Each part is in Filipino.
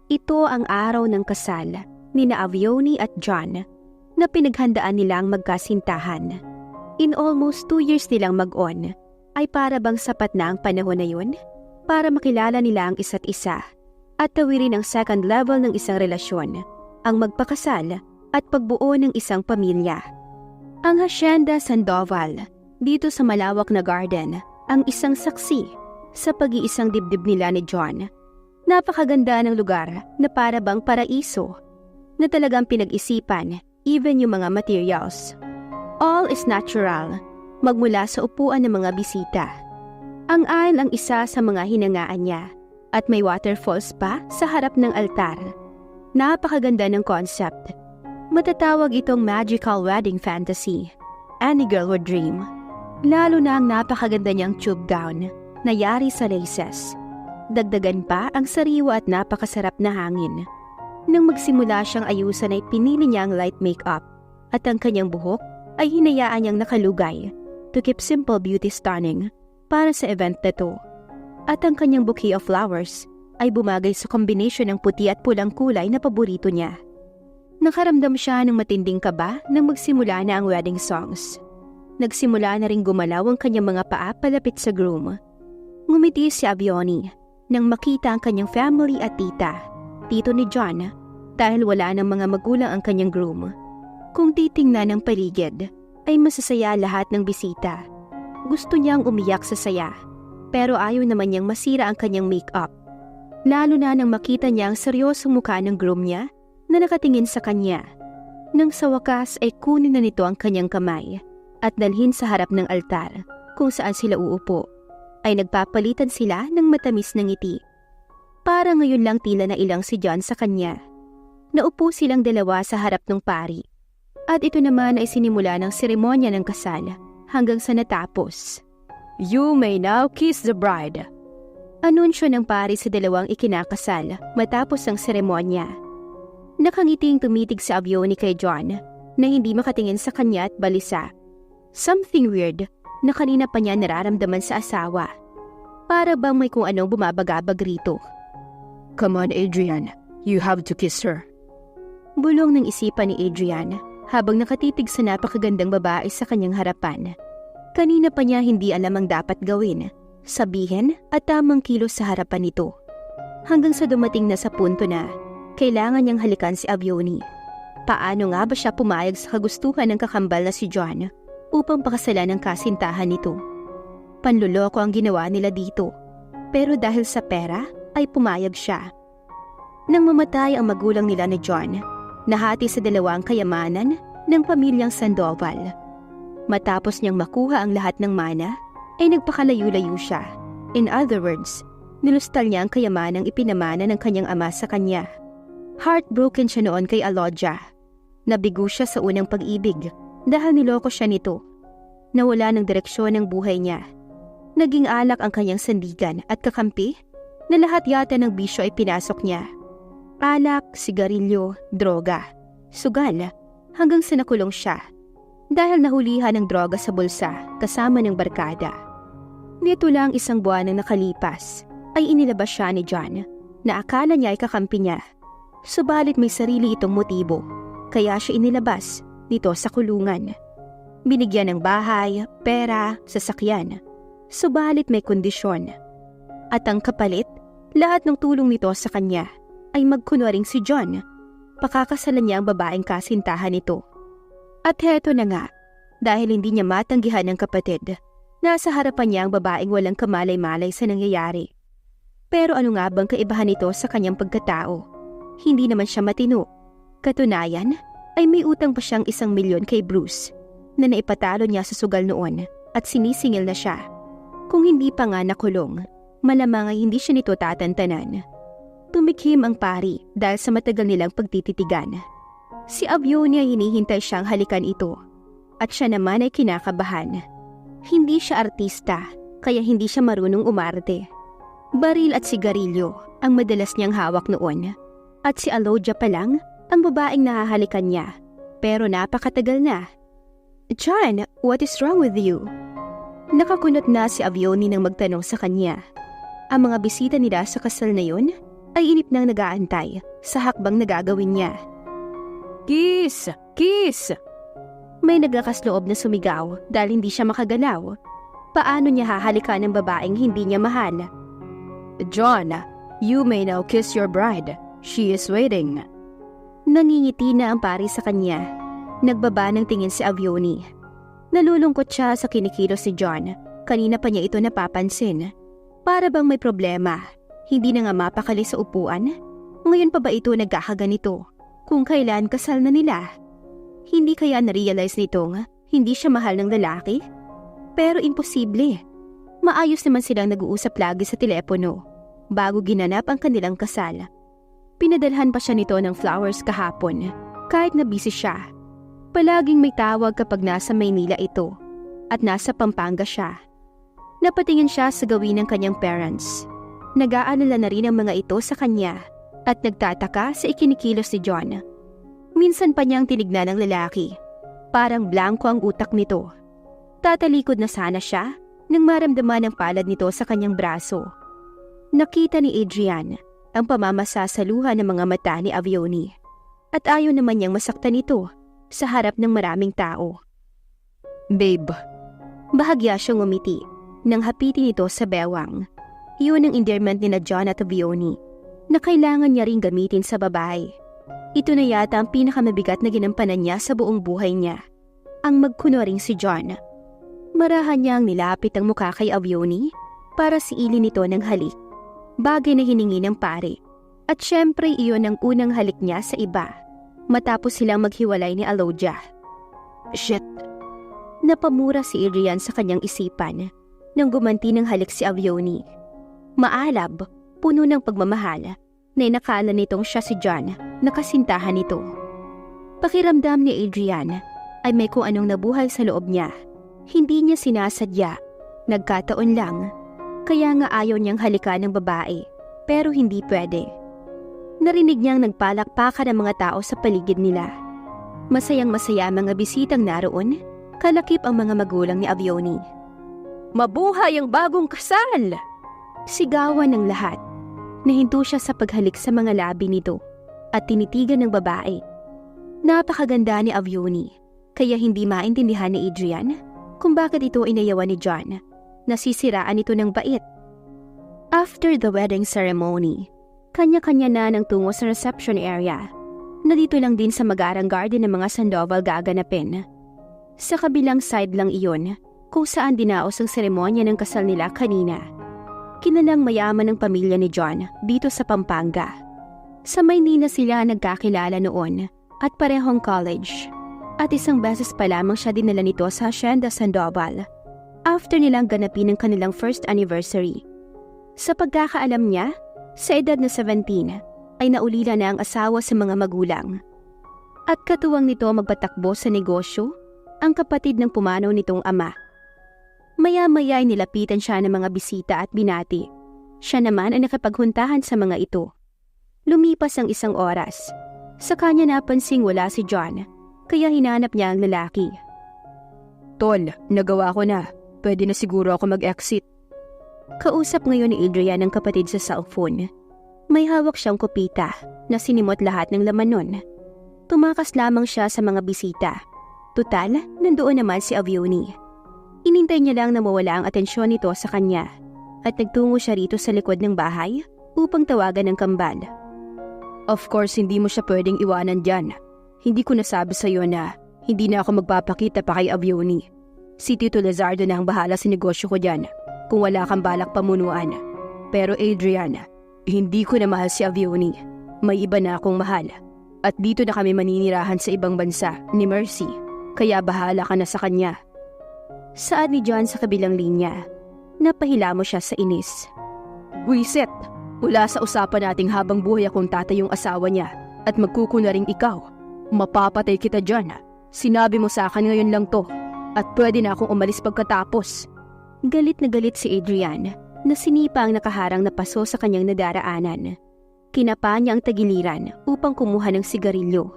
Ito ang araw ng kasal ni Avioni at John na pinaghandaan nilang magkasintahan. In almost 2 years nilang mag-on, ay para bang sapat na ang panahon na yun para makilala nila ang isa't isa at tawirin ang second level ng isang relasyon, ang magpakasal at pagbuo ng isang pamilya. Ang Hacienda Sandoval, dito sa malawak na garden, ang isang saksi sa pag-iisang dibdib nila ni John. Napakaganda ng lugar na para bang paraiso, na talagang pinag-isipan, even yung mga materials. All is natural, magmula sa upuan ng mga bisita. Ang aisle ang isa sa mga hinangaan niya, at may waterfalls pa sa harap ng altar. Napakaganda ng concept. Matatawag itong magical wedding fantasy. Any girl would dream. Lalo na ang napakaganda niyang tube gown na yari sa laces. Dagdagan pa ang sariwa at napakasarap na hangin. Nang magsimula siyang ayusan ay pinili niya ang light makeup at ang kanyang buhok ay hinayaan niyang nakalugay to keep simple beauty stunning para sa event na to. At ang kanyang bouquet of flowers ay bumagay sa kombinasyon ng puti at pulang kulay na paborito niya. Nakaramdam siya ng matinding kaba nang magsimula na ang wedding songs. Nagsimula na ring gumalaw ang kanyang mga paa palapit sa groom. Ngumiti si Avioni nang makita ang kanyang family at tito ni John, dahil wala ng mga magulang ang kanyang groom. Kung titingnan ng paligid, ay masasaya lahat ng bisita. Gusto niyang umiyak sa saya, pero ayaw naman niyang masira ang kanyang make-up. Lalo na nang makita niya ang seryosong mukha ng groom niya na nakatingin sa kanya. Nang sa wakas ay kunin na nito ang kanyang kamay at dalhin sa harap ng altar kung saan sila uupo, ay nagpapalitan sila ng matamis na ngiti. Para ngayon lang tila na ilang si John sa kanya. Naupo silang dalawa sa harap ng pari. At ito naman ay sinimula ng seremonya ng kasal hanggang sa natapos. "You may now kiss the bride." Anunsyo ng pari sa dalawang ikinakasal matapos ang seremonya. Nakangiting tumitig sa Avioni kay John na hindi makatingin sa kanya at balisa. Something weird na kanina pa niya nararamdaman sa asawa. Para bang may kung anong bumabagabag rito. "Come on, Adrian. You have to kiss her." Bulong ng isipan ni Adrian habang nakatitig sa napakagandang babae sa kanyang harapan. Kanina pa niya hindi alam ang dapat gawin, sabihin at tamang kilos sa harapan nito. Hanggang sa dumating na sa punto na kailangan niyang halikan si Avioni. Paano nga ba siya pumayag sa kagustuhan ng kakambal na si John upang pakasalan ang kasintahan nito? Panluloko ang ginawa nila dito, pero dahil sa pera ay pumayag siya. Nang mamatay ang magulang nila ni John, nahati sa dalawang kayamanan ng pamilyang Sandoval. Matapos niyang makuha ang lahat ng mana, ay nagpakalayo-layo siya. In other words, nilustal niya ang kayamanang ipinamana ng kanyang ama sa kanya. Heartbroken siya noon kay Alodia. Nabigo siya sa unang pag-ibig dahil niloko siya nito. Nawala ng direksyon ng buhay niya. Naging alak ang kanyang sandigan at kakampi na lahat yata ng bisyo ay pinasok niya. Alak, sigarilyo, droga, sugal, hanggang sa nakulong siya dahil nahulihan ng droga sa bulsa kasama ng barkada. Nito lang 1 buwan nang nakalipas ay inilabas siya ni John na akala niya ay kakampi niya. Subalit may sarili itong motibo kaya siya inilabas dito sa kulungan. Binigyan ng bahay, pera, sasakyan. Subalit may kondisyon. At ang kapalit, lahat ng tulong nito sa kanya ay magkunwaring si John. Pakakasalan niya ang babaeng kasintahan nito. At heto na nga, dahil hindi niya matanggihan ng kapatid, nasa harapan niya ang babaeng walang kamalay-malay sa nangyayari. Pero ano nga bang kaibahan nito sa kanyang pagkatao? Hindi naman siya matino. Katunayan ay may utang pa siyang 1 milyon kay Bruce na naipatalo niya sa sugal noon at sinisingil na siya. Kung hindi pa nga nakulong, malamang ay hindi siya nito tatantanan. Tumikhim ang pari dahil sa matagal nilang pagtititigan. Si Avioni ay hinihintay siyang halikan ito at siya naman ay kinakabahan. Hindi siya artista kaya hindi siya marunong umarte. Baril at sigarilyo ang madalas niyang hawak noon at si Alodia pa lang ang babaeng nahahalikan niya pero napakatagal na. "John, what is wrong with you?" Nakakunot na si Avioni nang magtanong sa kanya. Ang mga bisita nila sa kasal na yun ay inip nang nag-aantay sa hakbang na gagawin niya. Kiss! Kiss! May naglakas loob na sumigaw dahil hindi siya makagalaw. Paano niya hahalikan ng babaeng hindi niya mahal? John, you may now kiss your bride. She is waiting. Nangingiti na ang pari sa kanya. Nagbaba ng tingin si Avioni. Nalulungkot siya sa kinikilos ni John. Kanina pa niya ito napapansin. Para bang may problema? Hindi na nga mapakali sa upuan? Ngayon pa ba ito nagkakaganito? Kung kailan kasal na nila? Hindi kaya na-realize nitong hindi siya mahal ng lalaki? Pero imposible. Maayos naman silang nag-uusap lagi sa telepono bago ginanap ang kanilang kasal. Pinadalhan pa siya nito ng flowers kahapon kahit na busy siya. Palaging may tawag kapag nasa Maynila ito at nasa Pampanga siya. Napatingin siya sa gawin ng kanyang parents. Nag-aalala na rin ang mga ito sa kanya at nagtataka sa ikinikilos ni John. Minsan pa niyang tinignan ng lalaki. Parang blanko ang utak nito. Tatalikod na sana siya nang maramdaman ang palad nito sa kanyang braso. Nakita ni Adrian ang pamamasasaluhan ng mga mata ni Avioni at ayaw naman niyang masaktan ito sa harap ng maraming tao. Babe. Bahagya siyang umiti nang hapitin ito sa bewang. Iyon ang endearment ni na John at Avioni na kailangan niya ring gamitin sa babae. Ito na yata ang pinakamabigat na ginampanan niya sa buong buhay niya. Ang magkunwaring si John. Marahan niya ang nilapit ang mukha kay Avioni para siilin nito ng halik. Bagay na hiningi ng pare. At syempre iyon ang unang halik niya sa iba. Matapos silang maghiwalay ni Alodia. Shit! Napamura si Adrian sa kanyang isipan nang gumanti ng halik si Avioni. Maalab, puno ng pagmamahal na inakala nitong siya si John na kasintahan nito. Pakiramdam ni Adrian ay may kung anong nabuhay sa loob niya. Hindi niya sinasadya, nagkataon lang, kaya nga ayaw niyang halikan ng babae, pero hindi pwede. Narinig niyang nagpalakpakan ng mga tao sa paligid nila. Masayang-masaya ang mga bisitang naroon, kalakip ang mga magulang ni Avioni. Mabuhay ang bagong kasal! Sigawan ng lahat. Nahinto siya sa paghalik sa mga labi nito at tinitigan ng babae. Napakaganda ni Avioni, kaya hindi maintindihan ni Adrian kung bakit ito inayawan ni John. Nasisiraan ito ng bait. After the wedding ceremony, kanya-kanya na nang tungo sa reception area na dito lang din sa Magarang Garden ng mga Sandoval gaganapin. Sa kabilang side lang iyon kung saan dinaos ang seremonya ng kasal nila kanina. Kilalang mayaman ng pamilya ni John dito sa Pampanga. Sa Maynila sila nagkakilala noon at parehong college. At isang beses pa lamang siya dinala nito sa Hacienda Sandoval after nilang ganapin ang kanilang first anniversary. Sa pagkakaalam niya, sa edad na 17 ay naulila na ang asawa sa mga magulang. At katuwang nito magpatakbo sa negosyo ang kapatid ng pumanaw nitong ama. Maya-maya ay nilapitan siya ng mga bisita at binati. Siya naman ay nakapaghuntahan sa mga ito. Lumipas ang isang oras. Sa kanya napansing wala si John, kaya hinanap niya ang lalaki. Tol, nagawa ko na. Pwede na siguro ako mag-exit. Kausap ngayon ni Adrian ang kapatid sa cellphone. May hawak siyang kopita na sinimot lahat ng laman nun. Tumakas lamang siya sa mga bisita. Tutal, nandoon naman si Avioni. Inintay niya lang na mawala ang atensyon nito sa kanya at nagtungo siya rito sa likod ng bahay upang tawagan ng kambal. Of course, hindi mo siya pwedeng iwanan dyan. Hindi ko nasabi sa iyo na hindi na ako magpapakita pa kay Avioni. Si Tito Lizardo na ang bahala sa negosyo ko dyan kung wala kang balak pamunuan. Pero Adrian, hindi ko na mahal si Avioni. May iba na akong mahal. At dito na kami maninirahan sa ibang bansa ni Mercy. Kaya bahala ka na sa kanya. Saad ni John sa kabilang linya. Napahila mo siya sa inis. Wiset! Wala sa usapan nating habang buhay akong tatay yung asawa niya at magkukuna ring ikaw. Mapapatay kita dyan. Sinabi mo sa akin ngayon lang to at pwede na akong umalis pagkatapos. Galit na galit si Adrian na sinipa ang nakaharang na paso sa kanyang nadaraanan. Kinapa niya ang tagiliran upang kumuha ng sigarilyo.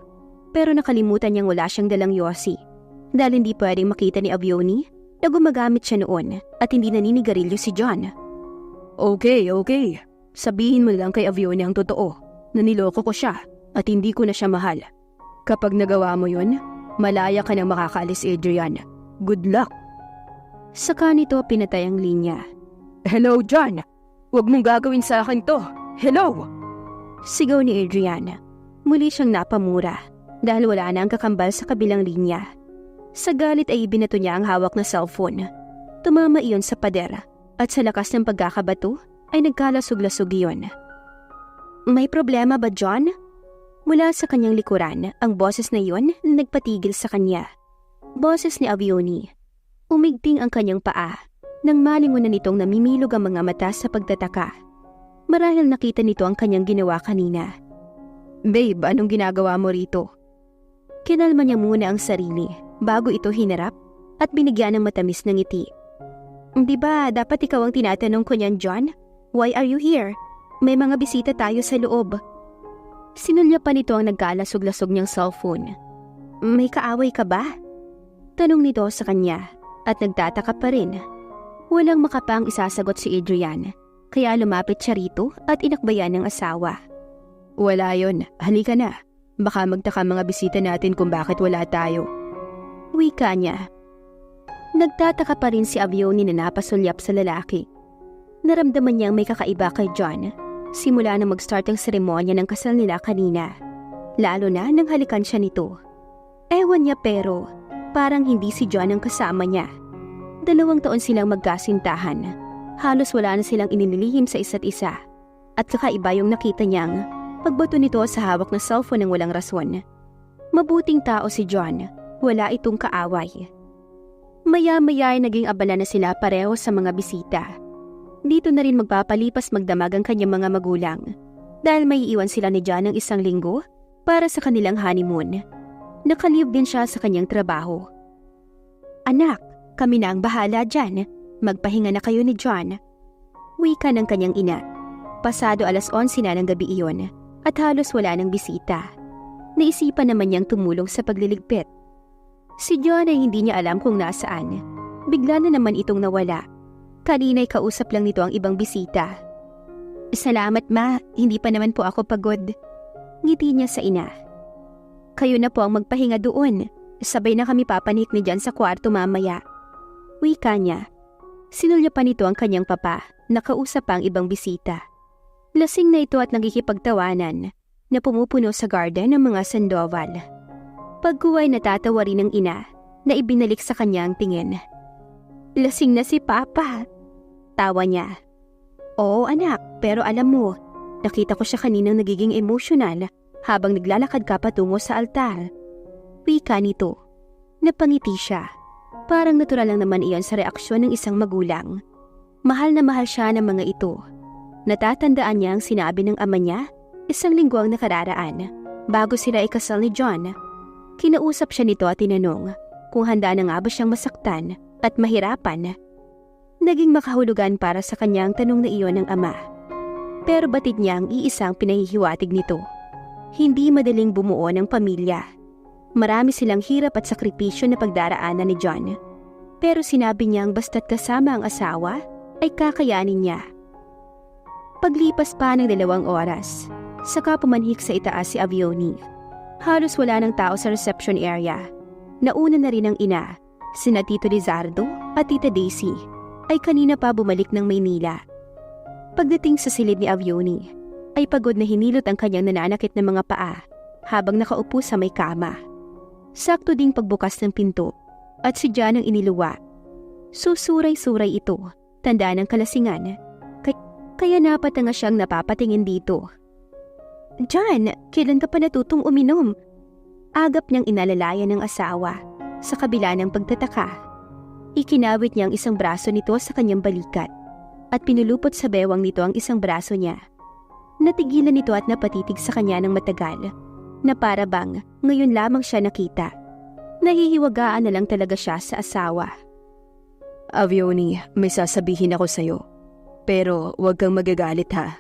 Pero nakalimutan niyang wala siyang dalang yosi dahil hindi pwedeng makita ni Avioni na gumagamit siya noon at hindi naninigarilyo si John. Okay. Sabihin mo lang kay Avione ang totoo, na niloko ko siya at hindi ko na siya mahal. Kapag nagawa mo yun, malaya ka nang makakaalis, Adrian. Good luck. Saka nito pinatay ang linya. Hello, John! Huwag mong gagawin sa akin to! Hello! Sigaw ni Adrian. Muli siyang napamura dahil wala na ang kakambal sa kabilang linya. Sa galit ay ibinato niya ang hawak na cellphone. Tumama iyon sa pader at sa lakas ng pagkakabato ay nagkalasog-lasog iyon. May problema ba, John? Mula sa kanyang likuran, ang boses na iyon na nagpatigil sa kanya. Boses ni Avione. Umigting ang kanyang paa nang malingon na nitong namimilog ang mga mata sa pagtataka. Marahil nakita nito ang kanyang ginawa kanina. Babe, anong ginagawa mo rito? Kinalma niya muna ang sarili bago ito hinarap at binigyan ng matamis na ngiti. Di ba dapat ikaw ang tinatanong ko niyan, John? Why are you here? May mga bisita tayo sa loob. Sinulya pa nito ang nagkalasog-lasog niyang cellphone. May kaaway ka ba? Tanong nito sa kanya at nagtataka pa rin. Walang makapang isasagot si Adrian, kaya lumapit siya rito at inakbayan ng asawa. Wala yon, halika na. Baka magtaka mga bisita natin kung bakit wala tayo. Wika niya. Nagtataka pa rin si Avione na napasulyap sa lalaki. Naramdaman niyang may kakaiba kay John simula na mag-start ang seremonya ng kasal nila kanina. Lalo na nang halikan siya nito. Ewan niya pero parang hindi si John ang kasama niya. 2 taon silang magkasintahan. Halos wala na silang ininilihim sa isa't isa. At kakaiba yung nakita niyang pagbato nito sa hawak na cellphone ng walang rason. Mabuting tao si John. Wala itong kaaway. Maya-maya ay naging abala na sila pareho sa mga bisita. Dito na rin magpapalipas magdamag ang kanyang mga magulang dahil may iwan sila ni John ng 1 linggo para sa kanilang honeymoon. Nakalive din siya sa kanyang trabaho. Anak, kami na ang bahala dyan. Magpahinga na kayo ni John. Wika ng kanyang ina. Pasado 11:00 na ng gabi iyon at halos wala ng bisita. Naisipan naman niyang tumulong sa pagliligpit. Si John ay hindi niya alam kung nasaan. Bigla na naman itong nawala. Kanina'y kausap lang nito ang ibang bisita. Salamat ma, hindi pa naman po ako pagod. Ngiti niya sa ina. Kayo na po ang magpahinga doon. Sabay na kami papanik ni John sa kwarto mamaya. Wika niya. Sinulya pa nito ang kanyang papa, nakausap pa ang ibang bisita. Lasing na ito at nakikipagtawanan na pumupuno sa garden ng mga sandoval. Pagkuway natatawa rin ng ina na ibinalik sa kanya ang tingin. Lasing na si Papa. Tawa niya. Oo anak, pero alam mo, nakita ko siya kaninang nagiging emosyonal habang naglalakad ka patungo sa altar. Wika nito. Napangiti siya. Parang natural lang naman iyon sa reaksyon ng isang magulang. Mahal na mahal siya ng mga ito. Natatandaan niya ang sinabi ng ama niya 1 linggo ang nakararaan bago sila ikasal ni John. Kinausap siya nito at tinanong kung handa na nga ba siyang masaktan at mahirapan. Naging makahulugan para sa kanya ang tanong na iyon ng ama. Pero batid niya ang iisang pinahihiwatig nito. Hindi madaling bumuo ng pamilya. Marami silang hirap at sakripisyo na pagdaraanan ni John. Pero sinabi niyang basta't kasama ang asawa ay kakayanin niya. Paglipas pa ng 2 oras, saka pumanhik sa itaas si Avione. Halos wala ng tao sa reception area. Nauna na rin ang ina, sina Tito Lizardo at Tita Daisy, ay kanina pa bumalik ng Maynila. Pagdating sa silid ni Avione, ay pagod na hinilot ang kanyang nananakit na mga paa habang nakaupo sa may kama. Sakto ding pagbukas ng pinto at si John ang iniluwa. Susuray-suray ito, tanda ng kalasingan. Kaya napatanga siyang napapatingin dito. John, kailan ka pa natutong uminom? Agap niyang inalalayan ng asawa sa kabila ng pagtataka. Ikinawit niya ang isang braso nito sa kanyang balikat at pinulupot sa bewang nito ang isang braso niya. Natigilan nito at napatitig sa kanya ng matagal na para bang ngayon lamang siya nakita. Nahihiwagaan na lang talaga siya sa asawa. Avione, may sasabihin ako sa'yo. Pero huwag kang magagalit ha.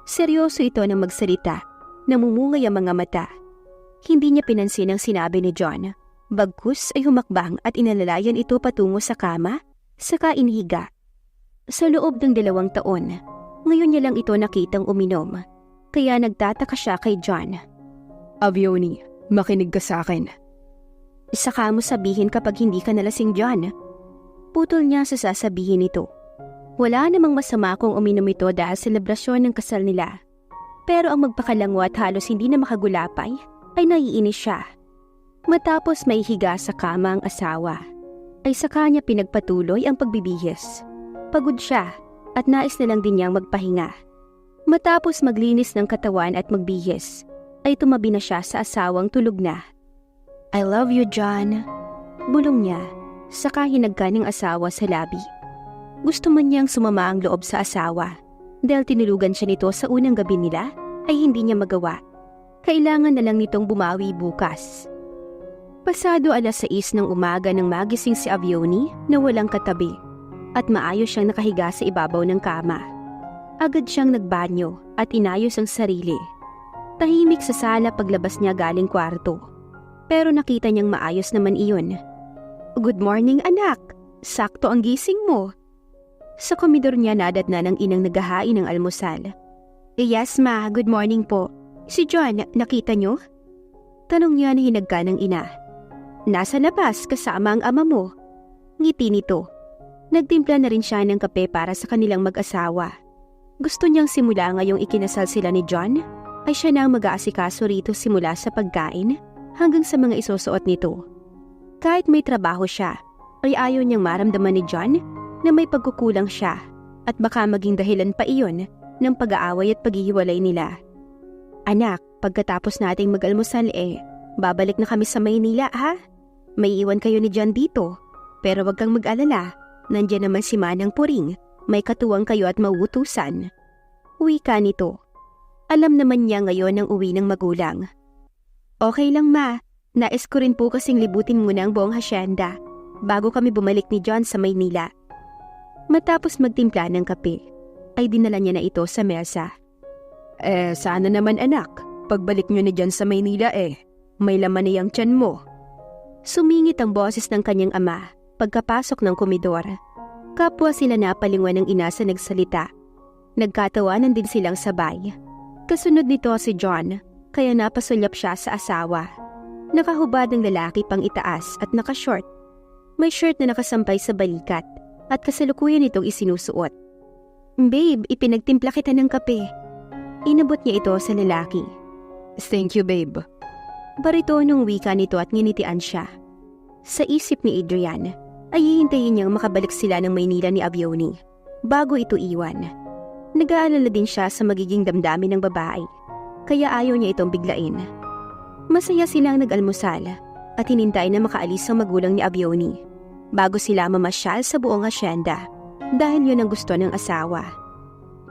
Seryoso ito nang magsalita, namumungay ang mga mata. Hindi niya pinansin ang sinabi ni John. Bagkus ay humakbang at inalalayan ito patungo sa kama, saka inihiga. Sa loob ng 2 taon, Ngayon niya lang ito nakitang uminom, kaya nagtataka siya kay John. Avioni, makinig ka sa akin. Saka mo sabihin kapag hindi ka nalasing, John. Putol niya sa sasabihin ito. Wala namang masama kung uminom ito dahil selebrasyon ng kasal nila. Pero ang magpakalango at halos hindi na makagulapay ay naiinis siya. Matapos may higa sa kama ang asawa, ay sa kanya pinagpatuloy ang pagbibihis. Pagod siya at nais na lang din niyang magpahinga. Matapos maglinis ng katawan at magbihis, ay tumabi na siya sa asawang tulog na. I love you, John. Bulong niya, saka hinagka ng asawa sa labi. Gusto man niyang sumama ang loob sa asawa. Dahil tinulugan siya nito sa unang gabi nila, ay hindi niya magawa. Kailangan na lang nitong bumawi bukas. Pasado 6:00 ng umaga nang magising si Avioni na walang katabi at maayos siyang nakahiga sa ibabaw ng kama. Agad siyang nagbanyo at inayos ang sarili. Tahimik sa sala paglabas niya galing kwarto. Pero nakita niyang maayos naman iyon. Good morning, anak. Sakto ang gising mo. Sa komedor niya nadatna ng inang naghahain ng almusal. Yes, ma. Good morning po. Si John, nakita niyo? Tanong niya na hinagka ng ina. Nasa labas kasama ang ama mo. Ngiti nito. Nagtimpla na rin siya ng kape para sa kanilang mag-asawa. Gusto niyang simula ngayong ikinasal sila ni John, ay siya na ang mag-aasikaso rito simula sa pagkain hanggang sa mga isusuot nito. Kahit may trabaho siya, ay ayaw niyang maramdaman ni John na may pagkukulang siya at baka maging dahilan pa iyon ng pag-aaway at paghihiwalay nila. Anak, pagkatapos nating mag-almusal babalik na kami sa Maynila ha? May iwan kayo ni John dito, pero wag kang mag-alala, nandiyan naman si Manang Puring, may katuwang kayo at mauutusan. Uwi ka nito. Alam naman niya ngayon ang uwi ng magulang. Okay lang ma, nais ko rin po kasing libutin muna ang buong hasyenda bago kami bumalik ni John sa Maynila. Matapos magtimpla ng kape, ay dinala niya na ito sa mesa. Sana naman anak, pagbalik nyo ni John sa Maynila may laman na yung tiyan mo. Sumingit ang boses ng kanyang ama pagkapasok ng komedor. Kapwa sila napalingwan ng ina sa nagsalita. Nagkatawanan din silang sabay. Kasunod nito si John, kaya napasulyap siya sa asawa. Nakahubad ng lalaki pang itaas at nakashort. May shirt na nakasampay sa balikat at kasalukuyan itong isinusuot. Babe, ipinagtimpla kita ng kape. Inabot niya ito sa lalaki. Thank you, babe. Baritonong wika nito at nginitian siya. Sa isip ni Adrian, ay hihintayin niyang makabalik sila ng Maynila ni Avioni bago ito iwan. Nag-aalala din siya sa magiging damdamin ng babae, kaya ayaw niya itong biglain. Masaya silang nag-almusal at hinintay na makaalis ang magulang ni Avioni bago sila mamasyal sa buong hasyenda dahil yun ang gusto ng asawa.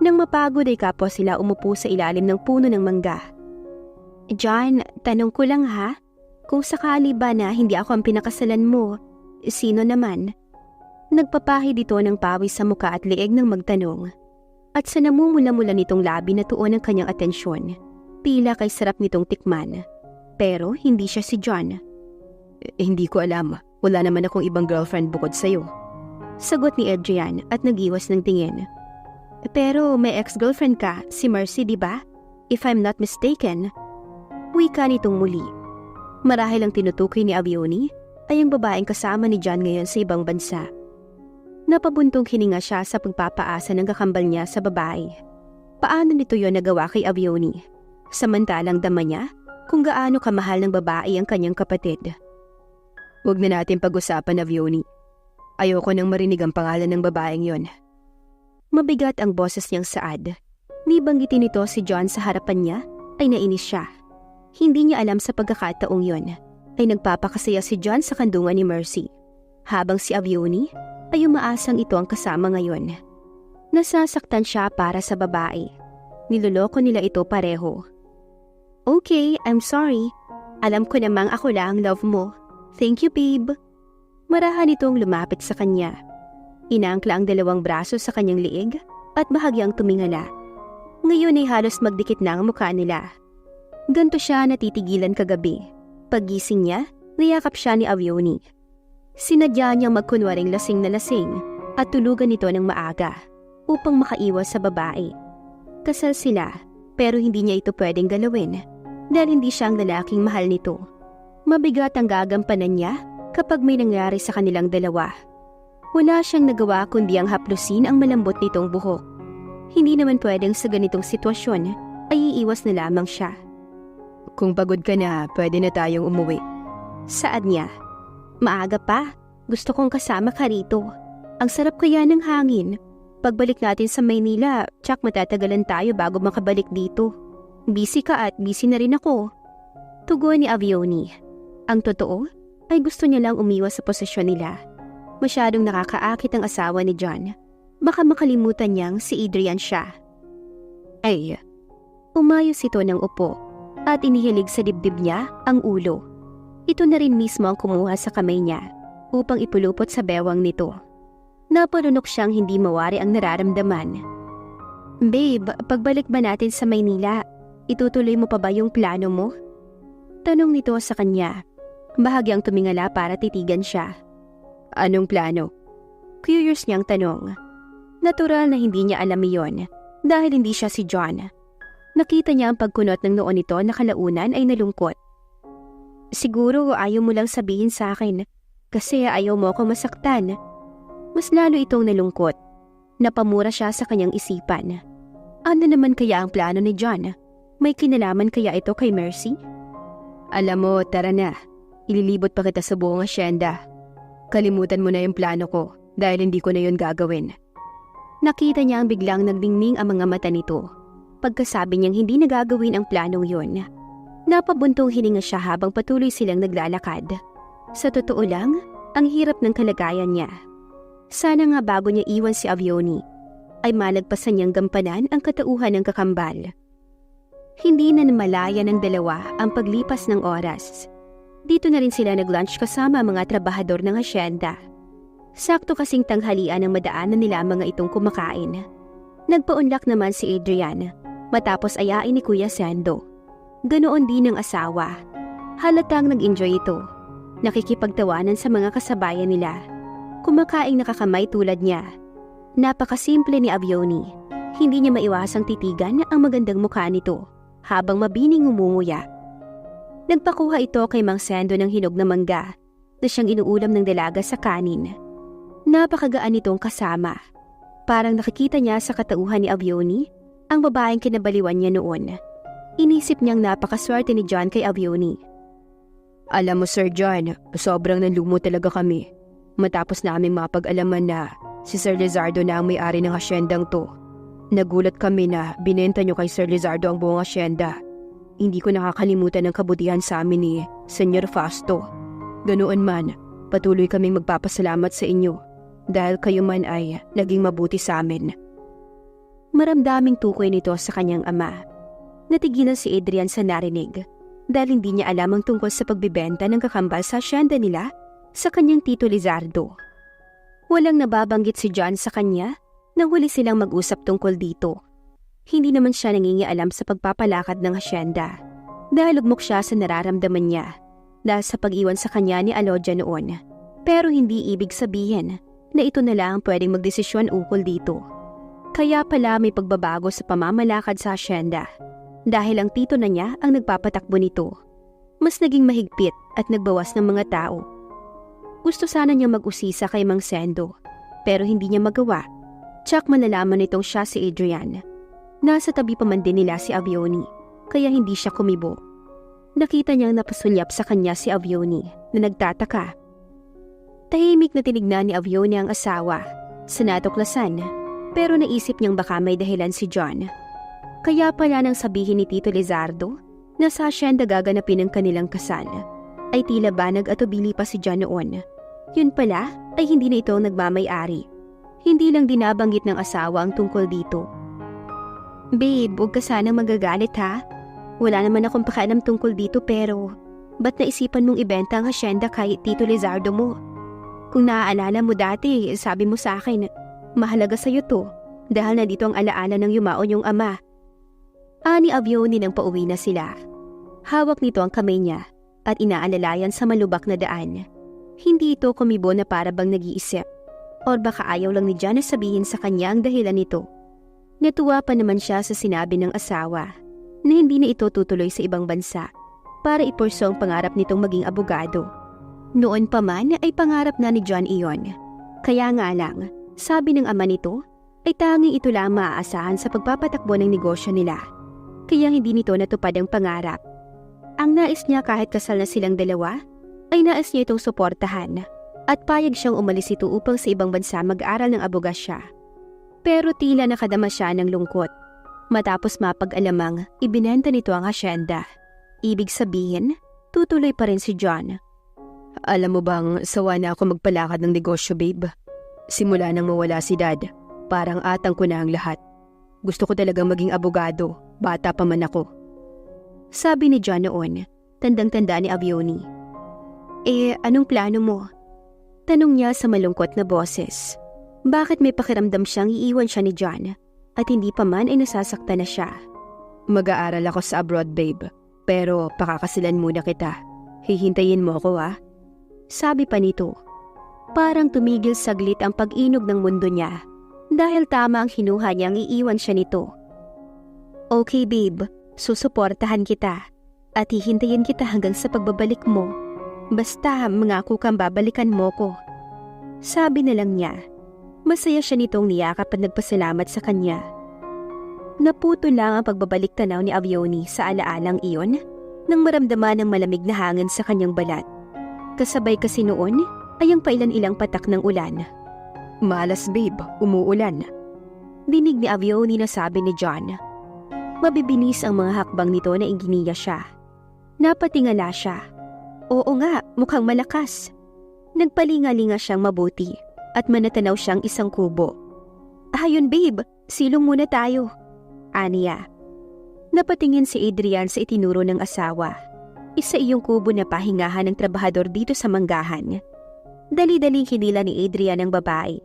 Nang mapagod ay kapwa sila umupo sa ilalim ng puno ng mangga. John, tanong ko lang ha, kung sakali ba na hindi ako ang pinakasalan mo, sino naman? Nagpapahid ito ng pawis sa muka at leeg ng magtanong. At sa namumula-mula nitong labi na tuon ang kanyang atensyon, tila kay sarap nitong tikman. Pero hindi siya si John. Hindi ko alam, wala naman akong ibang girlfriend bukod sa'yo. Sagot ni Adrian at nagiwas ng tingin. Pero may ex-girlfriend ka, si Mercy, di ba? If I'm not mistaken. Wika nitong muli. Marahil ang tinutukoy ni Avioni ay ang babaeng kasama ni John ngayon sa ibang bansa. Napabuntong hininga siya sa pagpapaasa ng kakambal niya sa babae. Paano nito yon nagawa kay Avioni? Samantalang dama niya kung gaano kamahal ng babae ang kanyang kapatid. Huwag na natin pag-usapan, Avioni. Ayoko nang marinig ang pangalan ng babaeng yon. Mabigat ang boses niyang saad. Nibanggitin nito si John sa harapan niya ay nainis siya. Hindi niya alam sa pagkakataong yon ay nagpapakasaya si John sa kandungan ni Mercy, habang si Avioni ay umaasang ito ang kasama ngayon. Nasasaktan siya para sa babae. Niloloko nila ito pareho. Okay, I'm sorry. Alam ko namang ako lang ang love mo. Thank you, babe. Marahan itong lumapit sa kanya. Inaangkla ang dalawang braso sa kanyang liig at bahagyang tumingala. Ngayon ay halos magdikit na ang mukha nila. Ganto siya natitigilan kagabi. Paggising niya, niyakap siya ni Avioni. Sinadya niyang magkunwaring lasing na lasing at tulugan ito ng maaga upang makaiwas sa babae Kasal sila, pero hindi niya ito pwedeng galawin dahil hindi siya ang lalaking mahal nito. Mabigat ang gagampanan niya kapag may nangyari sa kanilang dalawa. Wala siyang nagawa kundi ang haplusin ang malambot nitong buhok. Hindi naman pwedeng sa ganitong sitwasyon ay iiwas na lamang siya. Kung pagod ka na, pwede na tayong umuwi. Saad niya, maaga pa, gusto kong kasama ka rito. Ang sarap kaya ng hangin. Pagbalik natin sa Maynila, tsak matatagalan tayo bago makabalik dito. Busy ka at busy na rin ako. Tugon ni Avioni. Ang totoo ay gusto niya lang umiwas sa posisyon nila. Masyadong nakakaakit ang asawa ni John. Baka makalimutan niyang si Adrian siya. Ay, umayos ito ng upo at inihilig sa dibdib niya ang ulo. Ito na rin mismo ang kumuha sa kamay niya upang ipulupot sa bewang nito. Napalunok siyang hindi mawari ang nararamdaman. Babe, pagbalik ba natin sa Maynila, itutuloy mo pa ba yung plano mo? Tanong nito sa kanya. Bahagyang tumingala para titigan siya. Anong plano? Curious niyang tanong. Natural na hindi niya alam iyon dahil hindi siya si John. Nakita niya ang pagkunot ng noon nito na kalaunan ay nalungkot. Siguro ayaw mo lang sabihin sa akin kasi ayaw mo akong masaktan. Mas lalo itong nalungkot. Napamura siya sa kanyang isipan. Ano naman kaya ang plano ni John? May kinalaman kaya ito kay Mercy? Alam mo, tara na. Ililibot pa kita sa buong asyenda. Kalimutan mo na yung plano ko dahil hindi ko na yun gagawin. Nakita niya ang biglang nagdingning ang mga mata nito. Pagkasabi niyang hindi nagagawin ang planong yun. Napabuntong hininga siya habang patuloy silang naglalakad. Sa totoo lang, ang hirap ng kalagayan niya. Sana nga bago niya iwan si Avioni, ay malagpasan niyang gampanan ang katauhan ng kakambal. Hindi na namalaya ng dalawa ang paglipas ng oras. Dito na rin sila nag-lunch kasama mga trabahador ng asyenda. Sakto kasing tanghalian ang madaanan nila mga itong kumakain. Nagpaunlak naman si Adrian matapos ayain ni Kuya Sando. Ganoon din ang asawa. Halatang nag-enjoy ito. Nakikipagtawanan sa mga kasabayan nila. Kumakaing nakakamay tulad niya. Napakasimple ni Avioni. Hindi niya maiwasang titigan ang magandang mukha nito habang mabining umunguya. Nagpakuha ito kay Mang Sando ng hinog na mangga na siyang inuulam ng dalaga sa kanin. Napakagaan nitong kasama. Parang nakikita niya sa katauhan ni Avioni ang babaeng kinabaliwan niya noon. Inisip niyang napakaswerte ni John kay Avioni. Alam mo Sir John, sobrang nanlumo talaga kami. Matapos naming mapag-alaman na si Sir Lizardo na ang may-ari ng asyendang to. Nagulat kami na binenta niyo kay Sir Lizardo ang buong asyenda. Hindi ko nakakalimutan ang kabutihan sa amin ni Senyor Fausto. Ganoon man, patuloy kaming magpapasalamat sa inyo dahil kayo man ay naging mabuti sa amin. Maramdaming tukoy nito sa kanyang ama. Natigilan si Adrian sa narinig dahil hindi niya alam ang tungkol sa pagbibenta ng kakambal sa asyenda nila sa kanyang Tito Lizardo. Walang nababanggit si John sa kanya nang huli silang mag-usap tungkol dito. Hindi naman siya nangingialam sa pagpapalakad ng asyenda dahil lugmok siya sa nararamdaman niya dahil sa pag-iwan sa kanya ni Alodia noon. Pero hindi ibig sabihin na ito na lang pwedeng magdesisyon ukol dito. Kaya pala may pagbabago sa pamamalakad sa asyenda dahil ang tito na niya ang nagpapatakbo nito. Mas naging mahigpit at nagbawas ng mga tao. Gusto sana niya mag-usisa kay Mang Sendo pero hindi niya magawa. Tsak malalaman nitong siya si Adrian. Nasa tabi pa man din nila si Avioni kaya hindi siya kumibo. Nakita niyang napasulyap sa kanya si Avioni na nagtataka. Tahimik na tinignan ni Avioni ang asawa sa natuklasan pero naisip niyang baka may dahilan si John. Kaya pala nang sabihin ni Tito Lizardo na sa asyenda gaganapin ang kanilang kasal, ay tila ba nag-atubili pa si John noon. Yun pala ay hindi na ito ang nagmamay-ari. Hindi lang dinabanggit ng asawa ang tungkol dito. Babe, huwag ka sanang magagalit ha. Wala naman akong pakialam tungkol dito pero ba't naisipan mong ibenta ang asyenda kay Tito Lizardo mo? Kung naaalala mo dati, sabi mo sa akin, mahalaga sa'yo to dahil nandito ang alaala ng yumaon yung ama. Ani Avioni nang pauwi na sila. Hawak nito ang kamay niya at inaalalayan sa malubak na daan. Hindi ito kumibo na para bang nag-iisip. Or baka ayaw lang ni John na sabihin sa kanya ang dahilan nito. Natuwa pa naman siya sa sinabi ng asawa na hindi na ito tutuloy sa ibang bansa para ipurso ang pangarap nitong maging abogado. Noon pa man ay pangarap na ni John iyon. Kaya nga lang, sabi ng ama nito, ay tanging ito lang maaasahan sa pagpapatakbo ng negosyo nila. Kaya hindi nito natupad ang pangarap. Ang nais niya kahit kasal na silang dalawa, ay nais niya itong suportahan at payag siyang umalis ito upang sa ibang bansa mag-aral ng abogasya. Pero tila nakadama siya ng lungkot. Matapos mapag-alamang, ibinenta nito ang hasyenda. Ibig sabihin, tutuloy pa rin si John. Alam mo bang sawa na ako magpalakad ng negosyo, babe? Simula nang mawala si Dad, parang atang ko na ang lahat. Gusto ko talagang maging abogado, bata pa man ako. Sabi ni John noon, tandang-tanda ni Avioni. Anong plano mo? Tanong niya sa malungkot na boses. Bakit may pakiramdam siyang iiwan siya ni John at hindi pa man ay nasasaktan na siya? Mag-aaral ako sa abroad, babe. Pero pakakasilan muna kita. Hihintayin mo ako, ha? Sabi pa nito. Parang tumigil saglit ang pag-inog ng mundo niya dahil tama ang hinuha niyang iiwan siya nito. Okay, babe. Susuportahan kita at hihintayin kita hanggang sa pagbabalik mo. Basta mangako kang babalikan mo ko. Sabi na lang niya. Masaya siya nitong niyakap at nagpasalamat sa kanya. Naputo lang ang pagbabalik tanaw ni Avioni sa alaalang iyon nang maramdaman ng malamig na hangin sa kanyang balat. Kasabay kasi noon ay ang pailan-ilang patak ng ulan. Malas, babe, umuulan. Dinig ni Avioni na sabi ni John. Mabibinis ang mga hakbang nito na inginiya siya. Napatingala siya. Oo nga, mukhang malakas. Nagpalingalinga siyang mabuti at manatanaw siyang isang kubo. Ayun babe, silong muna tayo. Aniya. Napatingin si Adrian sa itinuro ng asawa. Isa iyong kubo na pahingahan ng trabahador dito sa manggahan. Dali-daling hinila ni Adrian ang babae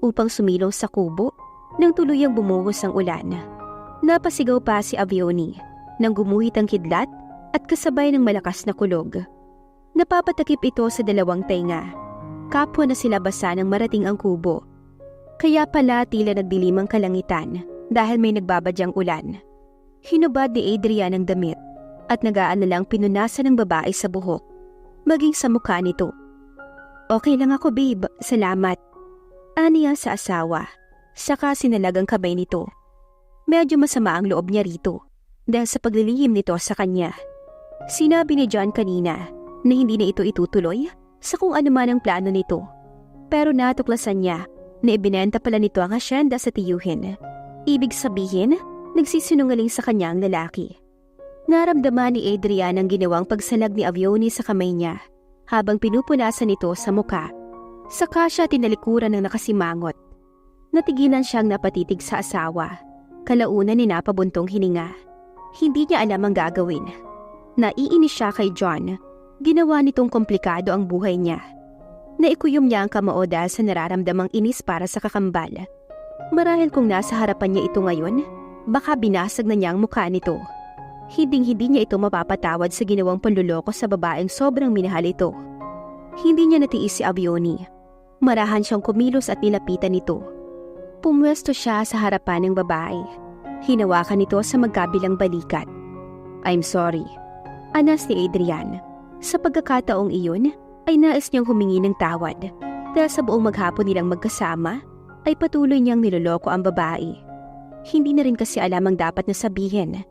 upang sumilong sa kubo nang tuluyang bumuhos ang ulan. Napasigaw pa si Avioni nang gumuhit ang kidlat at kasabay ng malakas na kulog. Napapatakip ito sa dalawang tenga. Kapwa na sila basa nang marating ang kubo. Kaya pala tila nagdilim ang kalangitan dahil may nagbabadyang ulan. Hinubad ni Adrian ang damit at nagaan na lang pinunasan ng babae sa buhok, maging sa mukha nito. Okay lang ako babe, salamat. Aniya sa asawa, saka sinalagang kamay nito. Medyo masama ang loob niya rito dahil sa paglilihim nito sa kanya. Sinabi ni John kanina na hindi na ito itutuloy sa kung ano man ang plano nito. Pero natuklasan niya na ibinenta pala nito ang hasyenda sa tiyuhin. Ibig sabihin, nagsisinungaling sa kanya ang lalaki. Naramdaman ni Adrian ang ginawang pagsalag ni Avioni sa kamay niya habang pinupunasan ito sa muka. Saka siya tinalikuran ng nakasimangot. Natigilan siyang napatitig sa asawa. Kalaunan ni napabuntong hininga. Hindi niya alam ang gagawin. Naiinis siya kay John. Ginawa nitong komplikado ang buhay niya. Naikuyom niya ang kamao dahil sa nararamdamang inis para sa kakambal. Marahil kung nasa harapan niya ito ngayon, baka binasag na niya ang mukha nito. Hinding-hindi niya ito mapapatawad sa ginawang panluloko sa babaeng sobrang minahal ito. Hindi niya natiis si Avioni. Marahan siyang kumilos at nilapitan nito. Pumwesto siya sa harapan ng babae. Hinawakan nito sa magkabilang balikat. I'm sorry. Anas ni Adrian. Sa pagkakataong iyon, ay nais niyang humingi ng tawad dahil sa buong maghapon nilang magkasama ay patuloy niyang niloloko ang babae. Hindi na rin kasi alam ang dapat na sabihin.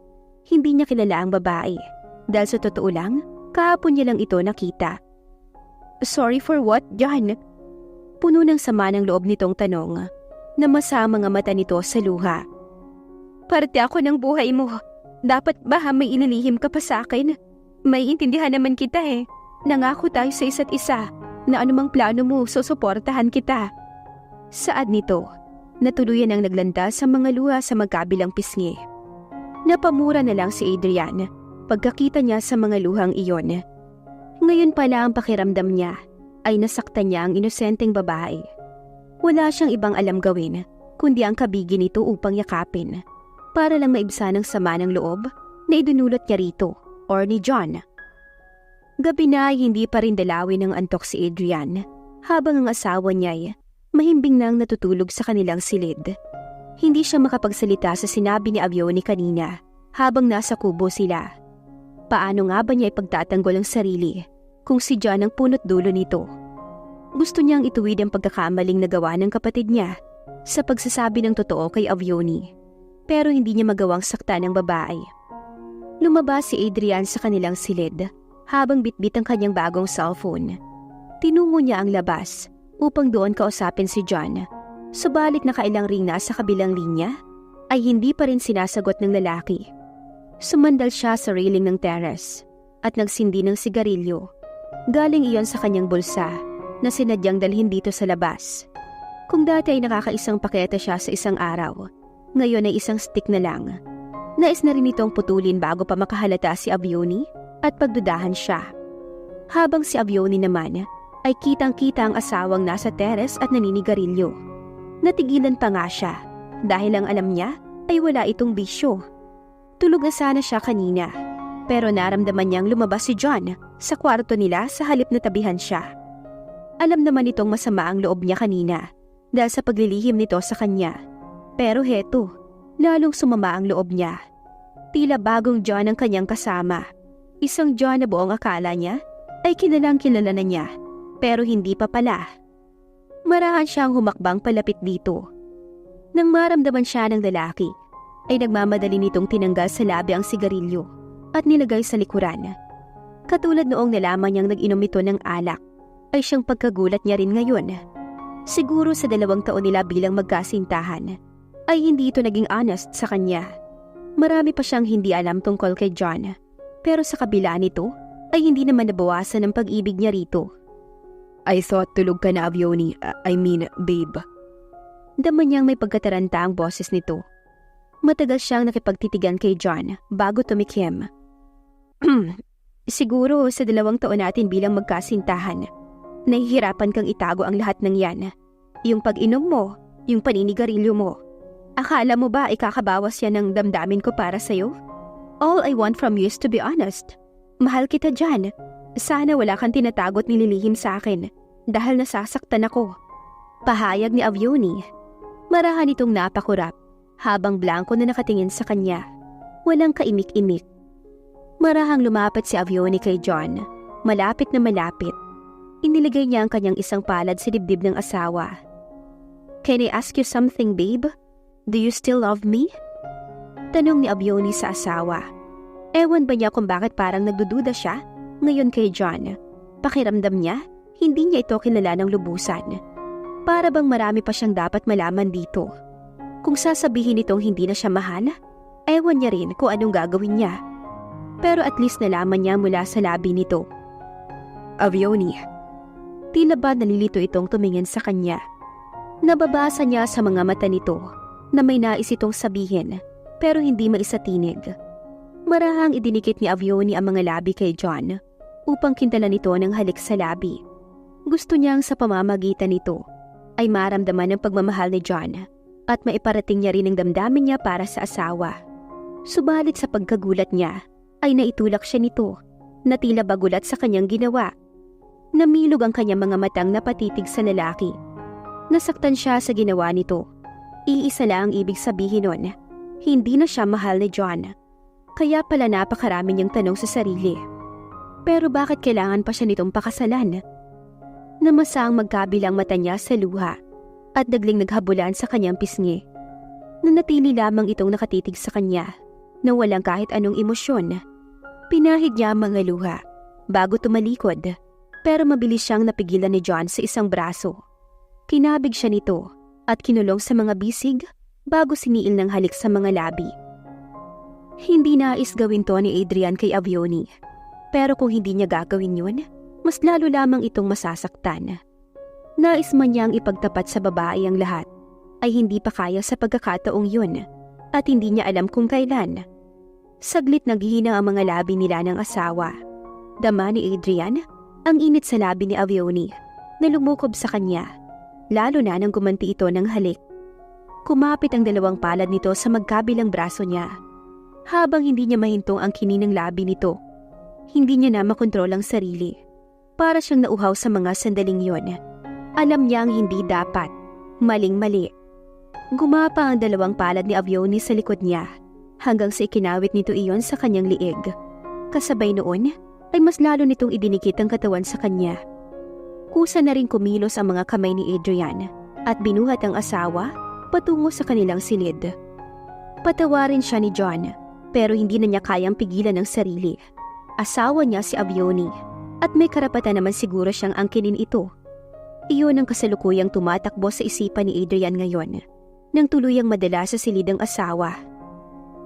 Hindi niya kilala ang babae dahil sa totoo lang, kahapon niya lang ito nakita. Sorry for what, John? Puno ng sama ng loob nitong tanong na masama ang mata nito sa luha. Parte ako ng buhay mo. Dapat ba may inilihim ka pa sa akin? May intindihan naman kita eh. Nangako tayo sa isa't isa na anumang plano mo, susuportahan kita. Saad nito, natuluyan ang naglanda sa mga luha sa magkabilang pisngi. Napamura na lang si Adrian pagkakita niya sa mga luhang iyon. Ngayon pala ang pakiramdam niya ay nasaktan niya ang inosenteng babae. Wala siyang ibang alam gawin kundi ang kabigi nito upang yakapin para lang maibsa ng sama ng loob na idunulot niya rito or ni John. Gabi na ay hindi pa rin dalawin ng antok si Adrian habang ang asawa niya ay mahimbing nang natutulog sa kanilang silid. Hindi siya makapagsalita sa sinabi ni Avioni kanina habang nasa kubo sila. Paano nga ba niya ipagtatanggol ang sarili kung si John ang punot dulo nito? Gusto niyang ituwid ang pagkakamaling nagawa ng kapatid niya sa pagsasabi ng totoo kay Avioni, pero hindi niya magawang saktan ng babae. Lumabas si Adrian sa kanilang silid habang bitbit ang kanyang bagong cellphone. Tinungo niya ang labas upang doon kausapin si John. Subalit nakailang ring na sa kabilang linya ay hindi pa rin sinasagot ng lalaki. Sumandal siya sa railing ng terrace at nagsindi ng sigarilyo. Galing iyon sa kanyang bulsa na sinadyang dalhin dito sa labas. Kung dati ay nakakaisang pakete siya sa isang araw, ngayon ay isang stick na lang. Nais na rin itong putulin bago pa makahalata si Avioni at pagdudahan siya. Habang si Avioni naman ay kitang-kita ang asawang nasa teres at naninigarilyo. Natigilan pa nga siya dahil ang alam niya ay wala itong bisyo. Tulog na sana siya kanina, pero naramdaman niyang lumabas si John sa kwarto nila sa halip na tabihan siya. Alam naman itong masama ang loob niya kanina dahil sa paglilihim nito sa kanya. Pero heto, lalong sumama ang loob niya. Tila bagong John ang kanyang kasama. Isang John na buong akala niya ay kilalang kilala na niya, pero hindi pa pala. Marahan siyang humakbang palapit dito. Nang maramdaman siya ng lalaki, ay nagmamadali nitong tinanggal sa labi ang sigarilyo at nilagay sa likuran. Katulad noong nalaman niyang nag-inom ito ng alak, ay siyang pagkagulat niya rin ngayon. Siguro sa 2 taon nila bilang magkasintahan, ay hindi ito naging honest sa kanya. Marami pa siyang hindi alam tungkol kay John, pero sa kabila nito, ay hindi naman nabawasan ang pag-ibig niya rito. I thought tulog ka na, Avioni. I mean, babe. Daman niyang may pagkataranta ang boses nito. Matagal siyang nakipagtitigan kay John bago tumikim. Siguro sa 2 taon natin bilang magkasintahan, nahihirapan kang itago ang lahat ng yan. Yung pag-inom mo, yung paninigarilyo mo. Akala mo ba ikakabawas yan ng damdamin ko para sa'yo? All I want from you is to be honest. Mahal kita John. Sana wala kang tinatagot nililihim sa akin dahil nasasaktan ako. Pahayag ni Avioni. Marahan itong napakurap habang blanko na nakatingin sa kanya. Walang kaimik-imik. Marahang lumapit si Avioni kay John. Malapit na malapit. Inilagay niya ang kanyang isang palad sa dibdib ng asawa. Can I ask you something, babe? Do you still love me? Tanong ni Avioni sa asawa. Ewan ba niya kung bakit parang nagdududa siya ngayon kay John? Pakiramdam niya, hindi niya ito kilala ng lubusan. Para bang marami pa siyang dapat malaman dito. Kung sasabihin itong hindi na siya mahal, ewan niya rin kung anong gagawin niya. Pero at least nalaman niya mula sa labi nito. Avioni. Tila ba nalilito itong tumingin sa kanya. Nababasa niya sa mga mata nito na may nais itong sabihin pero hindi maisatinig. Marahang idinikit ni Avioni ang mga labi kay John upang kintalan nito ng halik sa labi. Gusto niyang sa pamamagitan nito ay maramdaman ang pagmamahal ni John at maiparating niya rin ang damdamin niya para sa asawa. Subalit sa pagkagulat niya ay naitulak siya nito na tila bagulat sa kanyang ginawa. Namilog ang kanyang mga matang napatitig sa lalaki. Nasaktan siya sa ginawa nito. Iisa lang ang ibig sabihin nun. Hindi na siya mahal ni John. Kaya pala napakarami niyang tanong sa sarili. Pero bakit kailangan pa siya nitong pakasalan? Namasa ang magkabilang mata niya sa luha at dagling naghabulan sa kanyang pisngi. Nanatili lamang itong nakatitig sa kanya na walang kahit anong emosyon. Pinahid niya ang mga luha bago tumalikod pero mabilis siyang napigilan ni John sa isang braso. Kinabig siya nito at kinulong sa mga bisig bago siniil ng halik sa mga labi. Hindi nais gawin to ni Adrian kay Avioni. Pero kung hindi niya gagawin yun, mas lalo lamang itong masasaktan. Nais man niyang ipagtapat sa babae ang lahat, ay hindi pa kaya sa pagkakataong yun at hindi niya alam kung kailan. Saglit naghihina ang mga labi nila ng asawa. Dama ni Adrian ang init sa labi ni Avioni na lumukob sa kanya, lalo na nang gumanti ito ng halik. Kumapit ang 2 palad nito sa magkabilang braso niya. Habang hindi niya mahintong ang kininang labi nito, hindi niya na makontrol ang sarili. Para siyang nauhaw sa mga sandaling yon. Alam niyang hindi dapat, maling-mali. Gumapa ang dalawang palad ni Avioni sa likod niya hanggang sa ikinawit nito iyon sa kanyang liig. Kasabay noon ay mas lalo nitong idinikit ang katawan sa kanya. Kusa na rin kumilos ang mga kamay ni Adrian at binuhat ang asawa patungo sa kanilang silid. Patawarin siya ni John pero hindi na niya kayang pigilan ang sarili. Asawa niya si Avioni at may karapatan naman siguro siyang angkinin ito. Iyon ang kasalukuyang tumatakbo sa isipan ni Adrian ngayon nang tuluyang madala sa silid ang asawa.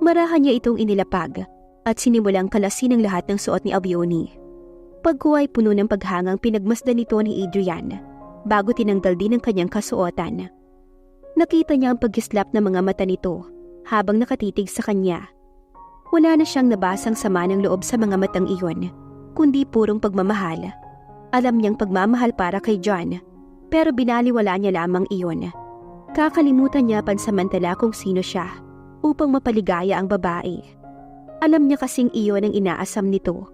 Marahan niya itong inilapag at sinimulang kalasin ang lahat ng suot ni Avioni. Pagkuhay puno ng paghangang pinagmasdan nito ni Adrian bago tinanggal din ang kanyang kasuotan. Nakita niya ang pagkislap ng mga mata nito habang nakatitig sa kanya. Wala na siyang nabasang sama ng loob sa mga matang iyon, kundi purong pagmamahal. Alam niyang pagmamahal para kay John, pero binaliwala niya lamang iyon. Kakalimutan niya pansamantala kung sino siya upang mapaligaya ang babae. Alam niya kasing iyon ang inaasam nito.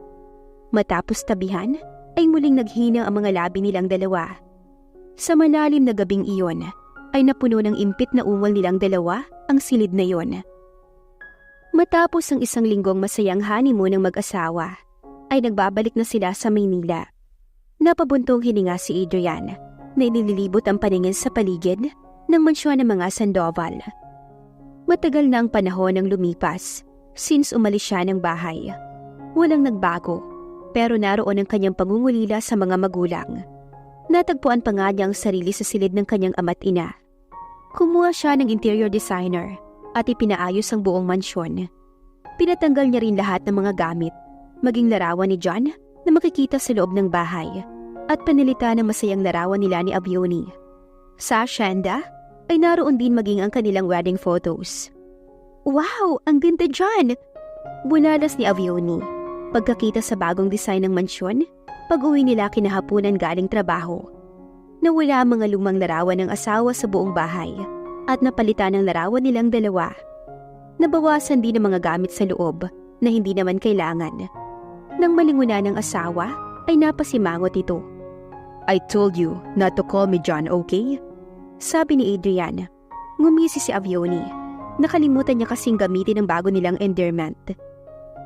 Matapos tabihan, ay muling naghina ang mga labi nilang dalawa. Sa malalim na gabing iyon, ay napuno ng impit na ungol nilang dalawa ang silid na iyon. Matapos ang isang linggong masayang honeymoon ng mag-asawa, ay nagbabalik na sila sa Maynila. Napabuntong hininga si Adrian na inililibot ang paningin sa paligid ng mansyon ng mga Sandoval. Matagal na ang panahon ng lumipas since umalis siya ng bahay. Walang nagbago, pero naroon ang kanyang pangungulila sa mga magulang. Natagpuan pa nga niya ang sarili sa silid ng kanyang ama't ina. Kumuha siya ng interior designer at ipinaayos ang buong mansyon. Pinatanggal niya rin lahat ng mga gamit, maging larawan ni John na makikita sa loob ng bahay, at panilita ng masayang larawan nila ni Avioni. Sa asyenda ay naroon din maging ang kanilang wedding photos. Wow! Ang ganda dyan! Bunalas ni Avioni pagkakita sa bagong design ng mansyon pag-uwi nila kinahapunan galing trabaho. Nawala ang mga lumang larawan ng asawa sa buong bahay at napalitan ang larawan nilang dalawa. Nabawasan din ang mga gamit sa loob na hindi naman kailangan. Nang malinguna ng asawa ay napasimangot ito. I told you not to call me John, okay? Sabi ni Adrian. Ngumisi si Avioni. Nakalimutan niya kasing gamitin ang bago nilang endearment.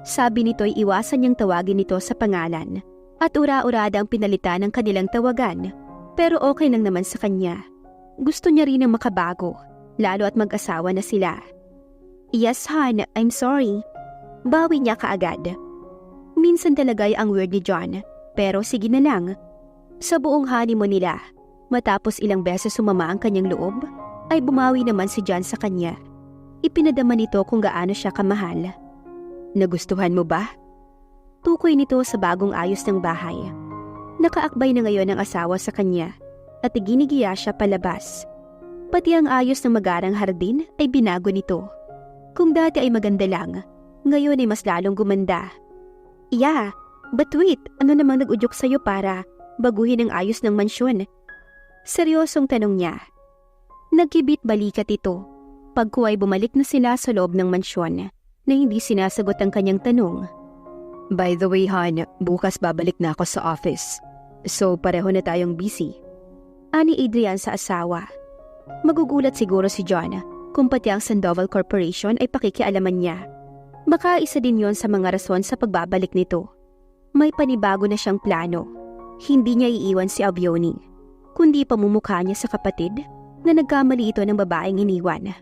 Sabi nito'y iwasan niyang tawagin nito sa pangalan at ura-urada ang pinalitan ng kanilang tawagan, pero okay lang naman sa kanya. Gusto niya rin ang makabago, lalo at mag-asawa na sila. Yes, hon, I'm sorry. Bawi niya kaagad. Minsan talaga'y ang word ni John, pero sige na lang. Sa buong honeymoon nila, matapos ilang beses sumama ang kanyang loob, ay bumawi naman si John sa kanya. Ipinadama nito kung gaano siya kamahal. Nagustuhan mo ba? Tukoy nito sa bagong ayos ng bahay. Nakaakbay na ngayon ang asawa sa kanya at iginigiya siya palabas. Pati ang ayos ng magarang hardin ay binago nito. Kung dati ay maganda lang, ngayon ay mas lalong gumanda. Yeah, but wait, ano namang nag-udyok sa'yo para baguhin ang ayos ng mansyon? Seryosong tanong niya. Nagkibit balikat ito. Pagkuway bumalik na sila sa loob ng mansyon na hindi sinasagot ang kanyang tanong. By the way, hon, bukas babalik na ako sa office. So pareho na tayong busy. Ani Adrian sa asawa. Magugulat siguro si John kung pati ang Sandoval Corporation ay pakikialaman niya. Baka isa din yon sa mga rason sa pagbabalik nito. May panibago na siyang plano. Hindi niya iiwan si Avioni, kundi pamumukha niya sa kapatid na nagkamali ito ng babaeng iniwan.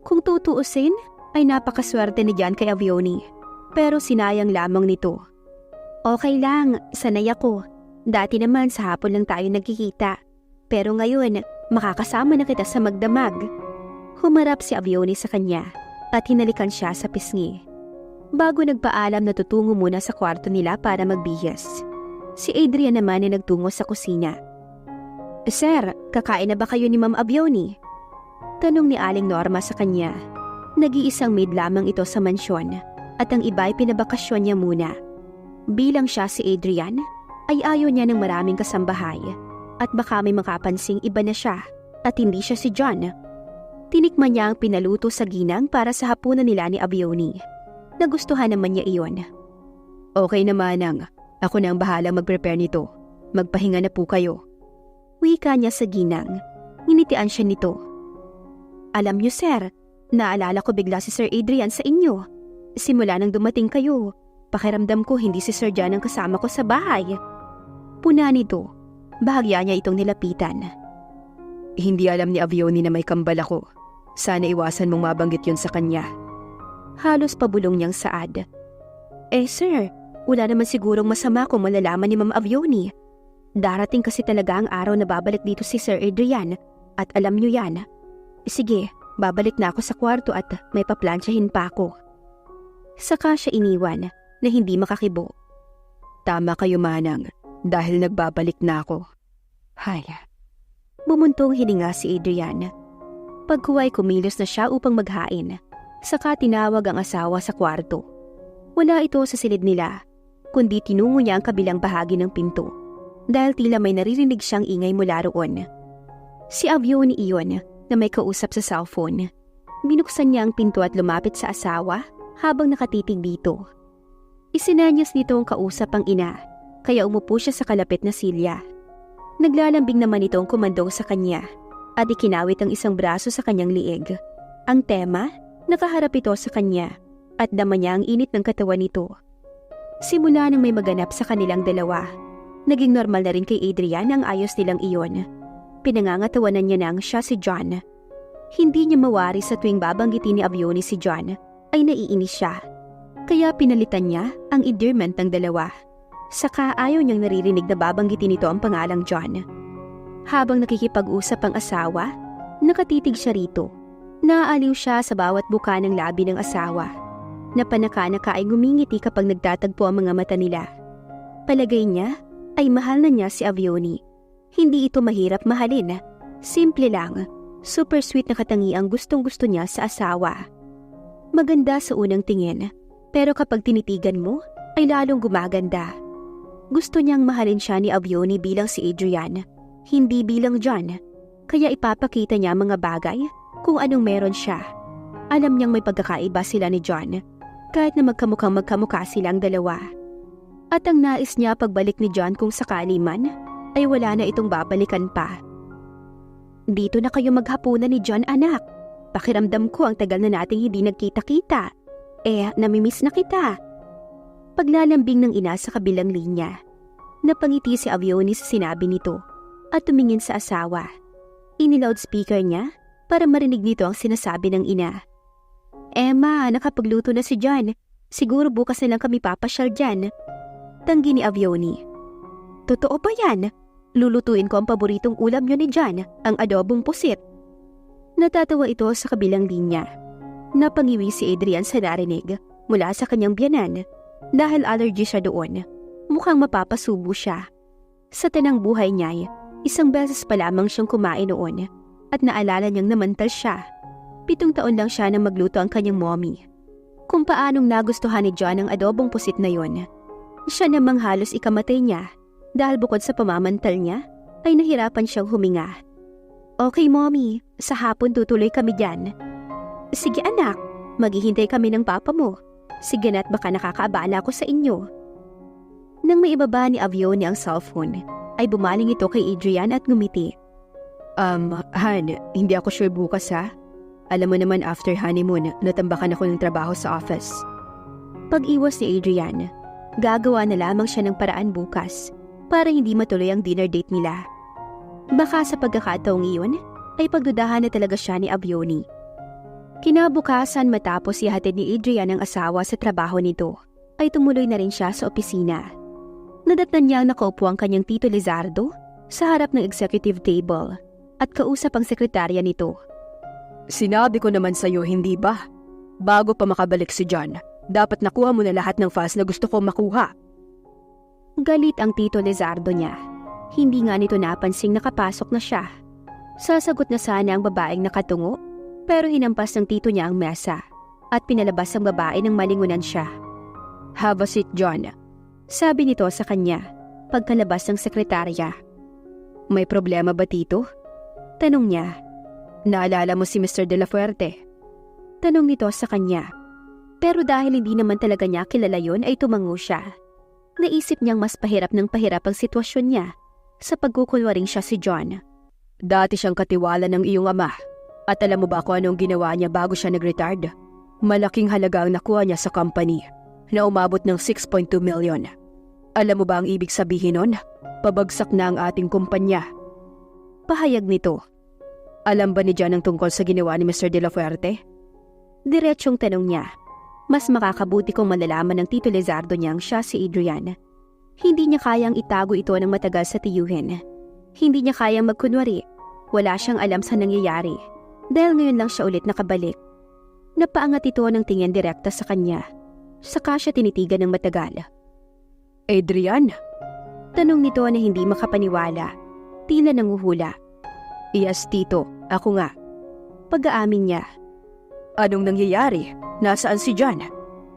Kung tutuusin, ay napakaswerte ni John kay Avioni, pero sinayang lamang nito. Okay lang, sanay ako. Dati naman sa hapon lang tayo nagkikita, pero ngayon makakasama na kita sa magdamag. Humarap si Avioni sa kanya at hinalikan siya sa pisngi. Bago nagpaalam na tutungo muna sa kwarto nila para magbihis. Si Adrian naman ay nagtungo sa kusina. Sir, kakain na ba kayo ni Ma'am Avioni? Tanong ni Aling Norma sa kanya. Nag-iisang maid lamang ito sa mansyon at ang iba ay pinabakasyon niya muna. Bilang siya si Adrian, ay ayaw niya ng maraming kasambahay at baka may makapansing iba na siya at hindi siya si John. Tinikman niya ang pinaluto sa ginang para sa hapunan nila ni Avioni. Nagustuhan naman niya iyon. Okay naman ako na ang bahalang mag-prepare nito. Magpahinga na po kayo. Wika niya sa ginang. Nginitian siya nito. Alam niyo sir, naalala ko bigla si Sir Adrian sa inyo. Simula nang dumating kayo, pakiramdam ko hindi si Sir John ang kasama ko sa bahay. Puna nito, bahagya niya itong nilapitan. Hindi alam ni Avioni na may kambal ako. Sana iwasan mong mabanggit yun sa kanya. Halos pabulong niyang saad. Sir, wala naman sigurong masama kung malalaman ni Ma'am Avioni. Darating kasi talaga ang araw na babalik dito si Sir Adrian at alam niyo yan. Sige, babalik na ako sa kwarto at may paplansyahin pa ako. Saka siya iniwan na hindi makakibo. Tama kayo manang, dahil nagbabalik na ako. Hay. Bumuntong hininga si Adrian. Pagkuway kumilos na siya upang maghain. Saka tinawag ang asawa sa kwarto. Wala ito sa silid nila, kundi tinungo niya ang kabilang bahagi ng pinto. Dahil tila may naririnig siyang ingay mula roon. Si Avioni iyon na may kausap sa cellphone. Binuksan niya ang pinto at lumapit sa asawa habang nakatitig dito. Isinanyas nito ang kausap ang ina, kaya umupo siya sa kalapit na silya. Naglalambing naman ito ang kumandong sa kanya at ikinawit ang isang braso sa kanyang liig. Ang tema, nakaharap ito sa kanya at dama niya ang init ng katawan nito. Simula nang may maganap sa kanilang dalawa, naging normal na rin kay Adrian ang ayos nilang iyon. Pinangangatawanan niya nang siya si John. Hindi niya mawari sa tuwing babanggitin ni Avioni si John ay naiinis siya. Kaya pinalitan niya ang endearment ng dalawa. Saka ayaw niyang naririnig na babanggitin nito ang pangalang John. Habang nakikipag-usap ang asawa, nakatitig siya rito. Naaaliw siya sa bawat buka ng labi ng asawa. Napanaka-naka ay ngumingiti kapag nagtatagpo ang mga mata nila. Palagay niya ay mahal na niya si Avioni. Hindi ito mahirap mahalin. Simple lang, super sweet na katangiang gustong-gusto niya sa asawa. Maganda sa unang tingin, pero kapag tinitigan mo, ay lalong gumaganda. Gusto niyang mahalin siya ni Avioni bilang si Adrian, hindi bilang John. Kaya ipapakita niya mga bagay kung anong meron siya. Alam niyang may pagkakaiba sila ni John, kahit na magkamukha silang dalawa. At ang nais niya pagbalik ni John kung sakali man, ay wala na itong babalikan pa. Dito na kayo maghapunan ni John, anak. Pakiramdam ko ang tagal na nating hindi nagkita-kita. Namimiss na kita. Paglalambing ng ina sa kabilang linya. Napangiti si Avioni sa sinabi nito at tumingin sa asawa. Iniloudspeaker niya para marinig nito ang sinasabi ng ina. Ma, nakapagluto na si John. Siguro bukas na lang kami papasyal dyan. Tanggi ni Avioni. Totoo ba yan? Lulutuin ko ang paboritong ulam niyo ni John, ang adobong pusit. Natatawa ito sa kabilang linya. Napangiwi si Adrian sa narinig mula sa kanyang biyanan dahil allergy siya doon. Mukhang mapapasubo siya. Sa tanang buhay niya, isang beses pa lamang siyang kumain noon at naalala niyang namantal siya. 7 taon lang siya nang magluto ang kanyang mommy. Kung paanong nagustuhan ni John ang adobong pusit na yon. Siya namang halos ikamatay niya dahil bukod sa pamamantal niya ay nahirapan siyang huminga. Okay mommy, sa hapon tutuloy kami dyan. Sige anak, maghihintay kami ng papa mo. Sige na't baka nakakaabala ako sa inyo. Nang maibaba ni Avioni ang cellphone, ay bumaling ito kay Adrian at ngumiti. Han, hindi ako sure bukas ha. Alam mo naman after honeymoon, natambakan ako ng trabaho sa office. Pag-iwas ni Adrian, gagawa na lamang siya ng paraan bukas para hindi matuloy ang dinner date nila. Baka sa pagkakataong iyon ay pagdudahan na talaga siya ni Avioni. Kinabukasan matapos ihatid ni Adrian ang asawa sa trabaho nito, ay tumuloy na rin siya sa opisina. Nadatnan niya nakaupo ang kanyang Tito Lizardo sa harap ng executive table at kausap ang sekretarya nito. Sinabi ko naman sa'yo, hindi ba? Bago pa makabalik si John, dapat nakuha mo na lahat ng files na gusto kong makuha. Galit ang Tito Lizardo niya. Hindi nga nito napansing nakapasok na siya. Sasagot na sana ang babaeng nakatungo, pero hinampas ng tito niya ang mesa at pinalabas ang babae nang malingunan siya. Have a seat, John. Sabi nito sa kanya pagkalabas ng sekretarya. May problema ba, tito? Tanong niya. Naalala mo si Mr. De La Fuerte? Tanong nito sa kanya. Pero dahil hindi naman talaga niya kilala yun ay tumango siya. Naisip niyang mas pahirap ng pahirap ang sitwasyon niya sa pagkukulwaring siya si John. Dati siyang katiwala ng iyong ama. At alam mo ba kung anong ginawa niya bago siya nag-retard? Malaking halaga ang nakuha niya sa company na umabot ng 6.2 million. Alam mo ba ang ibig sabihin nun? Pabagsak na ang ating kumpanya. Pahayag nito. Alam ba ni John ang tungkol sa ginawa ni Mr. De La Fuerte? Diretsyong tanong niya. Mas makakabuti kung malalaman ng Tito Lizardo niyang siya si Adrian. Hindi niya kayang itago ito ng matagal sa tiyuhin. Hindi niya kayang magkunwari. Wala siyang alam sa nangyayari. Dahil ngayon lang siya ulit nakabalik. Napaangat ito ng tingin direkta sa kanya. Saka siya tinitigan ng matagal. Adrian? Tanong nito na hindi makapaniwala. Tila nanguhula. Yes, Tito. Ako nga. Pag-aamin niya. Anong nangyayari? Nasaan si John?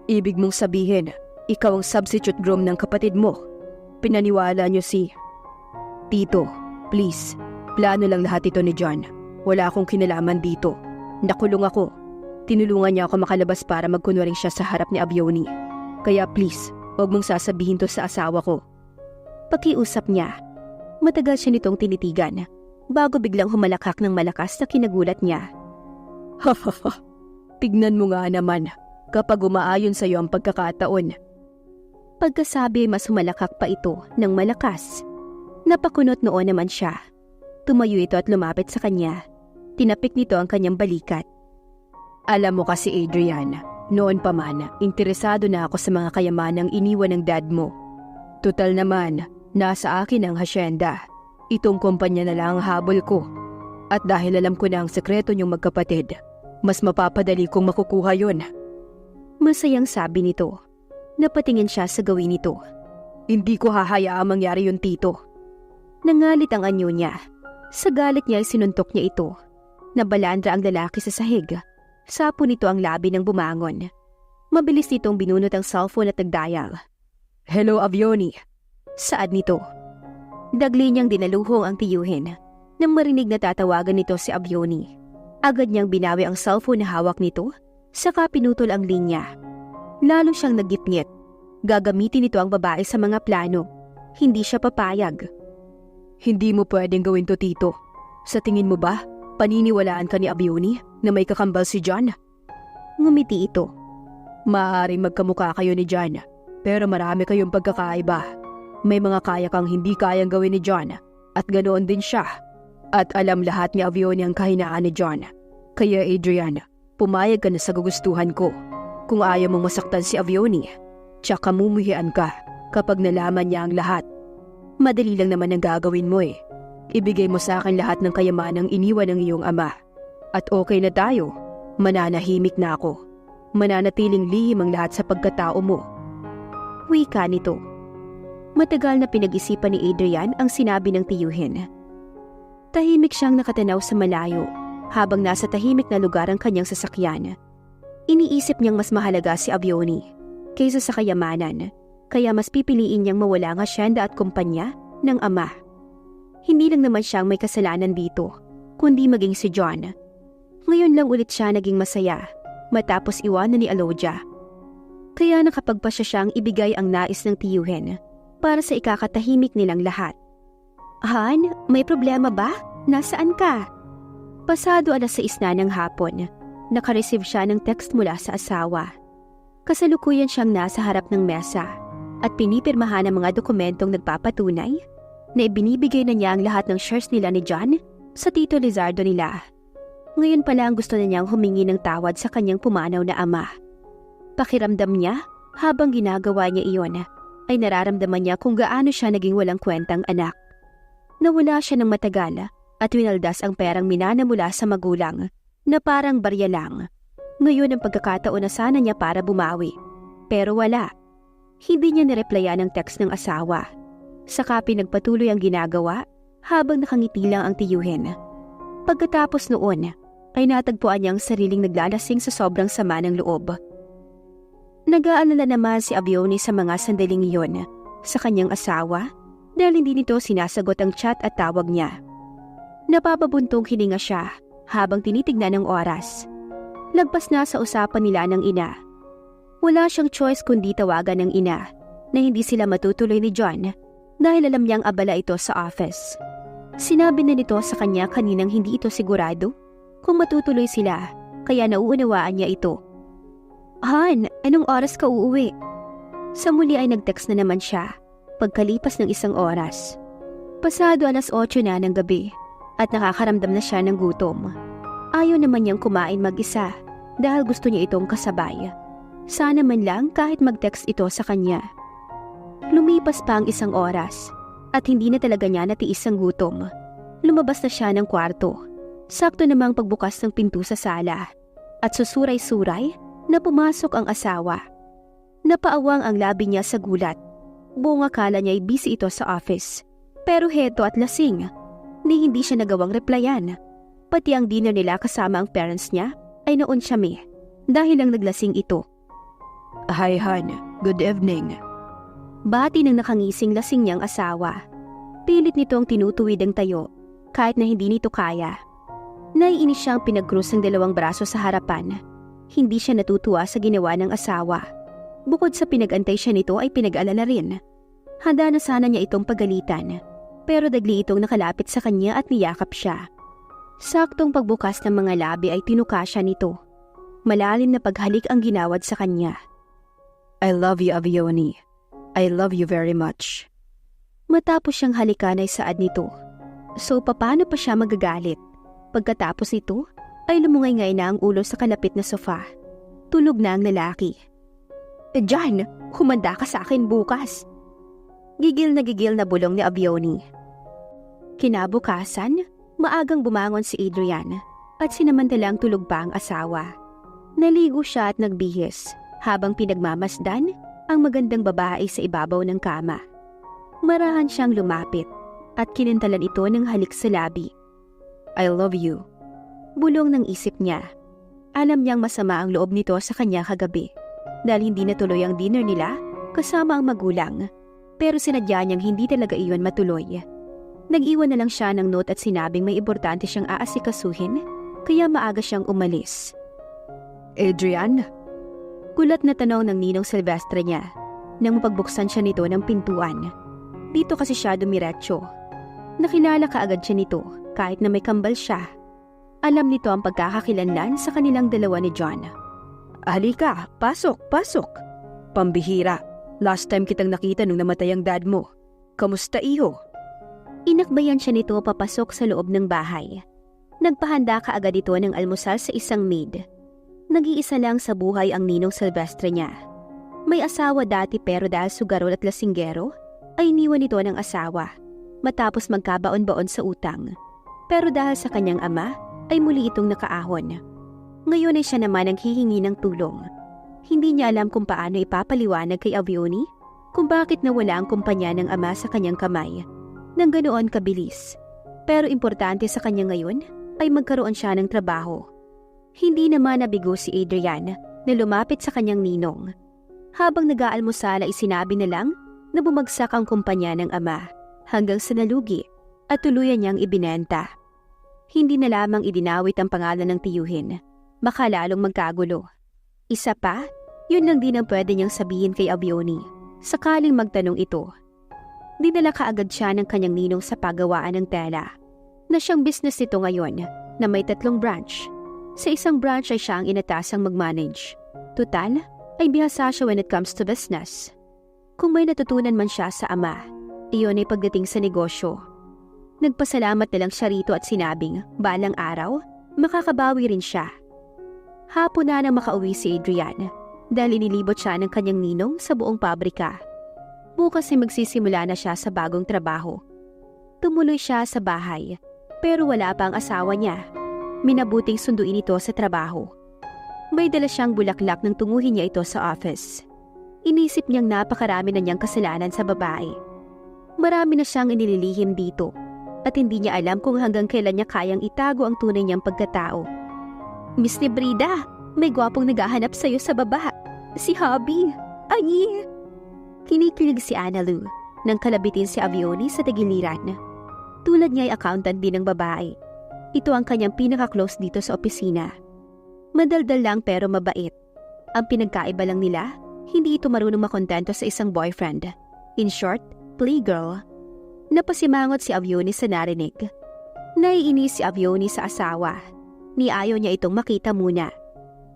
Ibig mong sabihin, ikaw ang substitute groom ng kapatid mo. Pinaniwala niyo si... Tito, please. Plano lang lahat ito ni John. Wala akong kinalaman dito. Nakulong ako. Tinulungan niya ako makalabas para magkunwaring siya sa harap ni Avioni. Kaya please, huwag mong sasabihin to sa asawa ko. Pakiusap niya. Matagal siya nitong tinitigan. Bago biglang humalakak ng malakas na kinagulat niya. Hahaha. Tignan mo nga naman kapag umaayon sa iyo ang pagkakataon. Pagkasabi mas humalakak pa ito ng malakas. Napakunot noon naman siya. Tumayo ito at lumapit sa kanya. Tinapik nito ang kanyang balikat. Alam mo kasi Adrian, noon pa man, interesado na ako sa mga kayamanang iniwan ng dad mo. Tutal naman, nasa akin ang hasyenda. Itong kumpanya na lang ang habol ko. At dahil alam ko na ang sekreto niyong magkapatid, mas mapapadali kong makukuha yon. Masayang sabi nito. Napatingin siya sa gawin nito. Hindi ko hahayaang mangyari yun, Tito. Nangalit ang anyo niya. Sa galit niya ay sinuntok niya ito. Nabalandra ang lalaki sa sahig. Sapo nito ang labi ng bumangon. Mabilis nitong binunot ang cellphone at nag-dial. Hello, Avioni. Saad nito. Dagli niyang dinaluhong ang tiyuhin. Nang marinig na tatawagan nito si Avioni. Agad niyang binawi ang cellphone na hawak nito, saka pinutol ang linya. Lalo siyang nagitngit. Gagamitin nito ang babae sa mga plano. Hindi siya papayag. Hindi mo pwedeng gawin to, Tito. Sa tingin mo ba, paniniwalaan ka ni Avioni na may kakambal si John? Ngumiti ito. Maaaring magkamukha kayo ni John, pero marami kayong pagkakaiba. May mga kaya kang hindi kayang gawin ni John, at ganoon din siya. At alam lahat ni Avioni ang kahinaan ni John. Kaya Adrian, pumayag ka na sa gugustuhan ko. Kung ayaw mong masaktan si Avioni, tsaka mumuhian ka kapag nalaman niya ang lahat. Madali lang naman ang gagawin mo eh. Ibigay mo sa akin lahat ng kayamanang iniwan ng iyong ama. At okay na tayo. Mananahimik na ako. Mananatiling lihim ang lahat sa pagkatao mo. Wika nito. Matagal na pinag-isipan ni Adrian ang sinabi ng tiyuhin. Tahimik siyang nakatanaw sa malayo habang nasa tahimik na lugar ang kanyang sasakyan. Iniisip niyang mas mahalaga si Avioni kaysa sa kayamanan, kaya mas pipiliin niyang mawala ang asyenda at kumpanya ng ama. Hindi lang naman siyang may kasalanan dito, kundi maging si John. Ngayon lang ulit siya naging masaya matapos iwanan ni Alodia. Kaya nakapagpasya siyang ibigay ang nais ng tiyuhin para sa ikakatahimik nilang lahat. Han, may problema ba? Nasaan ka? Pasado 6:00 na ng hapon. Nakareceive siya ng text mula sa asawa. Kasalukuyan siyang nasa harap ng mesa at pinipirmahan ang mga dokumentong nagpapatunay na ibinibigay na niya ang lahat ng shares nila ni John sa Tito Lizardo nila. Ngayon pala ang gusto na niyang humingi ng tawad sa kanyang pumanaw na ama. Pakiramdam niya, habang ginagawa niya iyon, ay nararamdaman niya kung gaano siya naging walang kwentang anak. Nawala siya ng matagal at winaldas ang perang minana mula sa magulang na parang barya lang. Ngayon ang pagkakataon na sana niya para bumawi. Pero wala. Hindi niya nireplyan ang text ng asawa. Saka pinagpatuloy ang ginagawa habang nakangiti lang ang tiyuhin. Pagkatapos noon, ay natagpuan niyang sariling naglalasing sa sobrang sama ng loob. Nag-aalala naman si Avioni sa mga sandaling iyon sa kanyang asawa dahil hindi nito sinasagot ang chat at tawag niya. Napapabuntong hininga siya habang tinitignan ang oras. Lagpas na sa usapan nila ng ina. Wala siyang choice kundi tawagan ng ina na hindi sila matutuloy ni John dahil alam niyang abala ito sa office. Sinabi na nito sa kanya kaninang hindi ito sigurado kung matutuloy sila, kaya nauunawaan niya ito. Han, anong oras ka uuwi? Sa muli ay nag-text na naman siya, pagkalipas ng 1 oras. Pasado 8:00 na ng gabi at nakakaramdam na siya ng gutom. Ayaw naman niyang kumain mag-isa dahil gusto niya itong kasabay. Sana man lang kahit mag-text ito sa kanya. Lumipas pa ang 1 oras at hindi na talaga niya natiis ang gutom. Lumabas na siya ng kwarto. Sakto namang pagbukas ng pinto sa sala at susuray-suray na pumasok ang asawa. Napaawang ang labi niya sa gulat. Buong akala niya ay busy ito sa office. Pero heto at lasing, ni hindi siya nagawang replyan. Pati ang dinner nila kasama ang parents niya ay noon siyami dahil lang naglasing ito. Hi Han, good evening. Bati ng nakangising lasing niyang asawa. Pilit nitong tinutuwid ang tayo kahit na hindi nito kaya. Naiinis siyang pinag-cross ng 2 braso sa harapan. Hindi siya natutuwa sa ginawa ng asawa. Bukod sa pinag-antay siya nito ay pinag-alala rin. Handa na sana niya itong pagalitan, pero dagli itong nakalapit sa kanya at niyakap siya. Saktong pagbukas ng mga labi ay tinuka siya nito. Malalim na paghalik ang ginawad sa kanya. I love you, Avioni. I love you very much. Matapos siyang halikan ay saad nito. So paano pa siya magagalit? Pagkatapos ito, ay lumungay-ngay na ang ulo sa kalapit na sofa. Tulog na ang lalaki. John, humanda ka sa akin bukas. Gigil na bulong ni Avioni. Kinabukasan, maagang bumangon si Adrian at sinamantalang tulog pa ang asawa. Naligo siya at nagbihis habang pinagmamasdan ang magandang babae sa ibabaw ng kama. Marahan siyang lumapit at kinintalan ito ng halik sa labi. I love you. Bulong ng isip niya. Alam niyang masama ang loob nito sa kanya kagabi dahil hindi natuloy ang dinner nila kasama ang magulang. Pero sinadya niyang hindi talaga iyon matuloy. Nag-iwan na lang siya ng note at sinabing may importante siyang aasikasuhin kaya maaga siyang umalis. Adrian? Kulat na tanong ng ninong Silvestre niya nang mapagbuksan siya nito ng pintuan. Dito kasi siya dumiretso. Nakilala kaagad siya nito kahit na may kambal siya. Alam nito ang pagkakakilanlan sa kanilang dalawa ni John. Halika, pasok. Pambihira, last time kitang nakita nung namatay ang dad mo. Kamusta iho? Inakbayan siya nito papasok sa loob ng bahay. Nagpahanda kaagad ito ng almusal sa isang maid. Nag-iisa lang sa buhay ang ninong Silvestre niya. May asawa dati pero dahil sugarol at lasinggero, ay iniwan ito ng asawa matapos magkabaon-baon sa utang. Pero dahil sa kanyang ama, ay muli itong nakaahon. Ngayon ay siya naman ang hihingi ng tulong. Hindi niya alam kung paano ipapaliwanag kay Avioni kung bakit nawala ang kumpanya ng ama sa kanyang kamay nang ganoon kabilis. Pero importante sa kanya ngayon ay magkaroon siya ng trabaho. Hindi naman nabigo si Adrian na lumapit sa kanyang ninong. Habang nag-aalmusal ay sinabi na lang na bumagsak ang kumpanya ng ama hanggang sa nalugi at tuluyan niyang ibinenta. Hindi na lamang idinawit ang pangalan ng tiyuhin. Baka lalong magkagulo. Isa pa, yun lang din ang pwede niyang sabihin kay Avioni. Sakaling magtanong ito. Dinala kaagad siya ng kanyang ninong sa paggawaan ng tela. Na siyang business nito ngayon na may 3 branch. Sa isang branch ay siya ang inatasang mag-manage. Tutal, ay bihasa siya when it comes to business. Kung may natutunan man siya sa ama, iyon ay pagdating sa negosyo. Nagpasalamat na lang siya rito at sinabing, balang araw, makakabawi rin siya. Hapon na nang makauwi si Adrian dahil inilibot siya ng kanyang ninong sa buong pabrika. Bukas ay magsisimula na siya sa bagong trabaho. Tumuloy siya sa bahay, pero wala pa ang asawa niya. Minabuting sunduin ito sa trabaho. May dala siyang bulaklak nang tunguhin niya ito sa office. Inisip niyang napakarami na niyang kasalanan sa babae. Marami na siyang inililihim dito at hindi niya alam kung hanggang kailan niya kayang itago ang tunay niyang pagkatao. Miss Nebrida, may gwapong naghahanap sa'yo sa baba. Si Hobby. Ay! Kinikilig si Analu nang kalabitin si Avioni sa tagiliran. Tulad niya ay accountant din ng babae. Ito ang kanyang pinaka-close dito sa opisina. Madaldal lang pero mabait. Ang pinagkaiba lang nila, hindi ito marunong makontento sa isang boyfriend. In short, playgirl. Napasimangot si Avioni sa narinig. Naiinis si Avioni sa asawa. ni ayaw niya itong makita muna.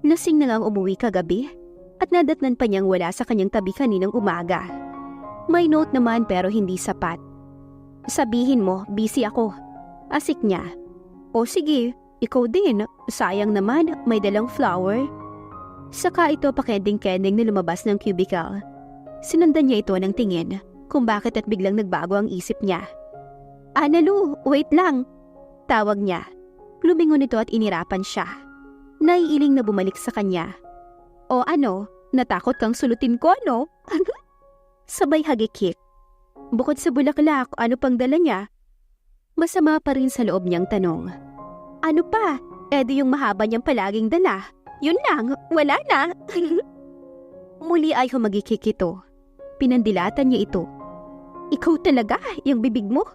Lasing na ngang umuwi kagabi at nadatnan pa niyang wala sa kanyang tabi kaninang umaga. May note naman pero hindi sapat. Sabihin mo, busy ako. Asik niya. O sige, ikaw din. Sayang naman, may dalang flower. Saka ito pakending-kending na lumabas ng cubicle. Sinundan niya ito ng tingin kung bakit at biglang nagbago ang isip niya. Analu, wait lang. Tawag niya. Lumingon ito at inirapan siya. Naiiling na bumalik sa kanya. O ano, natakot kang sulutin ko ano? Sabay hagikik. Bukod sa bulaklak, ano pang dala niya? Masama pa rin sa loob niyang tanong. Ano pa? Di yung mahaba niyang palaging dala. Yun lang, wala na. Muli ay humagikik ito. Pinandilatan niya ito. Ikaw talaga, yung bibig mo?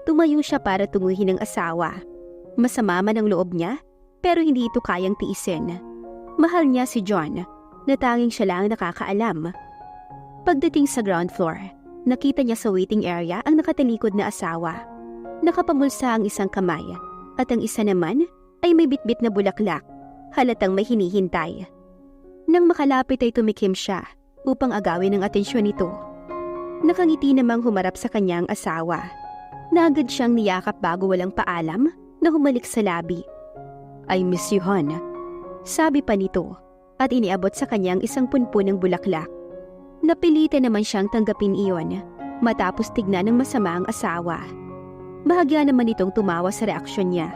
Tumayo siya para tunguhin ang asawa. Masama man ang loob niya, pero hindi ito kayang tiisin. Mahal niya si John, na tanging siya lang nakakaalam. Pagdating sa ground floor, nakita niya sa waiting area ang nakatalikod na asawa. Nakapamulsa ang isang kamay, at ang isa naman ay may bitbit na bulaklak, halatang may hinihintay. Nang makalapit ay tumikim siya upang agawin ang atensyon nito. Nakangiti namang humarap sa kanyang asawa. Naagad siyang niyakap bago walang paalam na humalik sa labi. I miss you, hon. Sabi pa nito at iniabot sa kanyang isang punpun ng bulaklak. Napilitan naman siyang tanggapin iyon matapos tignan ng masama ang asawa. Bahagya naman itong tumawa sa reaksyon niya.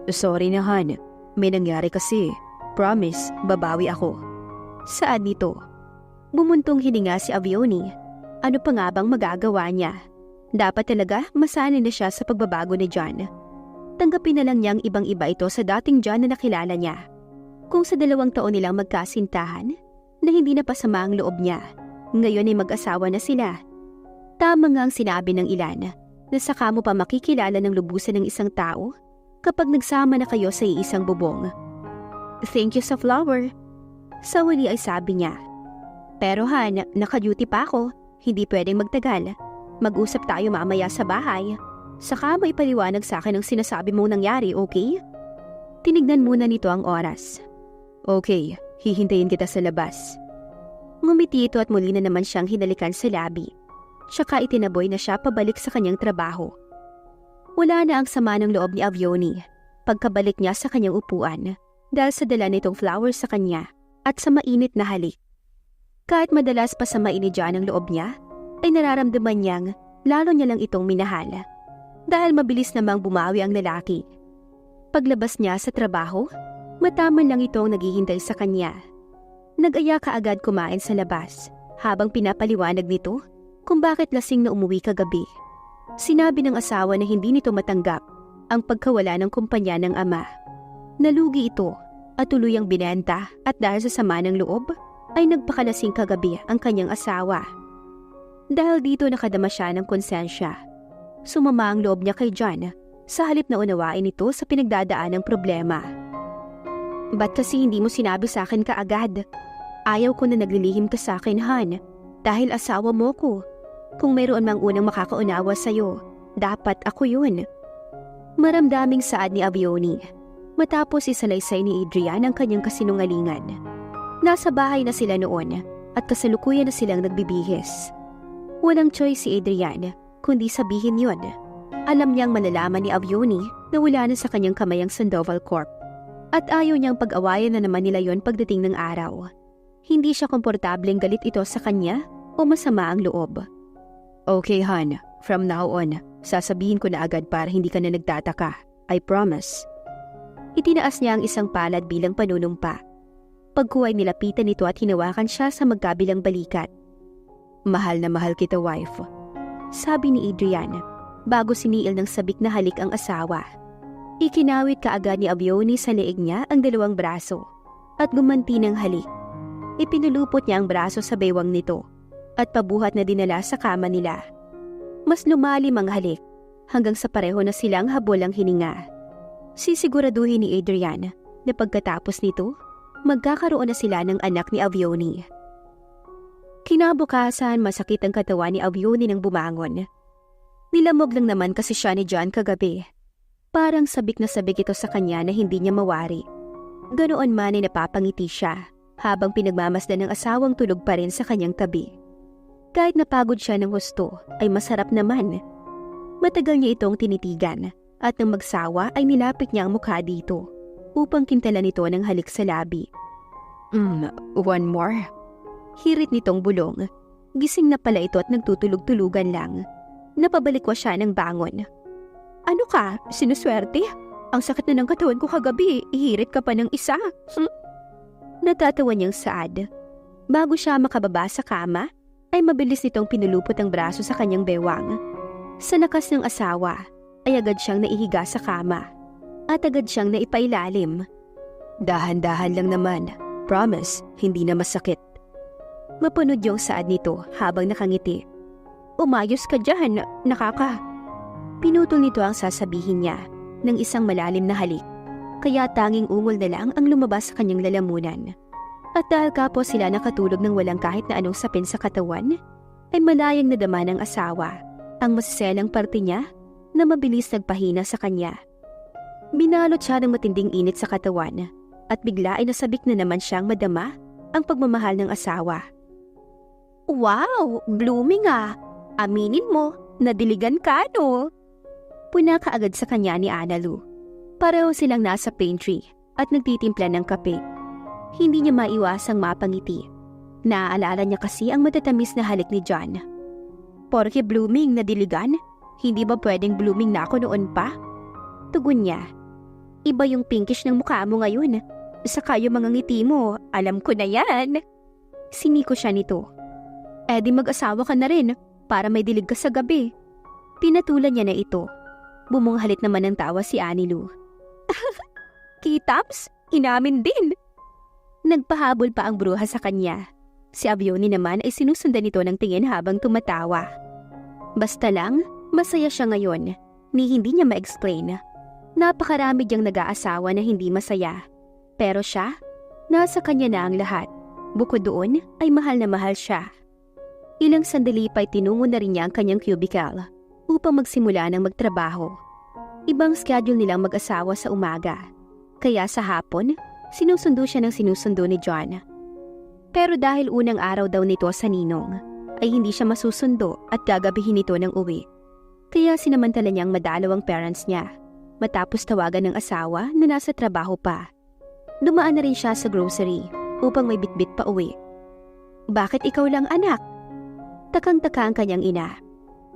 Sorry na, hon. May nangyari kasi. Promise, babawi ako. Saan nito? Bumuntong hininga si Avioni. Ano pa nga bang magagawa niya? Dapat talaga masanay na siya sa pagbabago ni John. Tanggapin na lang niyang ibang-iba ito sa dating John na nakilala niya. Kung sa 2 taon nilang magkasintahan, na hindi na pasama ang loob niya, ngayon ay mag-asawa na sila. Tama nga ang sinabi ng ilan, na saka mo pa makikilala ng lubusan ng isang tao kapag nagsama na kayo sa iisang bubong. Thank you sa flower. Sa huli ay sabi niya. Pero Han, naka-duty pa ako, hindi pwedeng magtagal. Mag-usap tayo mamaya sa bahay. Saka may paliwanag sa akin ang sinasabi mong nangyari, okay? Tinignan muna nito ang oras. Okay, hihintayin kita sa labas. Ngumiti ito at muli na naman siyang hinalikan sa labi. Tsaka itinaboy na siya pabalik sa kanyang trabaho. Wala na ang sama ng loob ni Avioni pagkabalik niya sa kanyang upuan dahil sa dala nitong flowers sa kanya at sa mainit na halik. Kahit madalas pa sa mainit dyan ang loob niya, ay nararamdaman niyang lalo niya lang itong minahal. Dahil mabilis namang bumawi ang lalaki. Paglabas niya sa trabaho, mataman lang itong naghihintay sa kanya. Nag-aya kaagad kumain sa labas habang pinapaliwanag nito kung bakit lasing na umuwi kagabi. Sinabi ng asawa na hindi nito matanggap ang pagkawala ng kumpanya ng ama. Nalugi ito at tuluyang binenta at dahil sa sama ng loob ay nagpakalasing kagabi ang kanyang asawa. Dahil dito nakadama siya ng konsensya. Sumama ang loob niya kay John sa halip na unawain ito sa pinagdadaan ng problema. Ba't kasi hindi mo sinabi sa akin kaagad? Ayaw ko na naglilihim ka sa akin, Han, dahil asawa mo ko. Kung mayroon mang unang makakaunawa sa'yo, dapat ako yun. Maramdaming saad ni Avioni matapos isalaysay ni Adrian ang kanyang kasinungalingan. Nasa bahay na sila noon at kasalukuyan na silang nagbibihis. Walang choice si Adrian kundi sabihin yon. Alam niyang malalaman ni Avioni na wala na sa kanyang kamay ang Sandoval Corp. At ayaw niyang pag-awayan na naman nila yon pagdating ng araw. Hindi siya komportableng galit ito sa kanya o masama ang loob. Okay, Han. From now on, sasabihin ko na agad para hindi ka na nagtataka. I promise. Itinaas niya ang isang palad bilang panunumpa. Pagkuhay nilapitan nito at hinawakan siya sa magkabilang balikat. Mahal na mahal kita, wife. Sabi ni Adrian, bago siniil ng sabik na halik ang asawa. Ikinawit kaagad ni Avioni sa leeg niya ang 2 braso at gumanti ng halik. Ipinulupot niya ang braso sa baywang nito at pabuhat na dinala sa kama nila. Mas lumalim ang halik hanggang sa pareho na silang habol ang hininga. Sisiguraduhin ni Adrian na pagkatapos nito, magkakaroon na sila ng anak ni Avioni. Kinabukasan, masakit ang katawan ni Avioni nang bumangon. Nilamog lang naman kasi siya ni John kagabi. Parang sabik na sabik ito sa kanya na hindi niya mawari. Ganoon man ay napapangiti siya habang pinagmamasdan ng asawang tulog pa rin sa kanyang tabi. Kahit napagod siya ng husto ay masarap naman. Matagal niya itong tinitigan at nang magsawa ay nilapit niya ang mukha dito upang kintalan ito ng halik sa labi. One more? Hirit nitong bulong. Gising na pala ito at nagtutulog-tulugan lang. Napabalikwa siya ng bangon. Ano ka? Sinuswerte? Ang sakit na ng katawan ko kagabi, ihirit ka pa ng isa. Natatawa niyang saad. Bago siya makababa sa kama, ay mabilis nitong pinulupot ang braso sa kanyang bewang. Sa lakas ng asawa, ay agad siyang naihiga sa kama at agad siyang naipailalim. Dahan-dahan lang naman. Promise, hindi na masakit. Mapunod yung saad nito habang nakangiti. Umayos ka dyan, nakaka. Pinutol nito ang sasabihin niya ng isang malalim na halik, kaya tanging ungol na lang ang lumabas sa kanyang lalamunan. At dahil kapo sila nakatulog ng walang kahit na anong sapin sa katawan, ay malayang nadama ng asawa ang masiselang parte niya na mabilis nagpahina sa kanya. Binalot siya ng matinding init sa katawan at bigla ay nasabik na naman siyang madama ang pagmamahal ng asawa. Wow! Blooming ah! Aminin mo, nadiligan ka no? Puna kaagad sa kanya ni Analu. Pareho silang nasa pantry at nagtitimpla ng kape. Hindi niya maiwasang mapangiti. Naaalala niya kasi ang matatamis na halik ni John. Porke blooming na diligan, hindi ba pwedeng blooming na ako noon pa? Tugon niya. Iba yung pinkish ng mukha mo ngayon. Saka yung mga ngiti mo, alam ko na yan. Siniko siya nito. Di mag-asawa ka na rin para may dilig ka sa gabi. Pinatulan niya na ito. Bumunghalit naman ng tawa si Anilu. Kitaps, inamin din. Nagpahabol pa ang bruha sa kanya. Si Avioni naman ay sinusundan nito ng tingin habang tumatawa. Basta lang, masaya siya ngayon, ni hindi niya ma-explain. Napakarami diyang nag-aasawa na hindi masaya. Pero siya, nasa kanya na ang lahat. Bukod doon, ay mahal na mahal siya. Ilang sandali pa'y tinungo na rin niya ang kanyang cubicle upang magsimula ng magtrabaho. Ibang schedule nilang mag-asawa sa umaga. Kaya sa hapon, sinusundo siya ng sinusundo ni John. Pero dahil unang araw daw nito sa ninong, ay hindi siya masusundo at gagabihin nito ng uwi. Kaya sinamantala niyang madalaw ang parents niya, matapos tawagan ng asawa na nasa trabaho pa. Dumaan na rin siya sa grocery upang may bitbit pa uwi. Bakit ikaw lang anak? Takang-taka ang kanyang ina.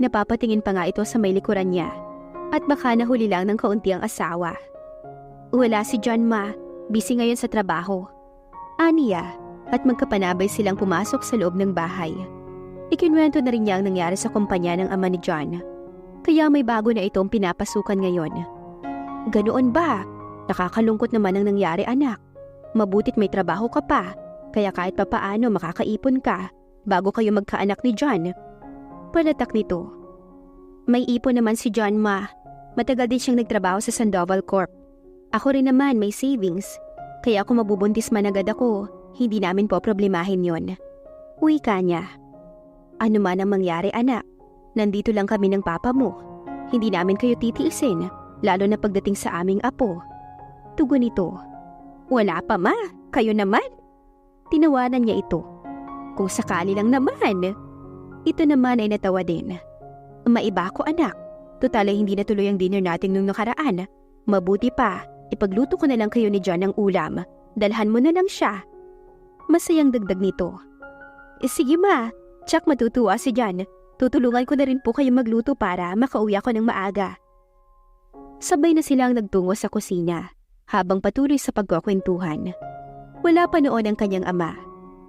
Napapatingin pa nga ito sa may likuran niya at baka nahuli lang ng kaunti ang asawa. Wala si John ma, busy ngayon sa trabaho. Aniya, at magkapanabay silang pumasok sa loob ng bahay. Ikinwento na rin niya ang nangyari sa kumpanya ng ama ni John. Kaya may bago na itong pinapasukan ngayon. Ganoon ba? Nakakalungkot naman ang nangyari anak. Mabutit may trabaho ka pa, kaya kahit papaano makakaipon ka bago kayo magkaanak ni John. Palatak nito. May ipon naman si John ma. Matagal din siyang nagtrabaho sa Sandoval Corp. Ako rin naman may savings. Kaya kung mabubuntis man agad ako, hindi namin po problemahin yon. Uwi ka niya. Ano man ang mangyari anak, nandito lang kami ng papa mo. Hindi namin kayo titiisin, lalo na pagdating sa aming apo. Tugon nito. Wala pa ma, kayo naman. Tinawanan niya ito. Kung sakali lang naman. Ito naman ay natawa din. Maiba ko anak. Total ay hindi natuloy ang dinner natin nung nakaraan. Mabuti pa, ipagluto ko na lang kayo ni John ng ulam. Dalhan mo na lang siya. Masayang dagdag nito. Sige ma, tsak matutuwa si John. Tutulungan ko na rin po kayo magluto para makauwi ako ng maaga. Sabay na silang nagtungo sa kusina habang patuloy sa pagkukwentuhan. Wala pa noon ang kanyang ama.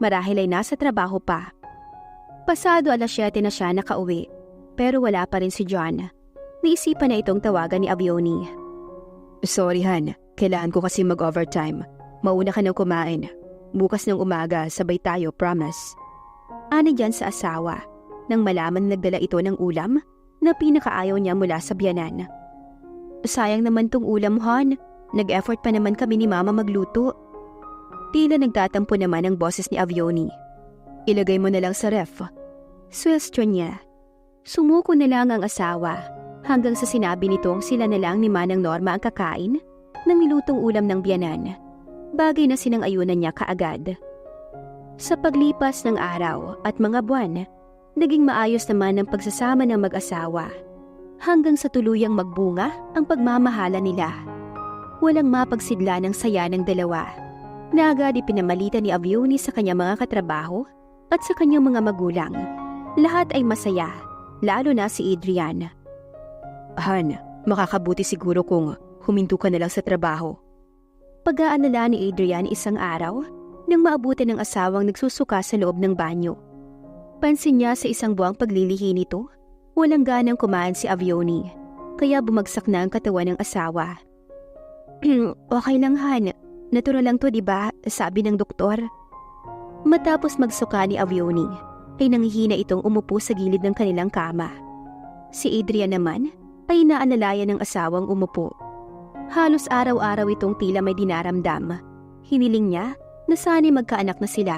Marahil ay nasa trabaho pa. Pasado 7:00 na siya nakauwi, pero wala pa rin si John. Naisipan na itong tawagan ni Avioni. Sorry Han, kailangan ko kasi mag-overtime. Mauna ka nang kumain. Bukas ng umaga, sabay tayo, promise. Ani dyan sa asawa, nang malaman nagdala ito ng ulam na pinakaayaw niya mula sa biyanan. Sayang naman tong ulam, Han. Nag-effort pa naman kami ni Mama magluto. Tila nagtatampo naman ang boses ni Avioni. Ilagay mo na lang sa ref. Suwestyon niya. Sumuko na lang ang asawa. hanggang sa sinabi nitong sila na lang ni Manang Norma ang kakain ng nilutong ulam ng biyanan, bagay na sinang-ayunan niya kaagad. Sa paglipas ng araw at mga buwan, naging maayos naman ang pagsasama ng mag-asawa hanggang sa tuluyang magbunga ang pagmamahala nila. Walang mapagsidla ng saya ng dalawa na agad ipinamalita ni Avioni sa kanyang mga katrabaho at sa kanyang mga magulang. Lahat ay masaya, lalo na si Adrian. Han, makakabuti siguro kung huminto ka na lang sa trabaho. Pag-aalala ni Adrian isang araw nang maabutan ng asawang nagsusuka sa loob ng banyo. Pansin niya sa isang buwang paglilihi nito, walang ganang kumain si Avioni, kaya bumagsak na ang katawan ng asawa. Okay lang Han, natural lang to diba, sabi ng doktor. Matapos magsuka ni Avioni, ay nanghihina itong umupo sa gilid ng kanilang kama. Si Adrian naman ay naalalayan ng asawang umupo. Halos araw-araw itong tila may dinaramdam. Hiniling niya na sana'y magkaanak na sila,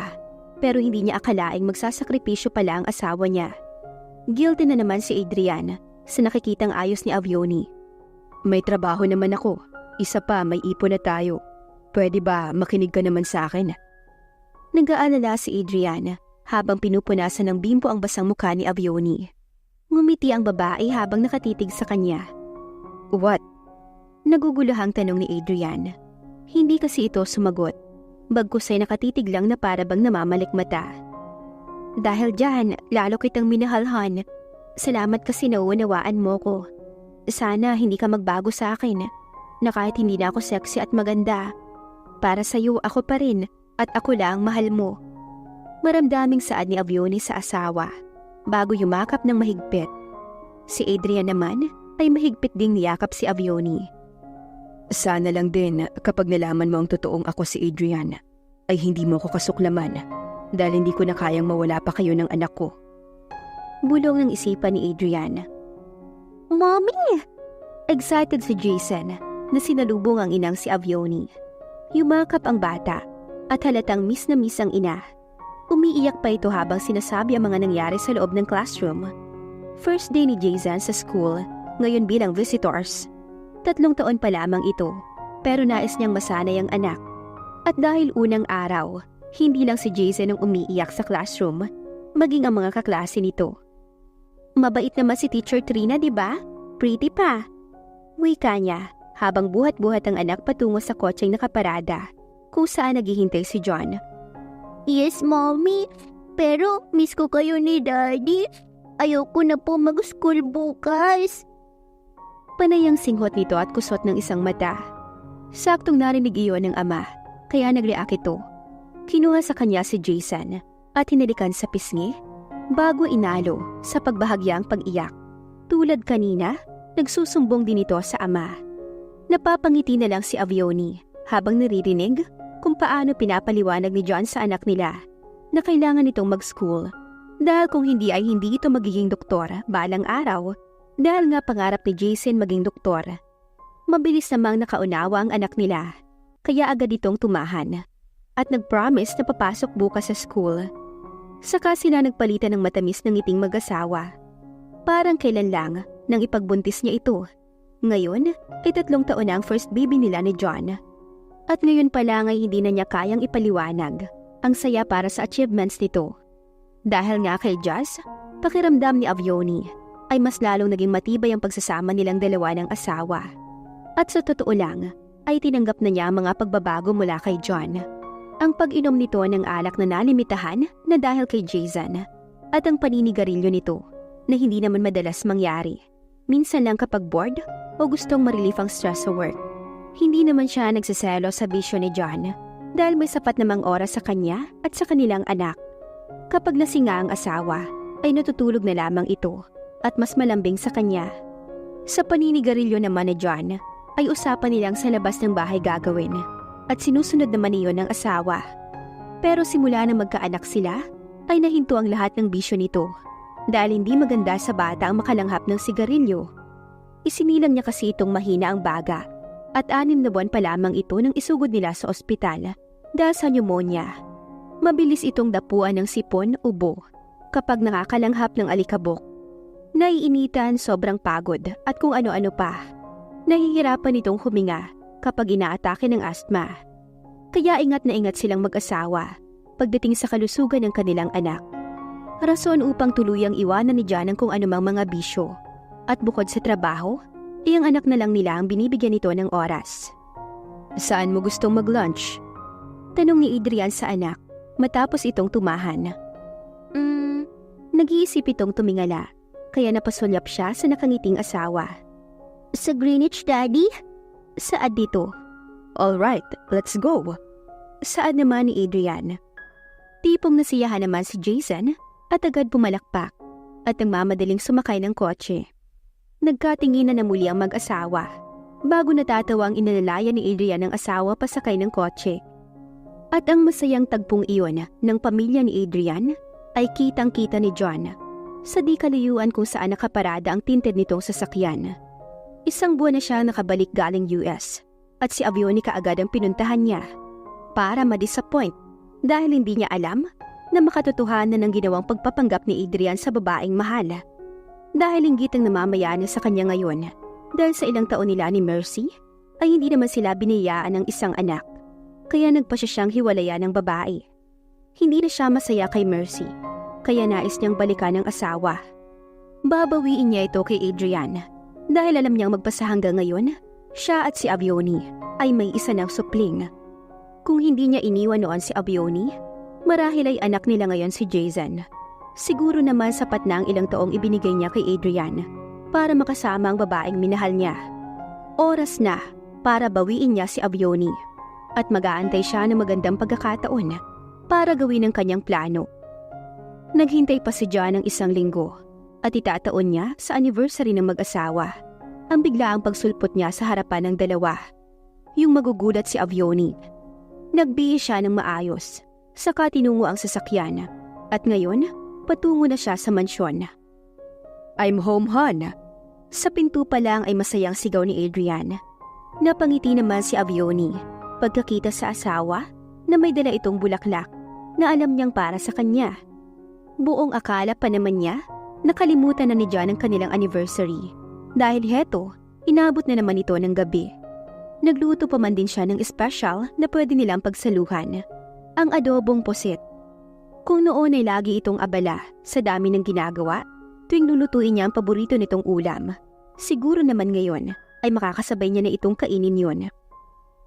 pero hindi niya akalaing magsasakripisyo pala ang asawa niya. Guilty na naman si Adrian sa nakikitang ayos ni Avioni. May trabaho naman ako. Isa pa, may ipon na tayo. Pwede ba makinig ka naman sa akin? Nag-aalala si Adrian habang pinupunasan ng bimbo ang basang mukha ni Avioni. Ngumiti ang babae habang nakatitig sa kanya. What? Naguguluhang tanong ni Adrian. Hindi kasi ito sumagot. Bagkus ay nakatitig lang na para bang namamalikmata. Dahil dyan, lalo kitang minahalhan. Salamat kasi nauunawaan mo ko. Sana hindi ka magbago sa akin, na kahit hindi na ako sexy at maganda, para sa'yo ako pa rin at ako lang mahal mo. Maramdaming saad ni Avioni sa asawa bago yumakap ng mahigpit. Si Adrian naman ay mahigpit ding niyakap si Avioni. Sana lang din kapag nalaman mo ang totoong ako si Adrian, ay hindi mo ko kasuklaman dahil hindi ko na kayang mawala pa kayo ng anak ko. Bulong ng isipan ni Adrian. Mommy! Excited si Jason na sinalubong ang inang si Avioni. Yumakap ang bata at halatang miss na miss ang ina. Umiiyak pa ito habang sinasabi ang mga nangyari sa loob ng classroom. First day ni Jason sa school, ngayon bilang visitors. 3 taon pa lamang ito, pero nais niyang masanay ang anak. At dahil unang araw, hindi lang si Jason ang umiiyak sa classroom, maging ang mga kaklase nito. Mabait naman si Teacher Trina, di ba? Pretty pa. Wika niya habang buhat-buhat ang anak patungo sa kotseng nakaparada kung saan naghihintay si John. Yes, Mommy. Pero miss ko kayo ni Daddy. Ayoko na po mag-school bukas. Panayang singhot nito at kusot ng isang mata. Saktong narinig iyon ng ama, kaya nag-react ito. Kinuha sa kanya si Jason at hinalikan sa pisngi bago inalo sa pagbahagyang pag-iyak. Tulad kanina, nagsusumbong din ito sa ama. Napapangiti na lang si Avioni habang naririnig kung paano pinapaliwanag ni John sa anak nila na kailangan itong mag-school dahil kung hindi ay hindi ito magiging doktor balang araw. Dahil nga pangarap ni Jason maging doktor. Mabilis namang nakaunawa ang anak nila, kaya agad itong tumahan at nag-promise na papasok bukas sa school. Saka sila nagpalitan ng matamis ng ngiting mag-asawa. Parang kailan lang nang ipagbuntis niya ito. Ngayon ay 3 taon na ang first baby nila ni John. At ngayon pa lang ay hindi na niya kayang ipaliwanag ang saya para sa achievements nito. Dahil nga kay Jazz, pakiramdam ni Avioni ay mas lalong naging matibay ang pagsasama nilang dalawa ng asawa. At sa totoo lang, ay tinanggap na niya ang mga pagbabago mula kay John. Ang pag-inom nito ng alak na nalimitahan na dahil kay Jason, at ang paninigarilyo nito na hindi naman madalas mangyari. Minsan lang kapag bored o gustong ma-relieve ang stress sa work. Hindi naman siya nagsaselo sa bisyo ni John dahil may sapat namang oras sa kanya at sa kanilang anak. Kapag lasing nga ang asawa, ay natutulog na lamang ito at mas malambing sa kanya. Sa paninigarilyo naman ni John, ay usapan nilang sa labas ng bahay gagawin at sinusunod naman iyon ng asawa. Pero simula na magkaanak sila, ay nahinto ang lahat ng bisyo nito dahil hindi maganda sa bata ang makalanghap ng sigarilyo. Isinilang niya kasi itong mahina ang baga at 6 na buwan pa lamang ito nang isugod nila sa ospital dahil sa pneumonia. Mabilis itong dapuan ng sipon, ubo kapag nakakalanghap ng alikabok. Naiinitan, sobrang pagod at kung ano-ano pa. Nahihirapan itong huminga kapag inaatake ng asthma. Kaya ingat na ingat silang mag-asawa pagdating sa kalusugan ng kanilang anak. Rason upang tuluyang iwanan ni John ang kung anumang mga bisyo. At bukod sa trabaho, iyang anak na lang nila ang binibigyan nito ng oras. Saan mo gustong mag-lunch? Tanong ni Adrian sa anak matapos itong tumahan. Nag-iisip itong tumingala, kaya napasulyap siya sa nakangiting asawa. Sa Greenwich, Daddy? Saad dito? Alright, let's go. Saad naman ni Adrian. Tipong nasiyahan naman si Jason at agad pumalakpak at nagmamadaling sumakay ng kotse. Nagkatinginan na muli ang mag-asawa bago natatawa ang inalalayan ni Adrian ng asawa pasakay ng kotse. At ang masayang tagpong iyon ng pamilya ni Adrian ay kitang-kita ni John sa di kalayuan kung saan nakaparada ang tinted nitong sasakyan. Isang buwan na siya nakabalik galing US at si Avionica agad ang pinuntahan niya para ma-disappoint dahil hindi niya alam na makatotohanan ng ginawang pagpapanggap ni Adrian sa babaeng mahal. Dahil inggit ang namamayana sa kanya ngayon dahil sa ilang taon nila ni Mercy ay hindi naman sila biniyaan ng isang anak kaya nagpasya siyang hiwalayan ng babae. Hindi na siya masaya kay Mercy kaya nais niyang balikan ng asawa. Babawiin niya ito kay Adrian dahil alam niyang magpasa hanggang ngayon siya at si Avioni ay may isa ng supling. Kung hindi niya iniwan noon si Avioni, marahil ay anak nila ngayon si Jason. Siguro naman sapat na ang ilang taong ibinigay niya kay Adrian para makasama ang babaeng minahal niya. Oras na para bawiin niya si Avioni at mag-aantay siya ng magandang pagkakataon para gawin ang kanyang plano. Naghintay pa si John ng 1 linggo at itataon niya sa anniversary ng mag-asawa ang biglaang pagsulpot niya sa harapan ng dalawa. Yung magugulat si Avioni. Nagbihis siya ng maayos, saka tinungo ang sasakyan at ngayon patungo na siya sa mansyon. I'm home, hon. Sa pinto pa lang ay masayang sigaw ni Adrian. Napangiti naman si Avioni pagkakita sa asawa na may dala itong bulaklak na alam niyang para sa kanya. Buong akala pa naman niya nakalimutan na ni John ang kanilang anniversary dahil heto, inabot na naman ito ng gabi. Nagluto pa man din siya ng espesyal na pwede nilang pagsaluhan, ang adobong pusit. Kung noon ay lagi itong abala sa dami ng ginagawa, tuwing lulutuin niya ang paborito nitong ulam, siguro naman ngayon ay makakasabay niya na itong kainin yon.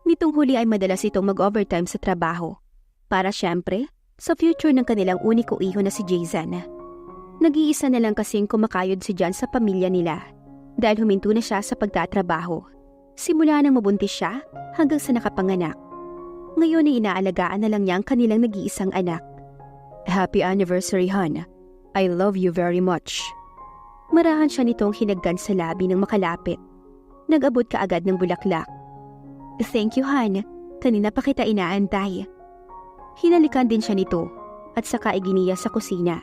Nitong huli ay madalas itong mag-overtime sa trabaho, para syempre sa future ng kanilang uniko iho na si Jason. Nag-iisa na lang kasing kumakayod si John sa pamilya nila dahil huminto na siya sa pagtatrabaho. Simula nang mabuntis siya hanggang sa nakapanganak. Ngayon ay inaalagaan na lang niya ang kanilang nag-iisang anak. Happy anniversary, hon. I love you very much. Marahan siya nitong hinagkan sa labi ng makalapit. Nag-abot ka agad ng bulaklak. Thank you, hon. Kanina pa kita inaantay. Hinalikan din siya nito at saka iginiya sa kusina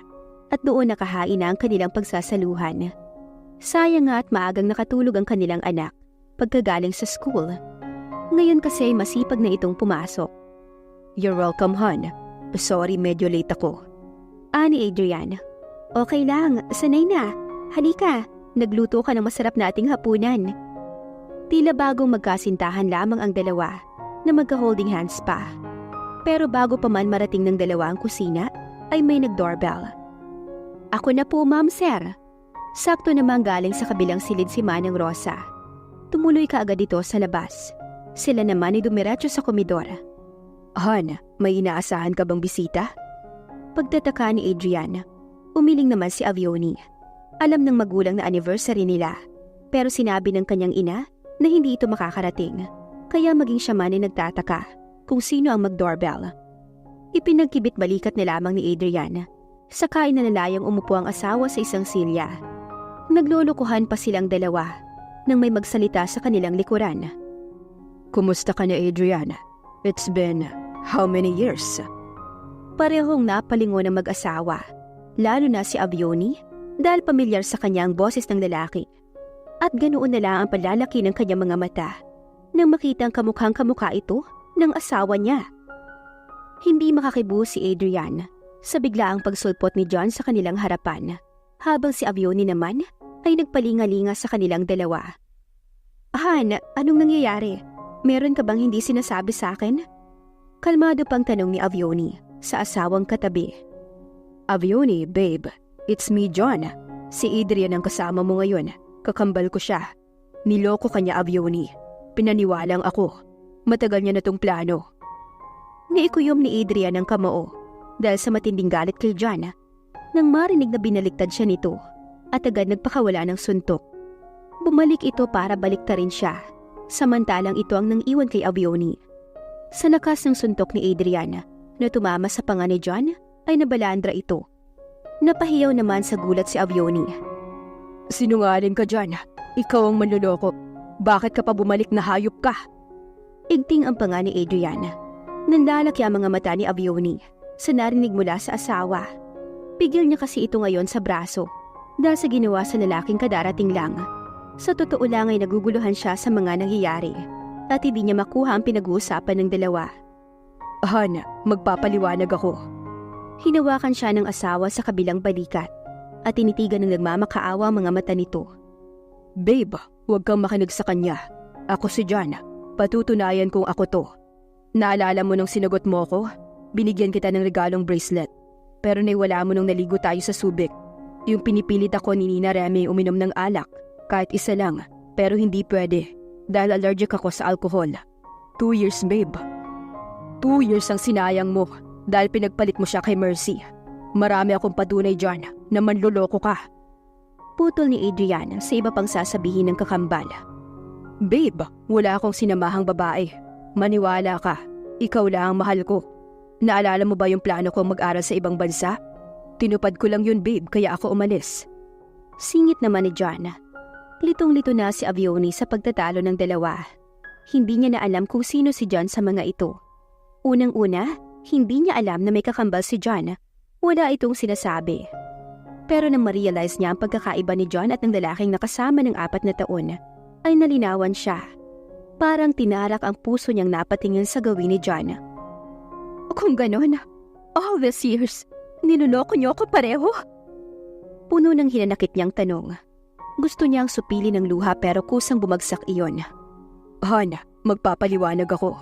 at doon nakahain na ang kanilang pagsasaluhan. Sayang nga at maagang nakatulog ang kanilang anak pagkagaling sa school. Ngayon kasi masipag na itong pumasok. You're welcome, hon. Sorry, medyo late ako. Ani Adrian. Okay lang, sanay na. Halika, nagluto ka ng masarap nating hapunan. Tila bagong magkasintahan lamang ang dalawa na magka-holding hands pa. Pero bago pa man marating ng dalawa ang kusina, ay may nag-doorbell. Ako na po, ma'am, sir. Sakto namang galing sa kabilang silid si Manang Rosa. Tumuloy ka agad ito sa labas. Sila naman ay dumiretso sa komedor. Han, may inaasahan ka bang bisita? Pagtataka ni Adrian, umiling naman si Avioni. Alam ng magulang na anniversary nila, pero sinabi ng kanyang ina na hindi ito makakarating. Kaya maging siya man ay nagtataka kung sino ang mag-doorbell. Ipinagkibit balikat na lamang ni Adrian. Saka inalalayang umupo ang asawa sa isang silya. Naglulukuhan pa silang dalawa nang may magsalita sa kanilang likuran. Kumusta ka na, Adrian? It's been how many years? Parehong napalingon ng mag-asawa, lalo na si Avioni dahil pamilyar sa kanya ang boses ng lalaki. At ganoon na lang ang palalaki ng kanyang mga mata nang makita ang kamukhang-kamukha ito ng asawa niya. Hindi makakibuo si Adrian sa biglaang pagsulpot ni John sa kanilang harapan. habang si Avioni naman ay nagpalingalinga sa kanilang dalawa. Han, anong nangyayari? Meron ka bang hindi sinasabi sa akin? Kalmado pang tanong ni Avioni sa asawang katabi. Avioni, babe. It's me, John. Si Adrian ang kasama mo ngayon. Kakambal ko siya. Niloko kanya, Avioni. Pinaniwalang ako. Matagal niya na tong plano. Naikuyom ni Adrian ang kamao dahil sa matinding galit kay John nang marinig na binaliktad siya nito at agad nagpakawala ng suntok. Bumalik ito para baliktarin siya, samantalang ito ang nang-iwan kay Avioni. Sa lakas ng suntok ni Adrian na tumama sa panga ni John ay nabalandra ito. Napahiyaw naman sa gulat si Avioni. Sinungaling ka dyan. Ikaw ang manloloko. Bakit ka pa bumalik na hayop ka? Igting ang panga ni Adrian. Nanlalaki ang mga mata ni Avioni sa narinig mula sa asawa. Pigil niya kasi ito ngayon sa braso dahil sa ginawa sa lalaking kadarating lang. Sa totoo lang ay naguguluhan siya sa mga nangyayari at hindi niya makuha ang pinag-uusapan ng dalawa. Han, magpapaliwanag ako. Hinawakan siya ng asawa sa kabilang balikat at tinitigan ng nagmamakaawa ang mga mata nito. Babe, huwag kang makinig sa kanya. Ako si John. Patutunayan kong ako to. Naalala mo nung sinagot mo ko? Binigyan kita ng regalong bracelet. Pero naiwala mo nung naligo tayo sa Subic. Yung pinipilit ako ni Nina Remy uminom ng alak. Kahit isa lang, pero hindi pwede. Dahil allergic ako sa alcohol. 2 years, babe. 2 years ang sinayang mo dahil pinagpalit mo siya kay Mercy. Marami akong patunay dyan na manloloko ka. Putol ni Adrian sa iba pang sasabihin ng kakambal. Babe, wala akong sinamahang babae. Maniwala ka, ikaw lang ang mahal ko. Naalala mo ba yung plano kong mag-aral sa ibang bansa? Tinupad ko lang yun, babe, kaya ako umalis. Singit naman ni John. Litong-lito na si Avioni sa pagtatalo ng dalawa. Hindi niya na alam kung sino si John sa mga ito. Unang-una, hindi niya alam na may kakambal si John. Wala itong sinasabi. Pero nang ma-realize niya ang pagkakaiba ni John at ng lalaking nakasama ng 4 na taon, ay nalinawan siya. Parang tinarak ang puso niyang napatingin sa gawin ni John. Kung ganon, all these years, niloloko niyo ako pareho? Puno ng hinanakit niyang tanong. Gusto niyang supili ng luha pero kusang bumagsak iyon. Han, magpapaliwanag ako.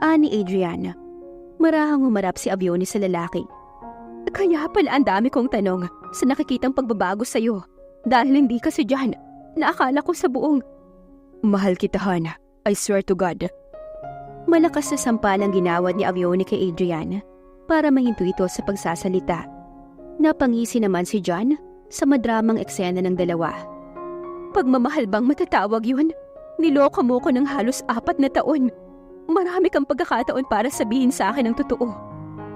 Ani Adrian. Marahang humarap si Avioni sa lalaki. Kaya pala ang dami kong tanong sa nakikitang pagbabago sa'yo. Dahil hindi ka si John, naakala ko sa buong. Mahal kita, Han. I swear to God. Malakas na sampalang ginawad ni Avioni kay Adrian para mahinto ito sa pagsasalita. Napangisi naman si John sa madramang eksena ng dalawa. Pagmamahal bang matatawag yun? Niloko mo ko ng halos 4 na taon. Marami kang pagkakataon para sabihin sa akin ang totoo.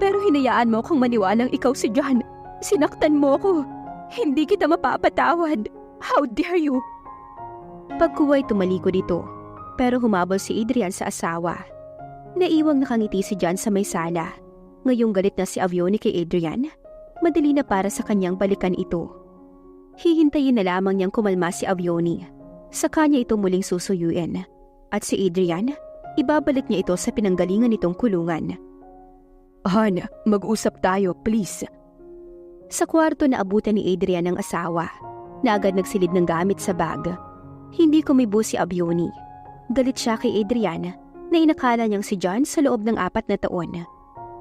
Pero hinayaan mo akong maniwalang ikaw si John. Sinaktan mo ko. Hindi kita mapapatawad. How dare you? Pagkuway tumalikod ito, pero humabol si Adrian sa asawa. Naiwang nakangiti si John sa may sala. Ngayong galit na si Avioni kay Adrian, madali na para sa kanyang balikan ito. Hihintayin na lamang niyang kumalma si Avioni. Sa kanya ito muling susuyuin. At si Adrian, ibabalik niya ito sa pinanggalingan nitong kulungan. Han, mag-usap tayo, please. Sa kwarto na abutan ni Adrian ang asawa, na agad nagsilid ng gamit sa bag. Hindi kumibo si Avioni. Galit siya kay Adrian na inakala niyang si John sa loob ng 4 na taon.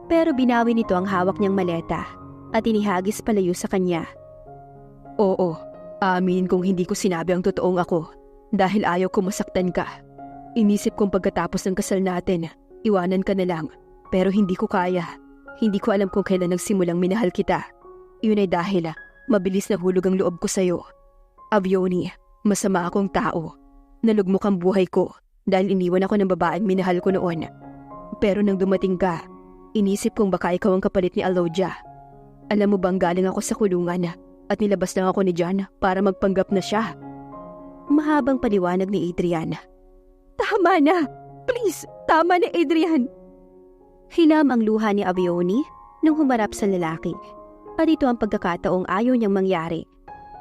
Pero binawi nito ang hawak niyang maleta at inihagis palayo sa kanya. Oo, aminin kong hindi ko sinabi ang totoong ako dahil ayaw ko masaktan ka. Inisip kong pagkatapos ng kasal natin, iwanan ka na lang. Pero hindi ko kaya. Hindi ko alam kung kailan nagsimulang minahal kita. Yun ay dahil mabilis na hulog ang loob ko sa'yo. Avioni, masama akong tao. Nalugmok ang buhay ko dahil iniwan ako ng babaeng minahal ko noon. Pero nang dumating ka, inisip kong baka ikaw ang kapalit ni Alodia. Alam mo bang galing ako sa kulungan at nilabas lang ako ni John para magpanggap na siya. Mahabang paliwanag ni Adrian. Tama na! Please, tama na, Adrian! Hinam ang luha ni Avioni nung humarap sa lalaki. At ito ang pagkakataong ayaw niyang mangyari.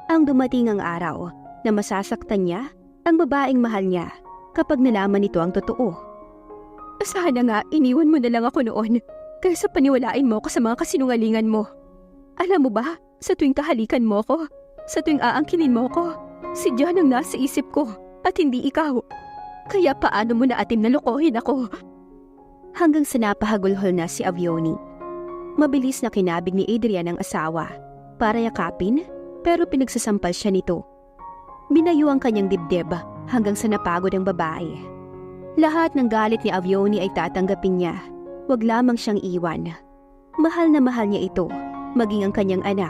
Ang dumating ang araw na masasaktan niya ang babaeng mahal niya kapag nalaman nito ang totoo. Sana nga iniwan mo na lang ako noon kaysa paniwalain mo ko sa mga kasinungalingan mo. Alam mo ba, sa tuwing kahalikan mo ko, Sa tuwing aangkinin mo ko, si John ang nasa isip ko at hindi ikaw. Kaya paano mo naatim na lokohin ako? Hanggang sa napahagulhol na si Avioni. Mabilis na kinabig ni Adrian ang asawa para yakapin, pero pinagsasampal siya nito. Binayo ang kanyang dibdib hanggang sa napagod ang babae. Lahat ng galit ni Avioni ay tatanggapin niya. Huwag lamang siyang iwan. Mahal na mahal niya ito, maging ang kanyang anak.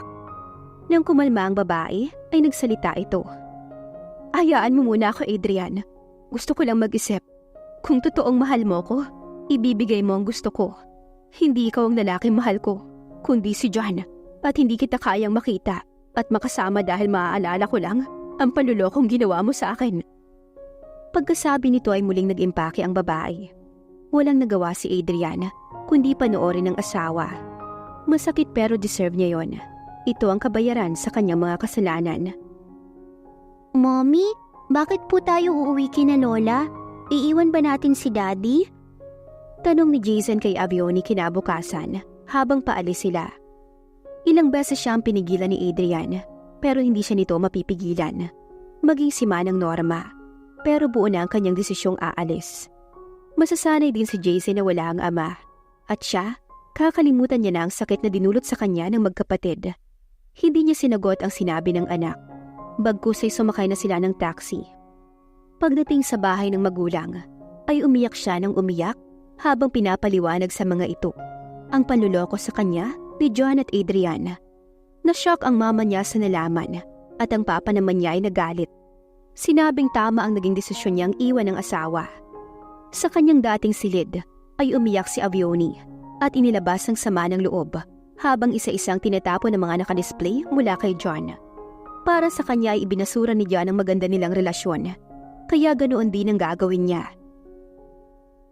Nang kumalma ang babae, ay nagsalita ito. Hayaan mo muna ako, Adrian. Gusto ko lang mag-isip. Kung totoong mahal mo ko, ibibigay mo ang gusto ko. Hindi ikaw ang lalaking mahal ko, kundi si John. At hindi kita kayang makita at makasama dahil maaalala ko lang ang panlulokong ginawa mo sa akin. Pagkasabi nito ay muling nag-impake ang babae. Walang nagawa si Adrian, kundi panoorin ng asawa. Masakit pero deserve niya yon. Ito ang kabayaran sa kanyang mga kasalanan. Mommy, bakit po tayo uuwi kina Lola? Iiwan ba natin si Daddy? Tanong ni Jason kay Avioni kinabukasan habang paalis sila. Ilang beses siyang pinigilan ni Adrian, pero hindi siya nito mapipigilan. Maging si Manang Norma, pero buo na ang kanyang desisyong aalis. Masasanay din si Jason na wala ang ama. At siya, kakalimutan niya na ang sakit na dinulot sa kanya ng magkapatid. Hindi niya sinagot ang sinabi ng anak. Bagkus ay sumakay na sila ng taxi. Pagdating sa bahay ng magulang, ay umiyak siya ng umiyak habang pinapaliwanag sa mga ito ang panluloko sa kanya ni John at Adrian. Nashock ang mama niya sa nalaman at ang papa naman niya ay nagalit. Sinabing tama ang naging desisyon niyang iwan ng asawa. Sa kanyang dating silid ay umiyak si Avioni at inilabas ang sama ng loob habang isa-isang tinatapon ng mga nakadisplay mula kay John. Para sa kanya ay ibinasura ni John ang maganda nilang relasyon, kaya ganoon din ang gagawin niya.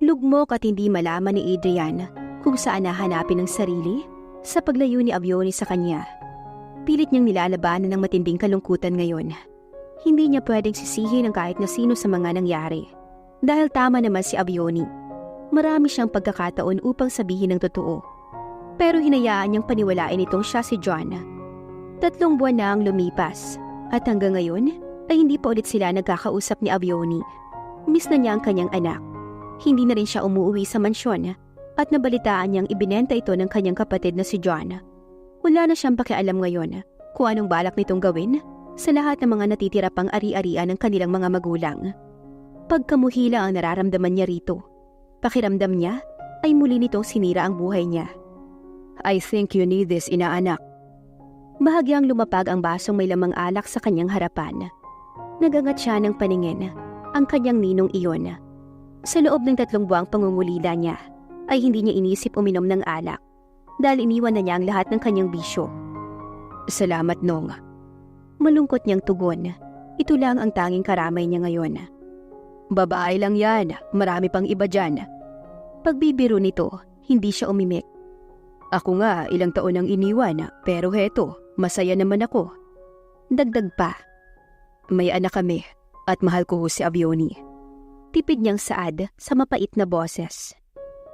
Lugmok at hindi malaman ni Adrian kung saan nahanapin ang sarili sa paglayo ni Avioni sa kanya. Pilit niyang nilalabanan ng matinding kalungkutan ngayon. Hindi niya pwedeng sisihin ang kahit na sino sa mga nangyari. Dahil tama naman si Avioni. Marami siyang pagkakataon upang sabihin ang totoo. Pero hinayaan niyang paniwalain itong siya si John. 3 buwan na ang lumipas at hanggang ngayon ay hindi pa ulit sila nagkakausap ni Avioni. Miss na niya ang kanyang anak. Hindi na rin siya umuwi sa mansyon at nabalitaan niyang ibinenta ito ng kanyang kapatid na si John. Wala na siyang pakialam ngayon kung anong balak nitong gawin sa lahat ng mga natitira pang ari-arian ng kanilang mga magulang. Pagkamuhila ang nararamdaman niya rito. Pakiramdam niya ay muli nitong sinira ang buhay niya. I think you need this, inaanak. Bahagyang lumapag ang basong may lamang alak sa kanyang harapan. Nagangat siya ng paningin, ang kanyang ninong iyon. Sa loob ng 3 buwang pangungulila niya, ay hindi niya inisip uminom ng alak dahil iniwan na niya ang lahat ng kanyang bisyo. Salamat, Nong. Malungkot niyang tugon. Ito lang ang tanging karamay niya ngayon. Babae lang yan, marami pang iba dyan. Pagbibiro nito, hindi siya umimik. Ako nga, ilang taon ang iniwan, pero heto, masaya naman ako. Dagdag pa. May anak kami, at mahal ko si Avioni. Tipid niyang saad sa mapait na boses.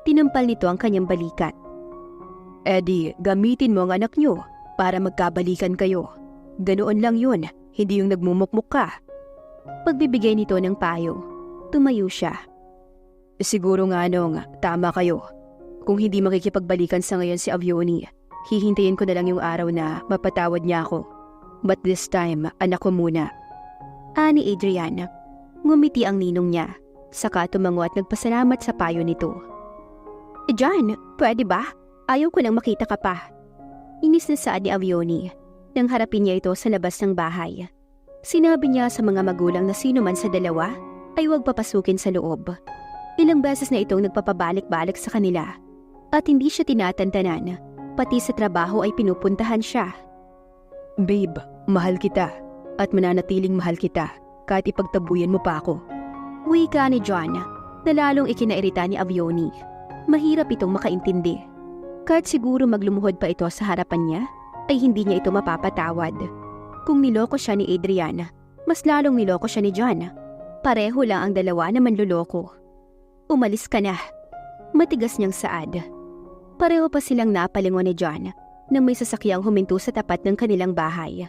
Tinampal nito ang kanyang balikat. Eddie, gamitin mo ang anak niyo para magkabalikan kayo. Ganoon lang yun, hindi yung nagmumukmuk ka. Pagbibigay nito ng payo, tumayo siya. Siguro nga Nong, tama kayo. Kung hindi makikipagbalikan sa ngayon si Avioni, hihintayin ko na lang yung araw na mapatawad niya ako. But this time, anak ko muna. Ani Adrian, ngumiti ang ninong niya, saka tumango at nagpasalamat sa payo nito. John, pwede ba? Ayaw ko nang makita ka pa. Inis na saad ni Avioni nang harapin niya ito sa labas ng bahay. Sinabi niya sa mga magulang na sino man sa dalawa ay huwag papasukin sa loob. Ilang beses na itong nagpapabalik-balik sa kanila at hindi siya tinatantanan, pati sa trabaho ay pinupuntahan siya. Babe, mahal kita at mananatiling mahal kita kahit ipagtabuyan mo pa ako. Wika ni John na lalong ikinairita ni Avioni. Mahirap itong makaintindi. Kahit siguro maglumuhod pa ito sa harapan niya, ay hindi niya ito mapapatawad. Kung niloko siya ni Adrian, mas lalong niloko siya ni John. Pareho lang ang dalawa na manluloko. Umalis ka na. Matigas niyang saad. Pareho pa silang napalingon ni John nang may sasakyang huminto sa tapat ng kanilang bahay.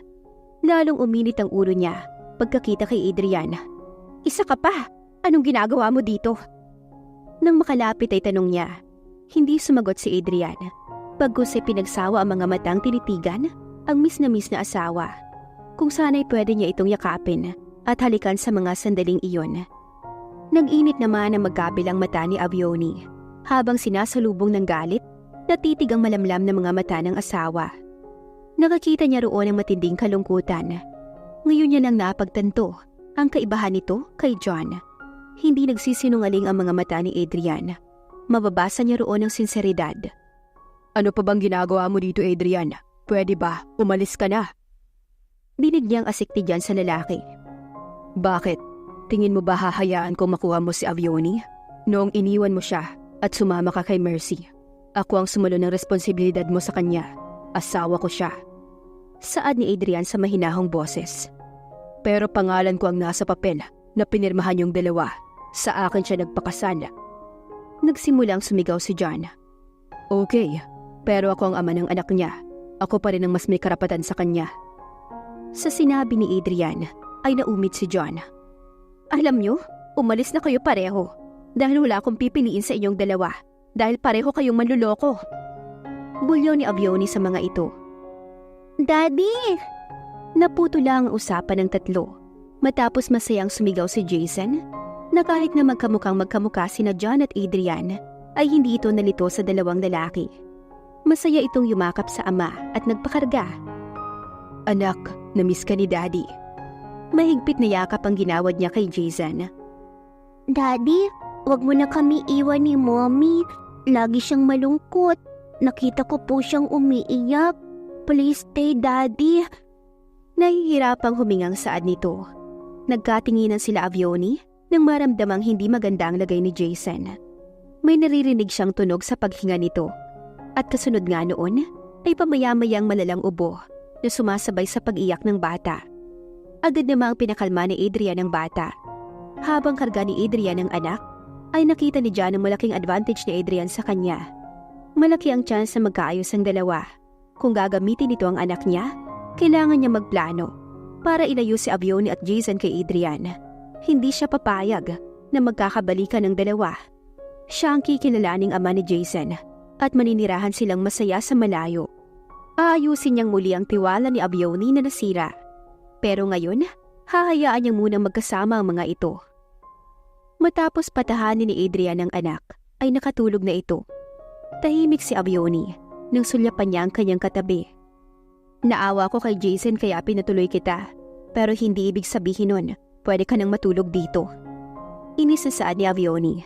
Lalong uminit ang ulo niya pagkakita kay Adrian. Isa ka pa! Anong ginagawa mo dito? Nang makalapit ay tanong niya. Hindi sumagot si Adrian. Bagkus ay pinagsawa ang mga matang tinitigan ang miss na asawa. Kung sana'y pwede niya itong yakapin at halikan sa mga sandaling iyon. Nag-init naman ang magkabilang mata ni Avioni habang sinasalubong ng galit na titig ang malamlam na mga mata ng asawa. Nakakita niya roon ang matinding kalungkutan. Ngayon niya lang napagtanto ang kaibahan nito kay John. Hindi nagsisinungaling ang mga mata ni Adrian. Mababasa niya roon ang sinseridad. Ano pa bang ginagawa mo dito, Adrian? Pwede ba? Umalis ka na. Dinig niyang asikti dyan sa lalaki. Bakit? Tingin mo ba hahayaan kong makuha mo si Avioni? Noong iniwan mo siya at sumama ka kay Mercy, ako ang sumulo ng responsibilidad mo sa kanya. Asawa ko siya. Saad ni Adrian sa mahinahong boses. Pero pangalan ko ang nasa papel na pinirmahan yung dalawa. Sa akin siya nagpakasal. Nagsimulang sumigaw si John. Okay, pero ako ang ama ng anak niya. Ako pa rin ang mas may karapatan sa kanya. Sa sinabi ni Adrian ay naumit si John. Alam niyo, umalis na kayo pareho dahil wala akong pipiliin sa inyong dalawa dahil pareho kayong manluloko. Bulyo ni Avioni sa mga ito. Daddy! Naputo lang ang usapan ng tatlo matapos masayang sumigaw si Jason na kahit na magkamukha sina John at Adrian ay hindi ito nalito sa dalawang lalaki. Masaya itong yumakap sa ama at nagpakarga. Anak, namiss ka ni Daddy. Mahigpit na yakap ang ginawad niya kay Jason. Daddy, wag mo na kami iwan ni Mommy. Lagi siyang malungkot. Nakita ko po siyang umiiyak. Please stay, Daddy. Nahihirapang humingang saad nito. Nagkatinginan sila Avioni nang maramdamang hindi maganda ang lagay ni Jason. May naririnig siyang tunog sa paghinga nito. At kasunod nga noon ay pamaya-mayang malalang ubo na sumasabay sa pag-iyak ng bata. Agad namang pinakalma ni Adrian ang bata. Habang karga ni Adrian ang anak, ay nakita ni John ang malaking advantage ni Adrian sa kanya. Malaki ang chance na magkaayos ang dalawa. Kung gagamitin ito ang anak niya, kailangan niya magplano para ilayo si Avioni at Jason kay Adrian. Hindi siya papayag na magkakabalikan ng dalawa. Siya ang kikilalaning ama ni Jason at maninirahan silang masaya sa malayo. Aayusin niyang muli ang tiwala ni Avioni na nasira. Pero ngayon, hahayaan niyang munang magkasama ang mga ito. Matapos patahanin ni Adrian ang anak, ay nakatulog na ito. Tahimik si Avioni nang sulyapan niya ang kanyang katabi. Naawa ko kay Jason kaya pinatuloy kita, pero hindi ibig sabihin nun, pwede ka nang matulog dito. Inisasaad ni Avioni.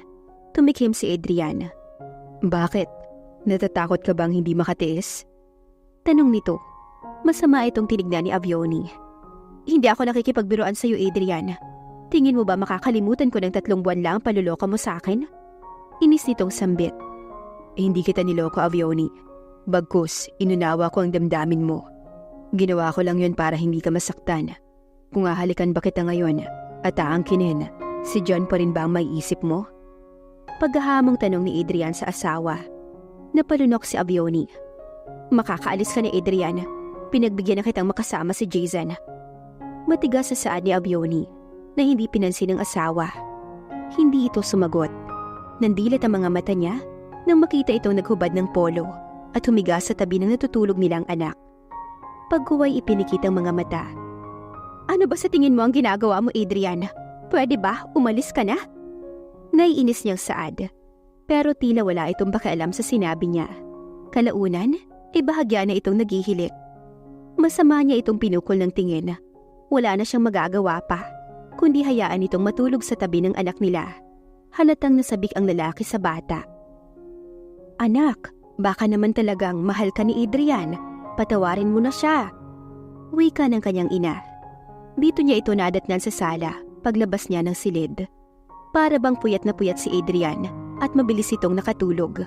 Tumikim si Adrian. Bakit? Natatakot ka bang hindi makatiis? Tanong nito. Masama itong tinignan ni Avioni. Hindi ako nakikipagbiruan sa iyo, Adrian. Tingin mo ba makakalimutan ko ng 3 buwan lang paluloko mo sa akin? Inis nitong sambit. Hindi kita niloko, Avioni. Bagkus, inunawa ko ang damdamin mo. Ginawa ko lang yun para hindi ka masaktan. Kung ahalikan ba kita ngayon at aangkinin, si John pa rin ba ang may isip mo? Paghahamong tanong ni Adrian sa asawa. Napalunok si Avioni. Makakaalis ka na, Adrian. Pinagbigyan na kitang makasama si Jason. Matigas sa saad ni Avioni na hindi pinansin ng asawa. Hindi ito sumagot. Nandilat ang mga mata niya nang makita itong naghubad ng polo at humiga sa tabi ng natutulog nilang anak. Pagkuway ipinikit ang mga mata. Ano ba sa tingin mo ang ginagawa mo, Adrian? Pwede ba umalis ka na? Naiinis niyang saad. Pero tila wala itong pakialam sa sinabi niya. Kalaunan, bahagya na itong naghihilik. Masama niya itong pinukol ng tingin. Wala na siyang magagawa pa, kundi hayaan itong matulog sa tabi ng anak nila. Halatang nasabik ang lalaki sa bata. Anak, baka naman talagang mahal ka ni Adrian. Patawarin mo na siya. Wika ng kanyang ina. Dito niya ito nadatnan sa sala paglabas niya ng silid. Para bang puyat na puyat si Adrian at mabilis itong nakatulog.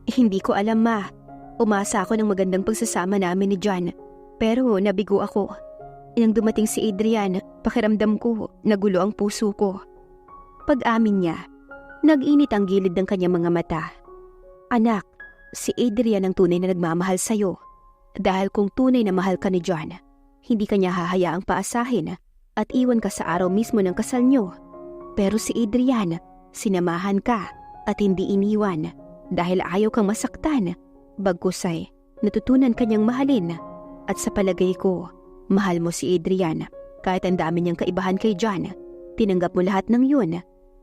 Hindi ko alam, ma. Umasa ako ng magandang pagsasama namin ni John. Pero nabigo ako. Nang dumating si Adrian, pakiramdam ko, nagulo ang puso ko. Pag-amin niya, nag-init ang gilid ng kanyang mga mata. Anak, si Adrian ang tunay na nagmamahal sa'yo. Dahil kung tunay na mahal ka ni John, hindi ka niya hahayaang paasahin at iwan ka sa araw mismo ng kasal niyo. Pero si Adrian, sinamahan ka at hindi iniwan dahil ayaw kang masaktan. Bagkus ay natutunan kanyang mahalin at sa palagay ko, mahal mo si Adrian. Kahit ang dami niyang kaibahan kay John, tinanggap mo lahat ng yun.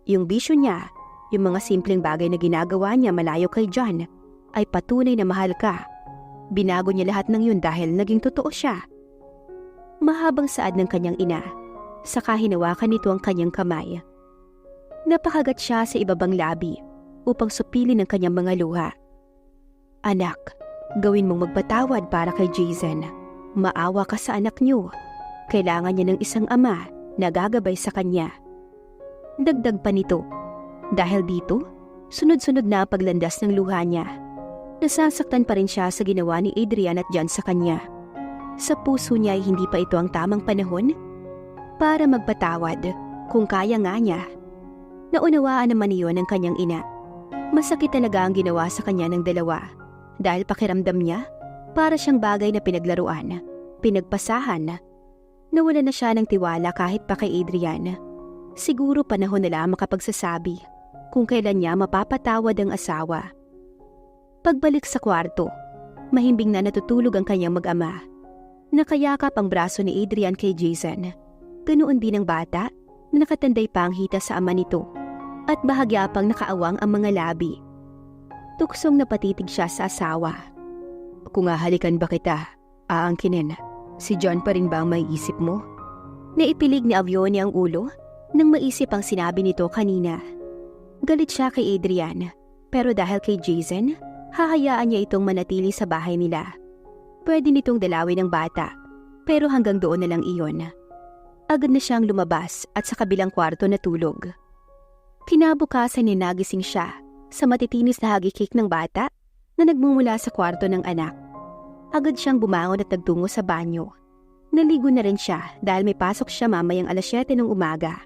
Yung bisyo niya, yung mga simpleng bagay na ginagawa niya malayo kay John, ay patunay na mahal ka. Binago niya lahat ng yun dahil naging totoo siya. Mahabang saad ng kanyang ina, saka hinawakan nito ang kanyang kamay. Napakagat siya sa ibabang labi upang supilin ang kanyang mga luha. Anak, gawin mong magpatawad para kay Jason. Maawa ka sa anak niyo. Kailangan niya ng isang ama na gagabay sa kanya. Dagdag pa nito, dahil dito, sunod-sunod na ang paglandas ng luha niya. Nasasaktan pa rin siya sa ginawa ni Adrian at John sa kanya. Sa puso niya ay hindi pa ito ang tamang panahon para magpatawad kung kaya nga niya. Naunawaan naman iyon ng kanyang ina. Masakit talaga ang ginawa sa kanya ng dalawa dahil pakiramdam niya para siyang bagay na pinaglaruan, pinagpasahan. Nawala na siya ng tiwala kahit pa kay Adrian. Siguro panahon na lang makapagsasabi kung kailan niya mapapatawad ang asawa. Pagbalik sa kwarto, mahimbing na natutulog ang kanyang mag-ama. Nakayakap ang braso ni Adrian kay Jason. Ganoon din ang bata na nakatanday pa ang hita sa ama nito at bahagya pang nakaawang ang mga labi. Tuksong napatitig siya sa asawa. Kung hahalikan ba kita, aangkinin. Si John pa rin ba ang may isip mo? Naipilig ni Avione ang ulo nang maisip ang sinabi nito kanina. Galit siya kay Adrian, pero dahil kay Jason, hahayaan niya itong manatili sa bahay nila. Pwede nitong dalawin ang bata, pero hanggang doon na lang iyon. Agad na siyang lumabas at sa kabilang kwarto natulog. Kinabukasan ni nagising siya sa matitinis na hagikik ng bata na nagmumula sa kwarto ng anak. Agad siyang bumangon at nagtungo sa banyo. Naligo na rin siya dahil may pasok siya mamayang 7:00 ng umaga.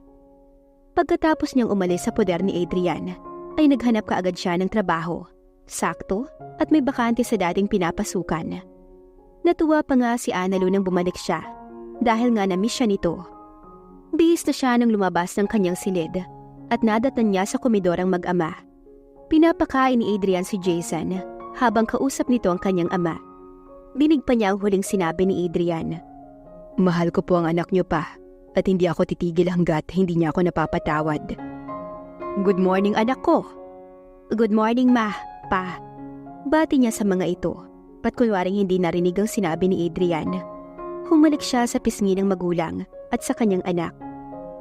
Pagkatapos niyang umalis sa poder ni Adrian, ay naghanap kaagad siya ng trabaho. Sakto at may bakante sa dating pinapasukan. Natuwa pa nga si Analu nang bumalik siya dahil nga na-miss siya nito. Bihis na siya nang lumabas ng kanyang silid at nadatan niya sa komedor ang mag-ama. Pinapakain ni Adrian si Jason habang kausap nito ang kanyang ama. Dinig pa niya ang huling sinabi ni Adrian. Mahal ko po ang anak niyo pa at hindi ako titigil hanggat hindi niya ako napapatawad. Good morning anak ko. Good morning ma, pa. Bati niya sa mga ito, patkunwaring hindi narinig ang sinabi ni Adrian. Humalik siya sa pisngi ng magulang at sa kanyang anak.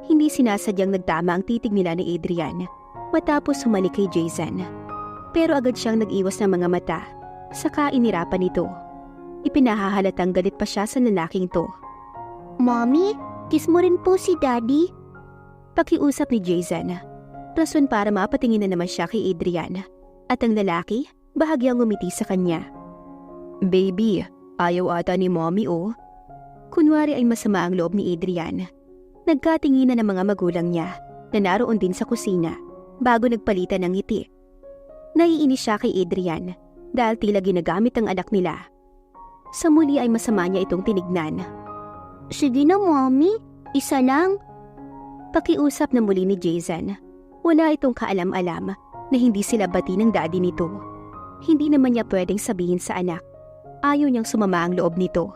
Hindi sinasadyang nagtama ang titig nila ni Adrian matapos humalik kay Jason. Pero agad siyang nag-iwas ng mga mata, saka inirapan nito. Ipinahahalatang galit pa siya sa lalaking to. Mommy, kiss mo rin po si Daddy? Pakiusap ni Jason. Rason para mapatingin na naman siya kay Adrian. At ang lalaki, bahagyang ngumiti sa kanya. Baby, ayaw ata ni Mommy oh. Kunwari ay masama ang loob ni Adrian. Nagkatinginan ng mga magulang niya na naroon din sa kusina bago nagpalitan ng ngiti. Naiinis siya kay Adrian dahil tila ginagamit ang anak nila. Sa muli ay masama niya itong tinignan. Sige na Mommy, isa lang. Pakiusap na muli ni Jason. Wala itong kaalam-alam na hindi sila bati ng daddy nito. Hindi naman niya pwedeng sabihin sa anak. Ayaw niyang sumama ang loob nito.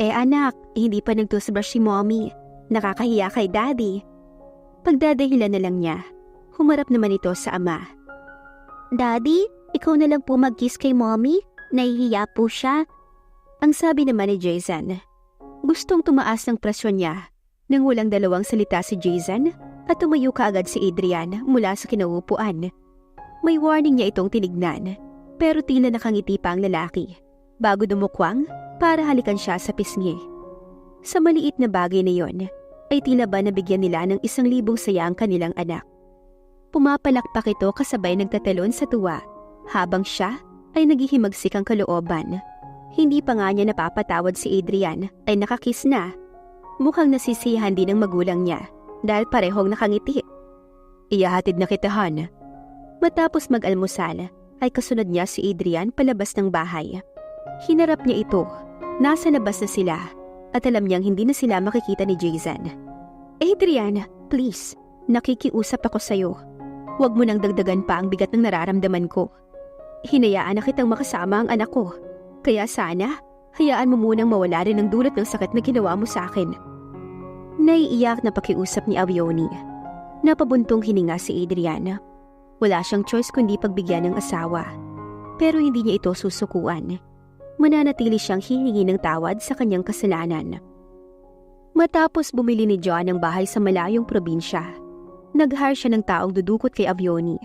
Anak, hindi pa nag-toothbrush si Mommy. Nakakahiya kay Daddy. Pagdadahilan na lang niya, humarap naman ito sa ama. Daddy, ikaw na lang po mag-kiss kay Mommy? Nahihiya po siya. Ang sabi naman ni Jason. Gustong tumaas ng presyon niya nang walang dalawang salita si Jason at tumayo kaagad si Adrian mula sa kinauupuan. May warning niya itong tinignan, pero tila nakangiti pa ang lalaki bago dumukwang para halikan siya sa pisngi. Sa maliit na bagay na yon, ay tila ba nabigyan nila ng 1,000 saya ang kanilang anak. Pumapalakpak ito kasabay nagtatalon sa tuwa, habang siya ay naghihimagsik ang kalooban. Hindi pa nga niya napapatawad si Adrian ay nakakiss na. Mukhang nasisiyahan din ng magulang niya dahil parehong nakangiti. Iyahatid na kita, Han. Matapos mag-almusal, ay kasunod niya si Adrian palabas ng bahay. Hinarap niya ito. Nasa labas na sila at alam niyang hindi na sila makikita ni Jason. Adrian, please, nakikiusap ako sa'yo. Huwag mo nang dagdagan pa ang bigat ng nararamdaman ko. Hinayaan na kitang makasama ang anak ko. Kaya sana, hayaan mo munang mawala rin ang dulot ng sakit na ginawa mo sa akin. Naiiyak na pakiusap ni Avioni. Napabuntong hininga si Adrian. Wala siyang choice kundi pagbigyan ng asawa. Pero hindi niya ito susukuan. Mananatili siyang hihingi ng tawad sa kanyang kasalanan. Matapos bumili ni John ng bahay sa malayong probinsya, nag-hire siya ng taong dudukot kay Avioni.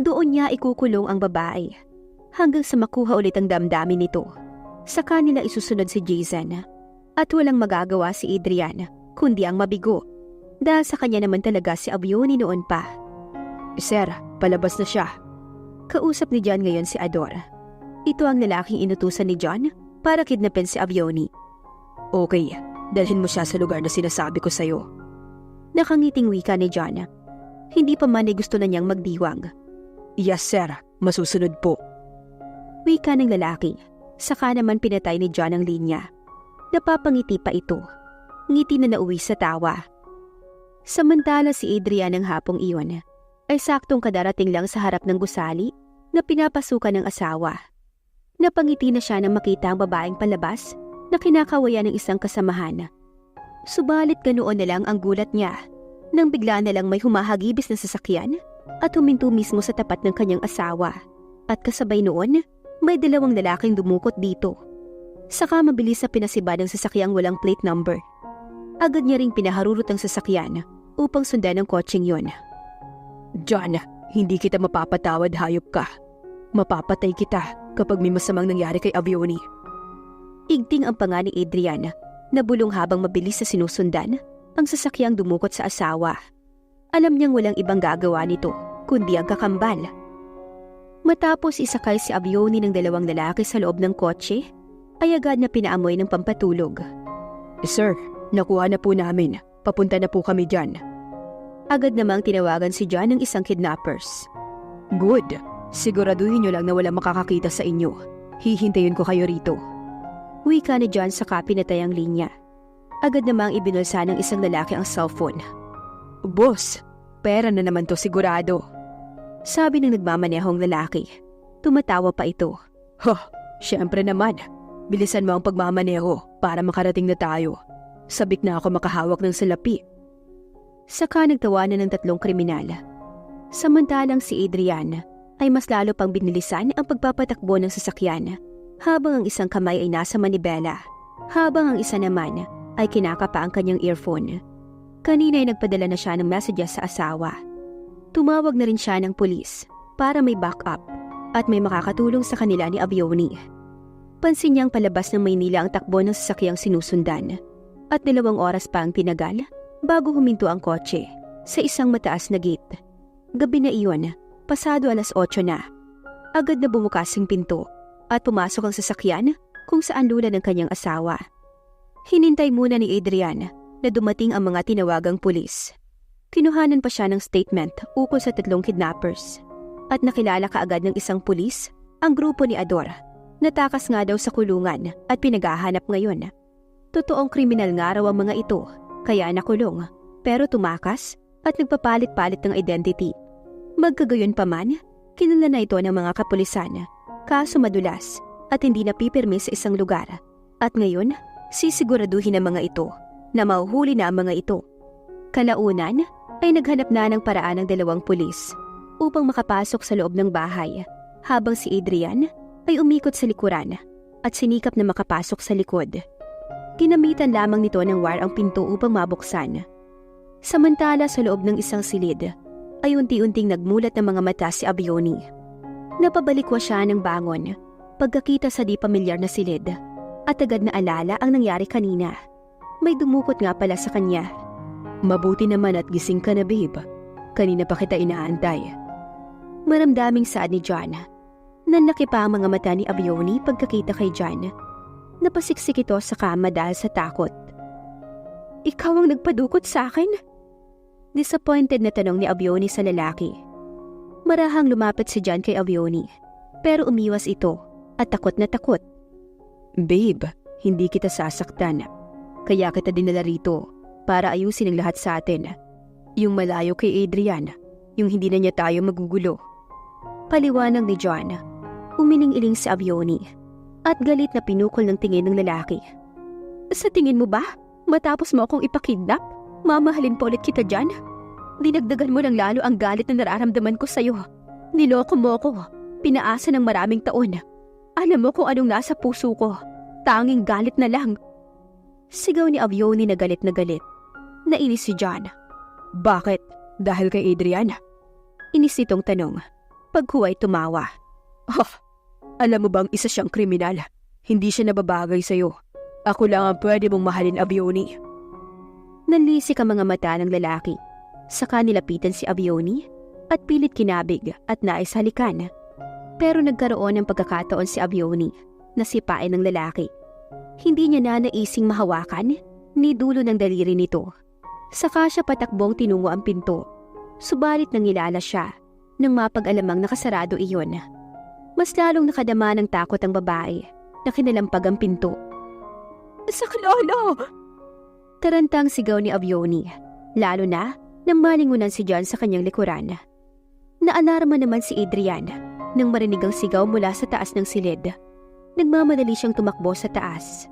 Doon niya ikukulong ang babae hanggang sa makuha ulit ang damdamin nito. Sa kanila isusunod si Jason at walang magagawa si Adrian kundi ang mabigo dahil sa kanya naman talaga si Avioni noon pa. Sir, palabas na siya. Kausap ni John ngayon si Ador. Ito ang lalaking inutusan ni John para kidnapin si Avioni. Okay, dalhin mo siya sa lugar na sinasabi ko sa'yo. Nakangiting wika ni John. Hindi pa man ay gusto na niyang magdiwang. Yes sir, masusunod po. Wika ng lalaki. Saka naman pinatay ni John ang linya. Napapangiti pa ito. Ngiti na nauwi sa tawa. Samantala si Adrian ng hapong iyon ay saktong kadarating lang sa harap ng gusali na pinapasukan ng asawa. Napangiti na siya nang makita ang babaeng palabas na kinakawayan ng isang kasamahan. Subalit ganoon na lang ang gulat niya nang bigla na lang may humahagibis na sasakyan at huminto mismo sa tapat ng kanyang asawa. At kasabay noon, may dalawang lalaking dumukot dito. Saka mabilis sa pinasiba ng sasakyang walang plate number. Agad niya ring pinaharurot ang sasakyan upang sundan ang kotseng yon. John, hindi kita mapapatawad, hayop ka. Mapapatay kita kapag may masamang nangyari kay Avioni. Igting ang panga ni Adrian na bulong habang mabilis sa sinusundan ang sasakyang dumukot sa asawa. Alam niyang walang ibang gagawa nito kundi ang kakambal. Matapos isakay si Avioni ng dalawang lalaki sa loob ng kotse, ay agad na pinaamoy ng pampatulog. Sir, nakuha na po namin. Papunta na po kami dyan. Agad namang tinawagan si John ng isang kidnappers. Good. Siguraduhin niyo lang na walang makakakita sa inyo. Hihintayin ko kayo rito. Wika ni John sa pinatay ang linya. Agad namang ibinulsa ng isang lalaki ang cellphone. Boss, pera na naman to sigurado. Sabi ng nagmamanehong lalaki. Tumatawa pa ito. Siyempre naman. Bilisan mo ang pagmamaneho para makarating na tayo. Sabik na ako makahawak ng salapi. Saka nagtawanan ng tatlong kriminal. Samantalang si Adrian ay mas lalo pang binilisan ang pagpapatakbo ng sasakyan habang ang isang kamay ay nasa manibela, habang ang isa naman ay kinakapa ang kanyang earphone. Kanina ay nagpadala na siya ng messages sa asawa. Tumawag na rin siya ng pulis para may backup at may makakatulong sa kanila ni Avioni. Pansin niyang palabas ng Maynila ang takbo ng sasakyang sinusundan at 2 oras pa ang tinagal bago huminto ang kotse sa isang mataas na gate. Gabi na iyon, pasado 8:00 na. Agad na bumukas ang pinto at pumasok ang sasakyan kung saan lula ng kanyang asawa. Hinintay muna ni Adrian na dumating ang mga tinawagang pulis. Kinuhanan pa siya ng statement ukol sa 3 kidnappers at nakilala kaagad ng isang pulis ang grupo ni Ador. Natakas nga daw sa kulungan at pinaghahanap ngayon. Totoong kriminal nga raw ang mga ito, kaya nakulong, pero tumakas at nagpapalit-palit ng identity. Magkagayon pa man, kilala na ito ng mga kapulisan, kaso madulas at hindi napipirmi sa isang lugar. At ngayon, sisiguraduhin ng mga ito na mahuhuli na ang mga ito. Kalaunan ay naghanap na ng paraan ng 2 pulis upang makapasok sa loob ng bahay, habang si Adrian ay umikot sa likuran at sinikap na makapasok sa likod. Ginamitan lamang nito ng wire ang pinto upang mabuksan. Samantala sa loob ng isang silid ay unti-unting nagmulat ng mga mata si Avioni. Napabalikwa siya ng bangon pagkakita sa di pamilyar na silid at agad na alala ang nangyari kanina. May dumukot nga pala sa kanya. Mabuti naman at gising ka na, babe. Kanina pa kita inaantay. Maramdaming saad ni John. Nanlaki pa ang mga mata ni Avioni pagkakita kay John. Napasiksik ito sa kama dahil sa takot. Ikaw ang nagpadukot sa akin? Disappointed na tanong ni Avioni sa lalaki. Marahang lumapit si John kay Avioni, pero umiwas ito at takot na takot. Babe, hindi kita sasaktan. Kaya kita dinala rito para ayusin ang lahat sa atin. Yung malayo kay Adrian, yung hindi na niya tayo magugulo. Paliwanag ni John. Umiling-iling si Avioni at galit na pinukol ng tingin ng lalaki. Sa tingin mo ba, matapos mo akong ipakidnap, mamahalin pa ulit kita dyan? Dinagdagan mo ng lalo ang galit na nararamdaman ko sa'yo. Niloko mo ko, pinaasa ng maraming taon. Alam mo kung anong nasa puso ko, tanging galit na lang. Sigaw ni Avioni na galit na galit. Nainis si John. Bakit? Dahil kay Adrian? Inis nitong tanong. Paghuway tumawa. Oh, alam mo bang isa siyang kriminal? Hindi siya nababagay sa'yo. Ako lang ang pwede mong mahalin, Avioni. Nanlisik ang mga mata ng lalaki. Saka nilapitan si Avioni at pilit kinabig at nais halikan. Pero nagkaroon ng pagkakataon si Avioni na sipain ng lalaki. Hindi niya na naising mahawakan ni dulo ng daliri nito. Saka siya patakbong tinungo ang pinto. Subalit nangilala siya nang mapag-alamang nakasarado iyon. Mas lalong nakadama ng takot ang babae na kinalampag ang pinto. Saklolo! Tarantang sigaw ni Avioni, lalo na nang malingunan si John sa kanyang likuran. Naalarma naman si Adrian nang marinig ang sigaw mula sa taas ng silid. Nagmamadali siyang tumakbo sa taas.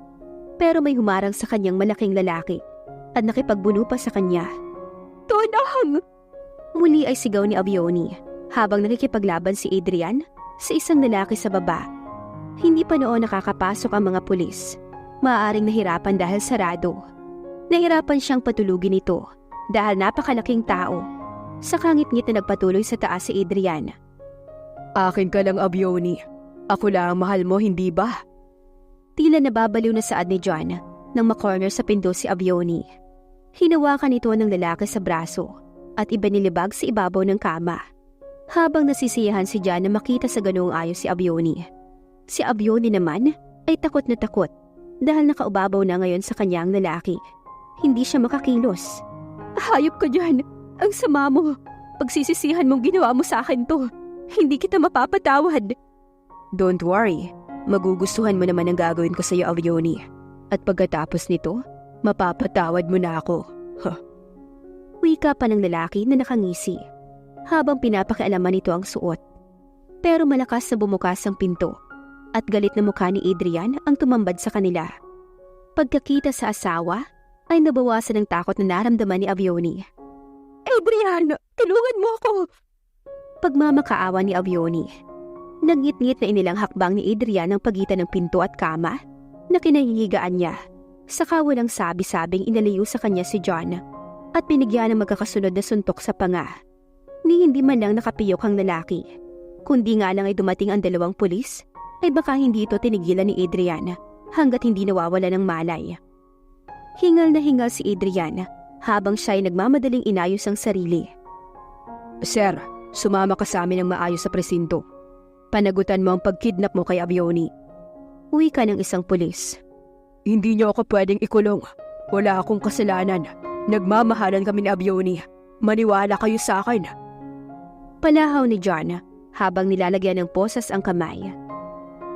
Pero may humarang sa kanyang malaking lalaki at nakipagbuno pa sa kanya. Tunang! Muli ay sigaw ni Avioni habang nakikipaglaban si Adrian sa isang lalaki sa baba. Hindi pa noon nakakapasok ang mga pulis. Maaaring nahirapan dahil sarado. Nahirapan siyang patulugin ito dahil napakalaking tao. Sa kangit-ngit na nagpatuloy sa taas si Adrian. Akin ka lang, Avioni. Ako lang ang mahal mo, hindi ba? Tila nababaliw na saad ni John nang makorner sa pinto si Avioni. Hinawakan ito ng lalaki sa braso at ibanilibag sa ibabaw ng kama. Habang nasisiyahan si John na makita sa ganoong ayos si Avioni. Si Avioni naman ay takot na takot dahil nakaubabaw na ngayon sa kanyang lalaki. Hindi siya makakilos. Hayop ka dyan! Ang sama mo! Pagsisisihan mong ginawa mo sa akin to. Hindi kita mapapatawad. Don't worry. Magugustuhan mo naman ang gagawin ko sa iyo, Avioni. At pagkatapos nito, mapapatawad mo na ako. Huh. Wika pa ng lalaki na nakangisi habang pinapakialaman nito ang suot. Pero malakas na bumukas ang pinto at galit na mukha ni Adrian ang tumambad sa kanila. Pagkakita sa asawa, ay nabawasan ng takot na naramdaman ni Avioni. Adrian, tulungan mo ako! Pagmamakaawa ni Avioni, nagngit-ngit na inilang hakbang ni Adrian ang pagitan ng pinto at kama na kinahihigaan niya. Saka walang sabi-sabing inalayo sa kanya si John at binigyan ng magkakasunod na suntok sa panga. Ni hindi man lang nakapiyok ang lalaki. Kundi nga lang ay dumating ang dalawang pulis, ay baka hindi ito tinigilan ni Adrian hanggat hindi nawawala ng malay. Hingal na hingal si Adrian habang siya ay nagmamadaling inayos ang sarili. Sir, sumama ka sa amin ng maayos sa presinto. Panagutan mo ang pagkidnap mo kay Avioni. Uwi ka ng isang pulis. Hindi niyo ako pwedeng ikulong. Wala akong kasalanan. Nagmamahalan kami ni Avioni. Maniwala kayo sa akin. Palahaw ni John habang nilalagyan ng posas ang kamay.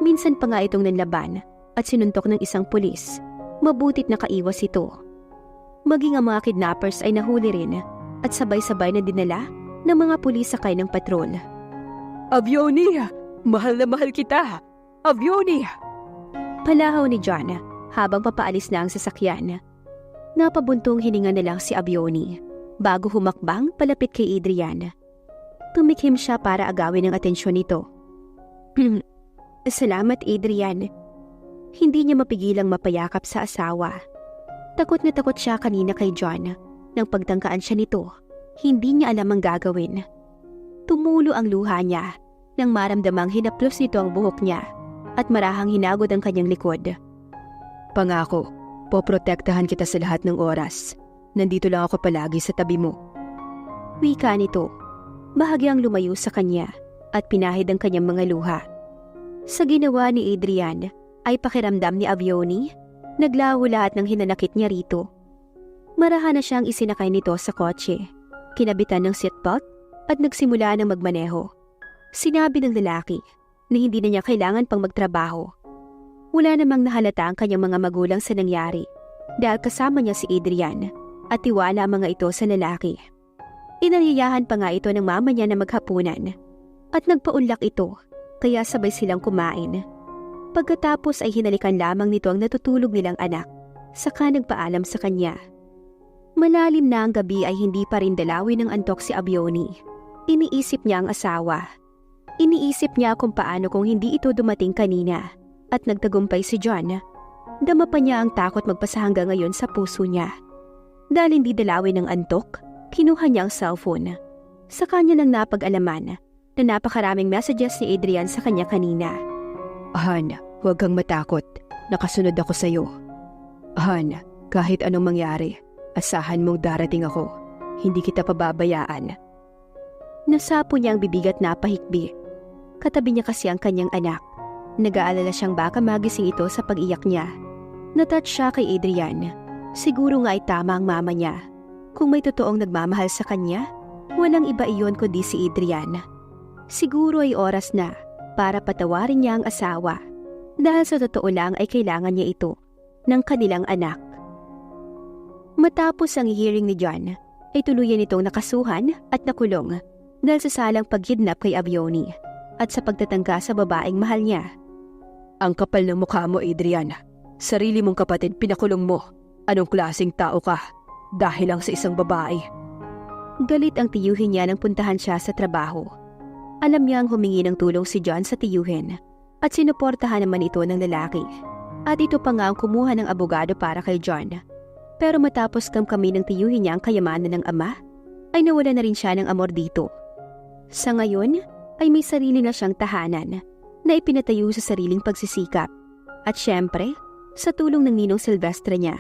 Minsan pa nga itong nanlaban at sinuntok ng isang pulis. Mabutit na kaiwas ito. Maging ang mga kidnappers ay nahuli rin at sabay-sabay na dinala ng mga pulis sakay ng patrol. Avioni! Mahal na mahal kita! Avioni! Palahaw ni John habang papaalis na ang sasakyan. Napabuntong hininga na lang si Avioni bago humakbang palapit kay Adrian. Tumikhim siya para agawin ang atensyon nito. Salamat, Adrian. Hindi niya mapigilang mapayakap sa asawa. Takot na takot siya kanina kay John nang pagtangkaan siya nito. Hindi niya alam ang gagawin. Tumulo ang luha niya nang maramdamang hinaplos nito ang buhok niya at marahang hinagod ang kanyang likod. Pangako, poprotektahan kita sa lahat ng oras. Nandito lang ako palagi sa tabi mo. Wika nito. Bahagyang lumayo sa kanya at pinahid ang kanyang mga luha. Sa ginawa ni Adrian ay pakiramdam ni Avioni, naglaho lahat ng hinanakit niya rito. Marahan na siyang isinakay nito sa kotse, kinabitan ng seatbelt at nagsimula ng magmaneho. Sinabi ng lalaki na hindi na niya kailangan pang magtrabaho. Wala namang nahalata ang kanyang mga magulang sa nangyari dahil kasama niya si Adrian at tiwala ang mga ito sa lalaki. Inanyayahan pa nga ito ng mama niya na maghapunan at nagpaunlak ito kaya sabay silang kumain. Pagkatapos ay hinalikan lamang nito ang natutulog nilang anak, saka nagpaalam sa kanya. Malalim na ang gabi ay hindi pa rin dalawin ng antok si Abioni. Iniisip niya ang asawa. Iniisip niya kung paano kung hindi ito dumating kanina at nagtagumpay si John. Dama pa niya ang takot magpasa hanggang ngayon sa puso niya. Dahil hindi dalawin ng antok, kinuha niya ang cellphone. Sa kanya nang napag-alaman na napakaraming messages ni Adrian sa kanya kanina. Han, huwag kang matakot. Nakasunod ako sa'yo. Han, kahit anong mangyari, asahan mong darating ako. Hindi kita pababayaan. Nasapo niya ang bibigat na pahikbi. Katabi niya kasi ang kanyang anak. Nag-aalala siyang baka magising ito sa pag-iyak niya. Natouch siya kay Adrian. Siguro nga ay tama ang mama niya. Kung may totoong nagmamahal sa kanya, walang iba iyon kundi si Adrian. Siguro ay oras na para patawarin niya ang asawa. Dahil sa totoo lang ay kailangan niya ito ng kanilang anak. Matapos ang hearing ni John, ay tuluyan itong nakasuhan at nakulong dahil sa salang pagkidnap kay Abioni at sa pagtatangka sa babaeng mahal niya. Ang kapal ng mukha mo, Adrian. Sarili mong kapatid pinakulong mo. Anong klaseng tao ka? Dahil lang sa isang babae. Galit ang tiyuhin niya nang puntahan siya sa trabaho. Alam niyang humingi ng tulong si John sa tiyuhin at sinuportahan naman ito ng lalaki. At ito pa nga ang kumuha ng abogado para kay John. Pero matapos kami ng tiyuhin niya ang kayamanan ng ama, ay nawala na rin siya ng amor dito. Sa ngayon, ay may sarili na siyang tahanan na ipinatayo sa sariling pagsisikap. At syempre, sa tulong ng ninong Silvestre niya.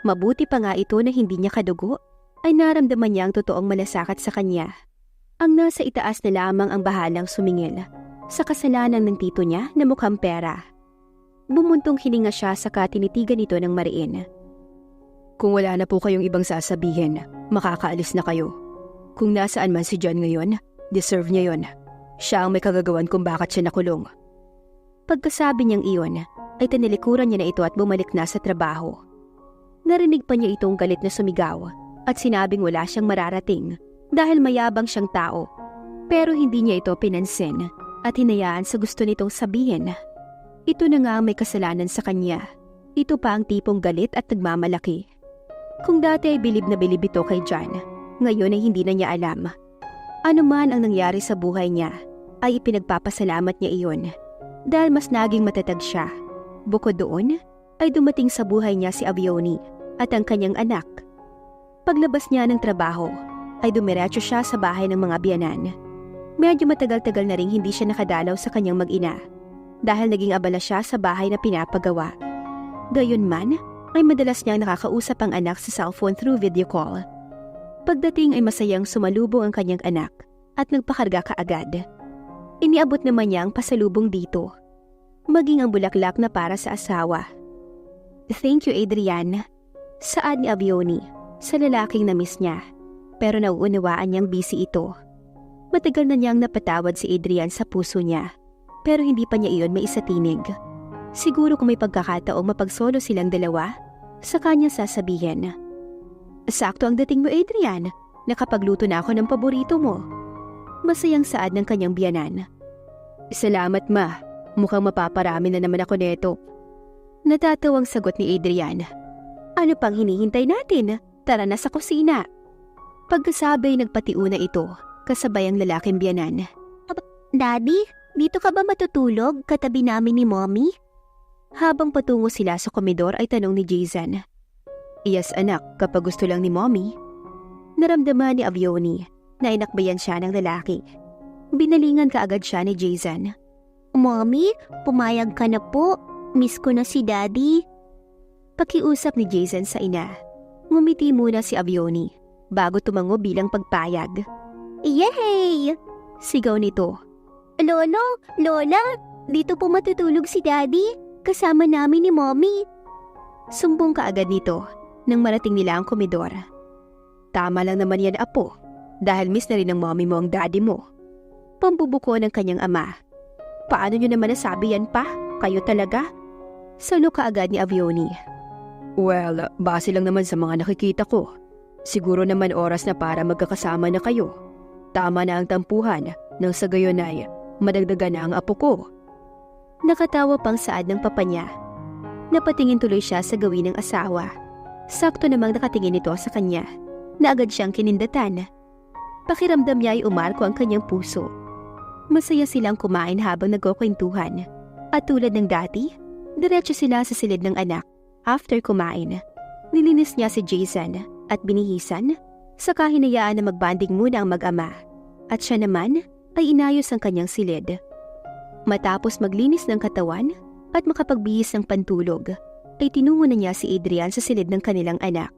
Mabuti pa nga ito na hindi niya kadugo, ay naramdaman niya ang totoong malasakit sa kanya. Ang nasa itaas na lamang ang bahalang sumingil sa kasalanan ng tito niya na mukhang pera. Bumuntong hininga siya saka tinitigan ito ng mariin. Kung wala na po kayong ibang sasabihin, makakaalis na kayo. Kung nasaan man si John ngayon, deserve niya yon. Siya ang may kagagawan kung bakit siya nakulong. Pagkasabi niyang iyon, ay tinilikuran niya na ito at bumalik na sa trabaho. Narinig pa niya itong galit na sumigaw at sinabing wala siyang mararating dahil mayabang siyang tao. Pero hindi niya ito pinansin at hinayaan sa gusto nitong sabihin. Ito na nga ang may kasalanan sa kanya. Ito pa ang tipong galit at nagmamalaki. Kung dati ay bilib na bilib ito kay John, ngayon ay hindi na niya alam. Ano man ang nangyari sa buhay niya, ay ipinagpapasalamat niya iyon. Dahil mas naging matatag siya. Bukod doon, ay dumating sa buhay niya si Abioni at ang kanyang anak. Paglabas niya ng trabaho, ay dumiretso siya sa bahay ng mga biyanan. Medyo matagal-tagal na rin hindi siya nakadalaw sa kanyang mag-ina dahil naging abala siya sa bahay na pinapagawa. Gayunman, ay madalas niyang nakakausap ang anak sa cellphone through video call. Pagdating ay masayang sumalubong ang kanyang anak at nagpakarga kaagad. Iniabot naman niya ang pasalubong dito, maging ang bulaklak na para sa asawa. Thank you, Adrian. Saad ni Abioni sa lalaking na-miss niya, pero nauunawaan niyang busy ito. Matagal na niyang napatawad si Adrian sa puso niya, pero hindi pa niya iyon maisatinig. Siguro kung may pagkakataong mapagsolo silang dalawa, sa kanya sasabihin. Sakto ang dating mo, Adrian. Nakapagluto na ako ng paborito mo. Masayang saad ng kanyang biyanan. Salamat, ma. Mukhang mapaparami na naman ako neto. Natatawang sagot ni Adrian. Ano pang hinihintay natin? Tara na sa kusina. Pagkasabi nagpatiuna ito, kasabay ang lalaking biyanan. Daddy, dito ka ba matutulog katabi namin ni Mommy? Habang patungo sila sa komedor ay tanong ni Jason. Yes anak, kapag gusto lang ni Mommy. Naramdaman ni Abioni na inakbayan siya ng lalaki. Binalingan kaagad siya ni Jason. Mommy, pumayag ka na po. Miss ko na si Daddy. Pakiusap ni Jason sa ina. Ngumiti muna si Abioni bago tumango bilang pagpayag. Yay! Sigaw nito. Lolo, Lola, dito po matutulog si Daddy. Kasama namin ni Mommy. Sumbong kaagad nito nang marating nila ang komedor. Tama lang naman yan, apo. Dahil miss na rin ng mommy mo ang daddy mo. Pambubuko ng kanyang ama. Paano nyo naman nasabi yan pa? Kayo talaga? Salo kaagad ni Abioni. Well, base lang naman sa mga nakikita ko. Siguro naman oras na para magkakasama na kayo. Tama na ang tampuhan nang sa gayon ay madagdagan na ang apo ko. Nakatawa pang saad ng papa niya. Napatingin tuloy siya sa gawin ng asawa. Sakto namang nakatingin ito sa kanya na agad siyang kinindatan. Pakiramdam niya ay umarko ang kanyang puso. Masaya silang kumain habang nagkukwentuhan. At tulad ng dati, diretso sila sa silid ng anak. After kumain, nilinis niya si Jason at binihisan, saka hinayaan na magbanding muna ang mag-ama. At siya naman ay inayos ang kanyang silid. Matapos maglinis ng katawan at makapagbihis ng pantulog, ay tinungo na niya si Adrian sa silid ng kanilang anak.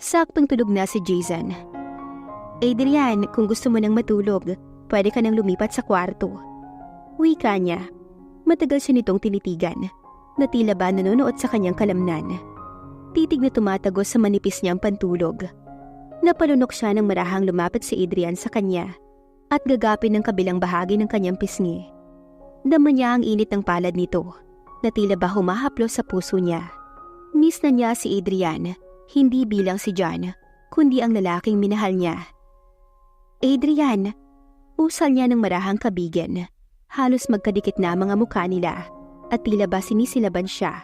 Saktong tulog na si Jason. Adrian, kung gusto mo nang matulog, pwede ka nang lumipat sa kwarto. Wika niya. Matagal siya nitong tinitigan, na tila ba nanonood sa kanyang kalamnan. Titig na tumatagos sa manipis niyang pantulog. Napalunok siya nang marahang lumapit si Adrian sa kanya at gagapin ng kabilang bahagi ng kanyang pisngi. Dama niya ang init ng palad nito, na tila ba humahaplos sa puso niya. Miss na niya si Adrian, hindi bilang si John, kundi ang lalaking minahal niya. Adrian, usal niya ng marahang kabigin. Halos magkadikit na mga mukha nila at tila ba sinisilaban siya.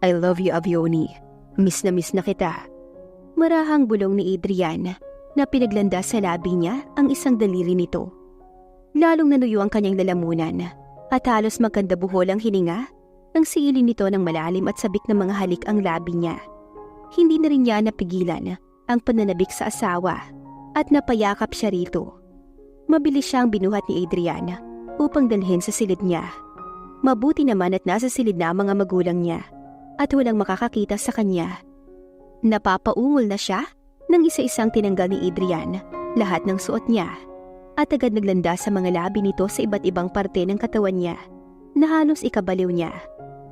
I love you, Avioni. Miss na kita. Marahang bulong ni Adrian na pinaglanda sa labi niya ang isang daliri nito. Lalong nanuyo ang kanyang lalamunan at halos magkandabuhol ang hininga nang siilin nito ng malalim at sabik na mga halik ang labi niya. Hindi na rin niya napigilan ang pananabik sa asawa at napayakap siya rito. Mabilis siyang binuhat ni Adrian upang dalhin sa silid niya. Mabuti naman at nasa silid na ang mga magulang niya at walang makakakita sa kanya. Napapaungol na siya nang isa-isang tinanggal ni Adrian lahat ng suot niya at agad naglanda sa mga labi nito sa iba't ibang parte ng katawan niya na halos ikabaliw niya.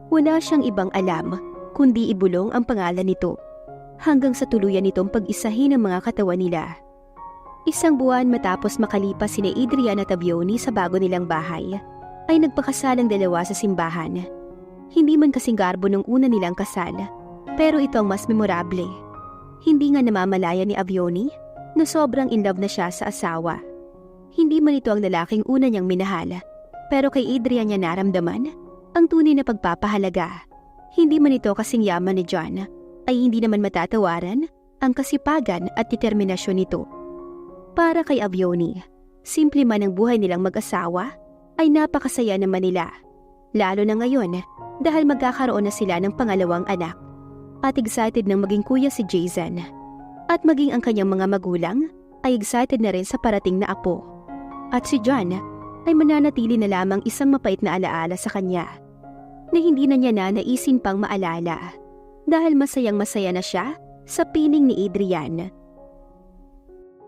Wala siyang ibang alam kundi ibulong ang pangalan nito hanggang sa tuluyan nitong pag-isahin ang mga katawan nila. Isang buwan matapos makalipas sina Adrian at Avioni sa bago nilang bahay, ay nagpakasalang dalawa sa simbahan. Hindi man kasing garbo nung una nilang kasal, pero ito ang mas memorable. Hindi nga namamalaya ni Avioni na sobrang in love na siya sa asawa. Hindi man ito ang lalaking una niyang minahal, pero kay Adrian niya naramdaman ang tunay na pagpapahalaga. Hindi man ito kasing yaman ni John, ay hindi naman matatawaran ang kasipagan at determinasyon nito. Para kay Avioni, simple man ang buhay nilang mag-asawa, ay napakasaya naman nila. Lalo na ngayon dahil magkakaroon na sila ng pangalawang anak. At excited nang maging kuya si Jason. At maging ang kanyang mga magulang ay excited na rin sa parating na apo. At si John ay mananatili na lamang isang mapait na alaala sa kanya na hindi na niya naisin pang maalala dahil masayang masaya na siya sa piling ni Adrian